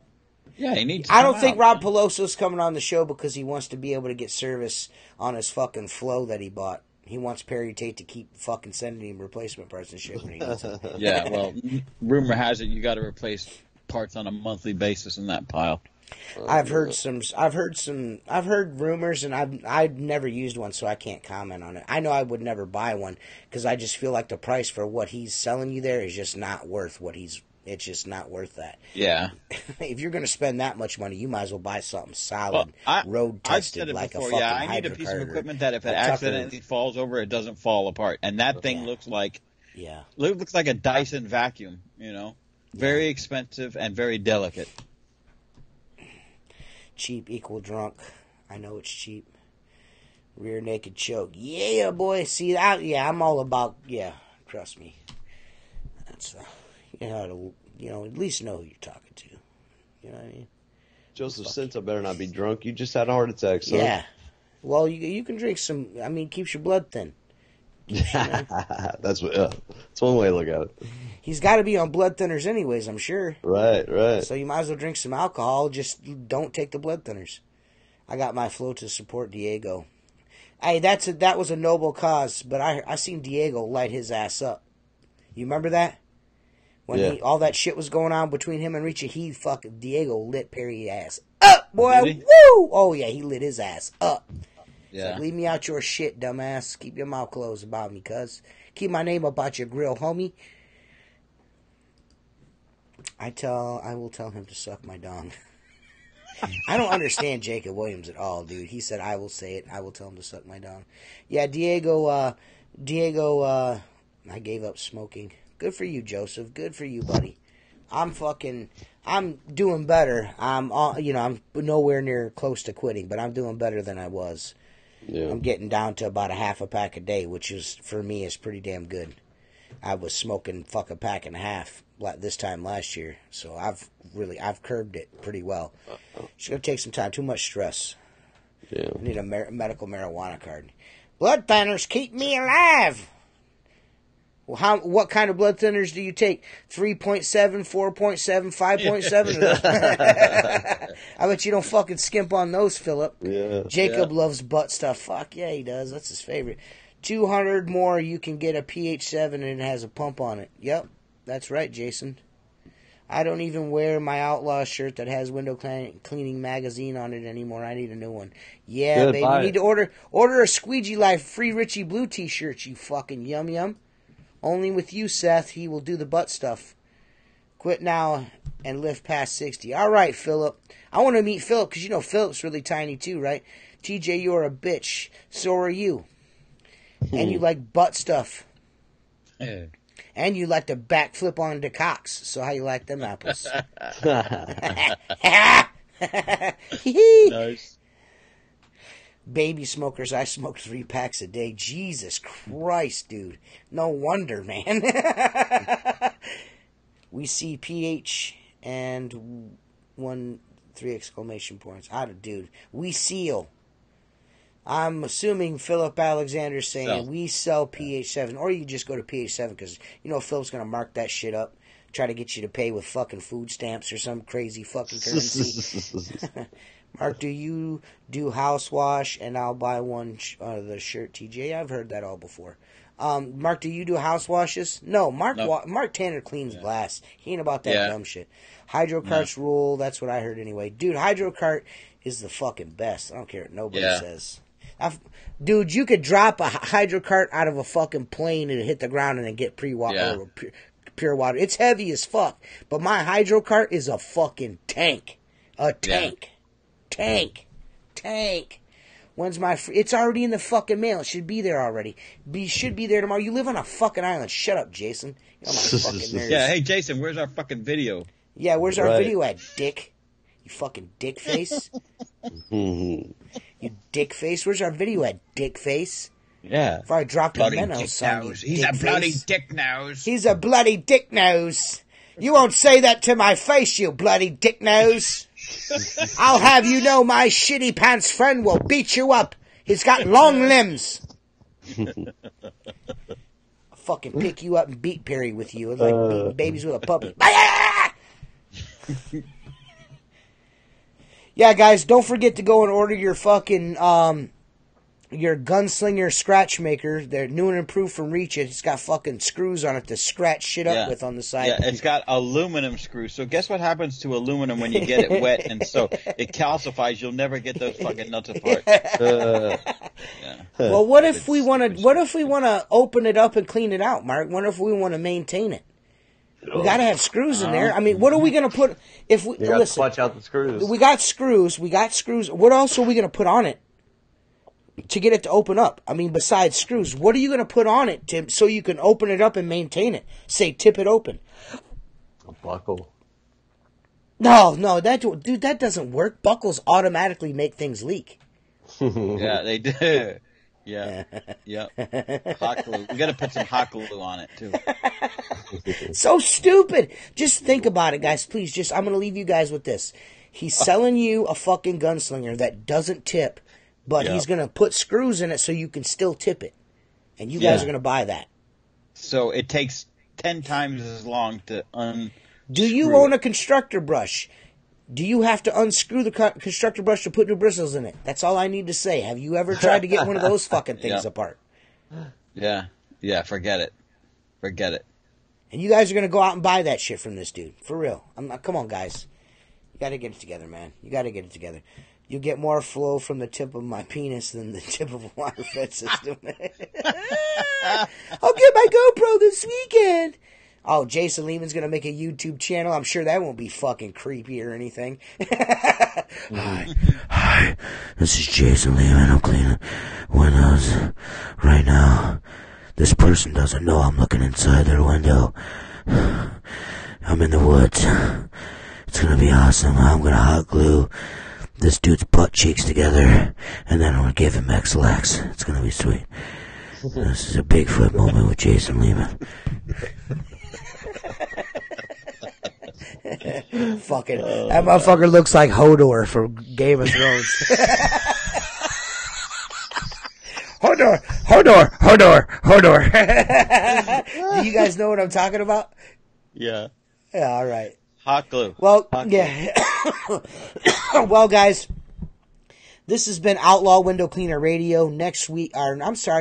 Yeah, he needs to I don't come think out, Rob man. Peloso's coming on the show because he wants to be able to get service on his fucking flow that he bought. He wants Perry Tate to keep fucking sending him replacement parts and shit when he needs it. Yeah, well, rumor has it you got to replace parts on a monthly basis in that pile. I've heard rumors, and I've never used one, so I can't comment on it. I know I would never buy one because I just feel like the price for what he's selling you there is just not worth it's just not worth that. Yeah. If you're going to spend that much money, you might as well buy something solid, road I've said tested, it like before. a fucking Yeah, I need a piece of hydrocarbon. equipment that if it A Tucker. accidentally falls over, it doesn't fall apart. And that thing looks like a Dyson vacuum, you know? Very expensive and very delicate. Cheap equal drunk. I know it's cheap. Rear naked choke. Yeah, boy. See, I'm all about, trust me. That's, at least know who you're talking to. You know what I mean? Joseph Sinta better not be drunk. You just had a heart attack, son. Yeah. Well, you can drink some, keeps your blood thin. That's one way to look at it. He's got to be on blood thinners anyways, I'm sure. Right. So you might as well drink some alcohol. Just don't take the blood thinners. I got my flow to support Diego. Hey, that was a noble cause, but I seen Diego light his ass up. You remember that? When all that shit was going on between him and Richie, Diego lit Perry's ass up, boy. Did he? Woo! Oh yeah, he lit his ass up. Yeah. Like, leave me out your shit, dumbass. Keep your mouth closed about me, cuz. Keep my name about your grill, homie. I will tell him to suck my dong. I don't understand Jacob Williams at all, dude. He said, I will say it. I will tell him to suck my dong. Yeah, Diego, I gave up smoking. Good for you, Joseph. Good for you, buddy. I'm doing better. I'm nowhere near close to quitting, but I'm doing better than I was. Yeah. I'm getting down to about a half a pack a day, which is, for me, is pretty damn good. I was smoking fuck a pack and a half this time last year, so I've curbed it pretty well. It's gonna take some time. Too much stress. Yeah. I need a medical marijuana card. Blood thinners keep me alive. Well, what kind of blood thinners do you take? 3.7, 4.7, 5.7? I bet you don't fucking skimp on those, Philip. Yeah. Jacob loves butt stuff. Fuck yeah, he does. That's his favorite. 200 more, you can get a pH7 and it has a pump on it. Yep, that's right, Jason. I don't even wear my Outlaw shirt that has window cleaning magazine on it anymore. I need a new one. Yeah, Good, baby. You need to order a Squeegee Life Free Richie Blue t-shirt, you fucking yum. Only with you, Seth. He will do the butt stuff. Quit now and live past 60. All right, Philip. I want to meet Philip because you know Philip's really tiny too, right? TJ, you're a bitch. So are you. And you like butt stuff. And you like to backflip onto cocks. So how you like them apples? Nice. Baby smokers, I smoke 3 packs a day. Jesus Christ, dude. No wonder, man. We see PH and 3 exclamation points. Dude. We seal. I'm assuming Philip Alexander's saying we sell PH7, or you just go to PH7 because you know Philip's gonna mark that shit up, try to get you to pay with fucking food stamps or some crazy fucking currency. Mark, do you do house wash? And I'll buy one the shirt. TJ, I've heard that all before. Mark, do you do house washes? No, Mark Tanner cleans glass. He ain't about that dumb shit. Hydrocarts rule. That's what I heard anyway. Dude, Hydrocart is the fucking best. I don't care what nobody says. Dude, you could drop a Hydrocart out of a fucking plane and hit the ground and then get pure water. It's heavy as fuck. But my Hydrocart is a fucking tank. A tank. Tank. When's my it's already in the fucking mail. It should be there already. Should be there tomorrow. You live on a fucking island. Shut up, Jason. You're my fucking nerves. Yeah, hey, Jason, where's our fucking video? Yeah, where's our video at, dick? You fucking dick face. You dick face. Where's our video at, dick face? Yeah. Before I drop your minnows on you, He's a bloody dick nose. He's a bloody dick nose. You won't say that to my face, you bloody dick nose. I'll have you know my shitty pants friend will beat you up. He's got long limbs. I'll fucking pick you up and beat Perry with you. It's like beating babies with a puppy. Yeah, guys, don't forget to go and order your fucking your gunslinger scratch maker. They're new and improved from Reach It. It's got fucking screws on it to scratch shit up with on the side. Yeah, it's got aluminum screws. So guess what happens to aluminum when you get it wet and so it calcifies? You'll never get those fucking nuts apart. Well, what if we want to open it up and clean it out, Mark? What if we want to maintain it? We gotta have screws in there. I mean, what are we gonna put if we listen? Watch out the screws. We got screws. What else are we gonna put on it to get it to open up? I mean, besides screws, what are you gonna put on it so you can open it up and maintain it? Say, tip it open. A buckle. No, that doesn't work. Buckles automatically make things leak. Yeah, they do. Yeah. Hot glue. We gotta put some hot glue on it too. So stupid. Just think about it, guys. Please, I'm gonna leave you guys with this. He's selling you a fucking gunslinger that doesn't tip, but he's gonna put screws in it so you can still tip it. And you guys are gonna buy that. So it takes 10 times as long to Do you own a constructor brush? Do you have to unscrew the constructor brush to put new bristles in it? That's all I need to say. Have you ever tried to get one of those fucking things apart? Yeah, forget it. And you guys are going to go out and buy that shit from this dude. For real. Come on, guys. You got to get it together, man. You got to get it together. You get more flow from the tip of my penis than the tip of a water fed system. I'll get my GoPro this weekend. Oh, Jason Lehman's going to make a YouTube channel. I'm sure that won't be fucking creepy or anything. Hi, this is Jason Lehman. I'm cleaning windows right now. This person doesn't know I'm looking inside their window. I'm in the woods. It's going to be awesome. I'm going to hot glue this dude's butt cheeks together, and then I'm gonna give him X-Lax. It's gonna be sweet. This is a Bigfoot moment with Jason Lehman. Fucking, that motherfucker looks like Hodor from Game of Thrones. Hodor. Do you guys know what I'm talking about? Yeah. Yeah, all right. Hot glue. Well, Hot yeah. Well, guys, this has been Outlaw Window Cleaner Radio. Next week,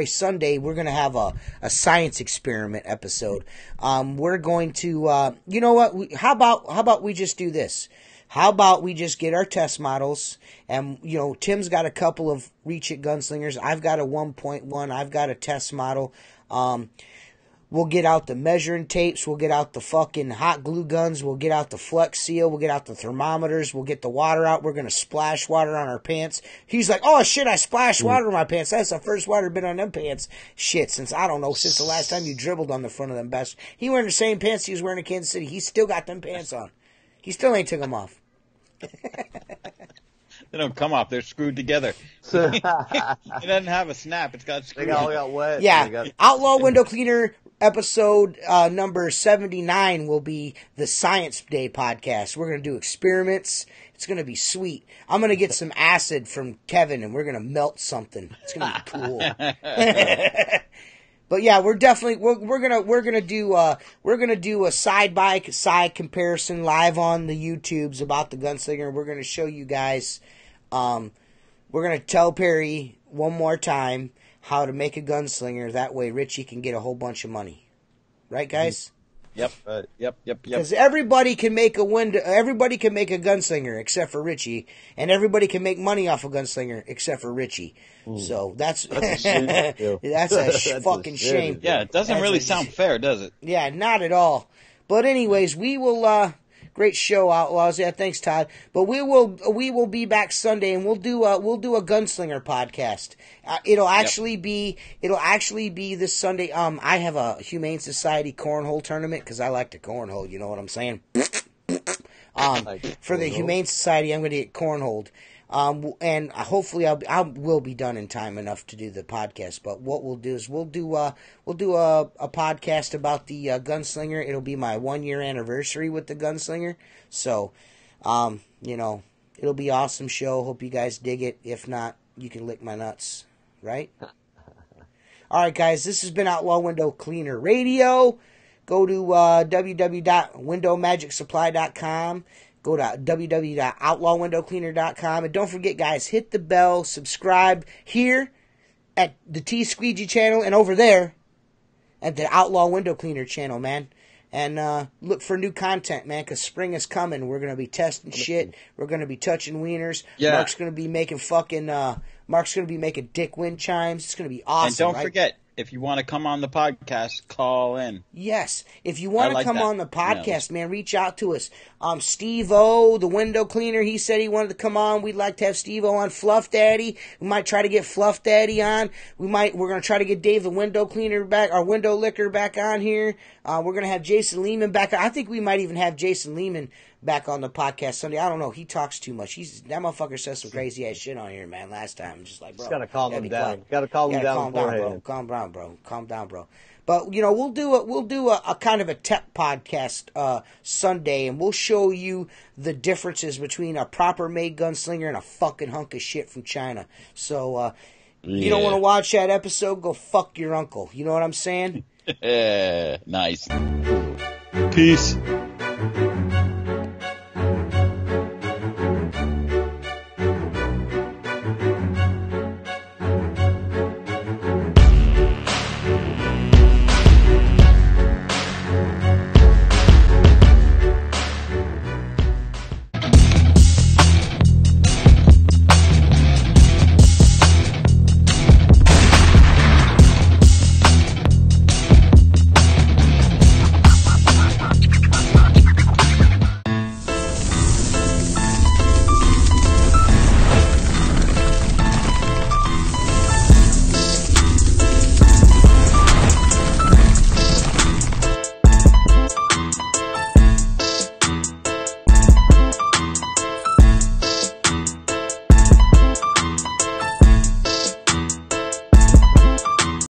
Sunday, we're going to have a science experiment episode. We're going to, you know what? How about we just do this? How about we just get our test models, and, you know, Tim's got a couple of Reach It gunslingers. I've got a 1.1. I've got a test model. We'll get out the measuring tapes. We'll get out the fucking hot glue guns. We'll get out the Flex Seal. We'll get out the thermometers. We'll get the water out. We're going to splash water on our pants. He's like, oh, shit, I splashed water on my pants. That's the first water been on them pants. Shit, since the last time you dribbled on the front of them best. He wearing the same pants he was wearing in Kansas City. He still got them pants on. He still ain't took them off. They don't come off. They're screwed together. It doesn't have a snap. It's got screws. They all got wet. Yeah. Outlaw Window Cleaner episode number 79 will be the Science Day podcast. We're going to do experiments. It's going to be sweet. I'm going to get some acid from Kevin, and we're going to melt something. It's going to be cool. But yeah, we're gonna do a side by side comparison live on the YouTubes about the gunslinger. We're gonna show you guys. We're gonna tell Perry one more time how to make a gunslinger. That way, Richie can get a whole bunch of money. Right, guys? Yep. Yep. Because everybody can make a gunslinger except for Richie, and everybody can make money off a gunslinger except for Richie. So that's a fucking shame. Yeah, it doesn't really sound fair, does it? Yeah, not at all. But anyways, we will. Great show, Outlaws. Yeah, thanks, Todd. But we will be back Sunday, and we'll do a gunslinger podcast. It'll actually be this Sunday. I have a Humane Society cornhole tournament because I like to cornhole. You know what I'm saying? For the Humane Society, I'm going to get cornholed. And hopefully I will be done in time enough to do the podcast. But what we'll do is we'll do a podcast about the gunslinger. It'll be my 1 year anniversary with the gunslinger. So, it'll be an awesome show. Hope you guys dig it. If not, you can lick my nuts, right? All right, guys. This has been Outlaw Window Cleaner Radio. Go to www.windowmagicsupply.com. Go to www.outlawwindowcleaner.com. And don't forget, guys, hit the bell, subscribe here at the Squeegee channel and over there at the Outlaw Window Cleaner channel, man. And look for new content, man, because spring is coming. We're going to be testing shit. We're going to be touching wieners. Yeah. Mark's going to be making dick wind chimes. It's going to be awesome. And don't forget, if you want to come on the podcast, call in. Yes. If you want to come on the podcast, man, reach out to us. Steve-O, the window cleaner, he said he wanted to come on. We'd like to have Steve-O on. Fluff Daddy. We might try to get Fluff Daddy on. We're going to try to get Dave, the window cleaner, back, our window licker, back on here. We're going to have Jason Lehman back. I think we might even have Jason Lehman back on the podcast Sunday. I don't know. He talks too much. That motherfucker says some crazy ass shit on here, man. Last time, I'm just like, bro, just gotta calm him down. Quiet. Gotta calm him down. Calm down, bro. But we'll do a kind of a tech podcast Sunday, and we'll show you the differences between a proper made gunslinger and a fucking hunk of shit from China. So you don't want to watch that episode? Go fuck your uncle. You know what I'm saying? Nice. Peace.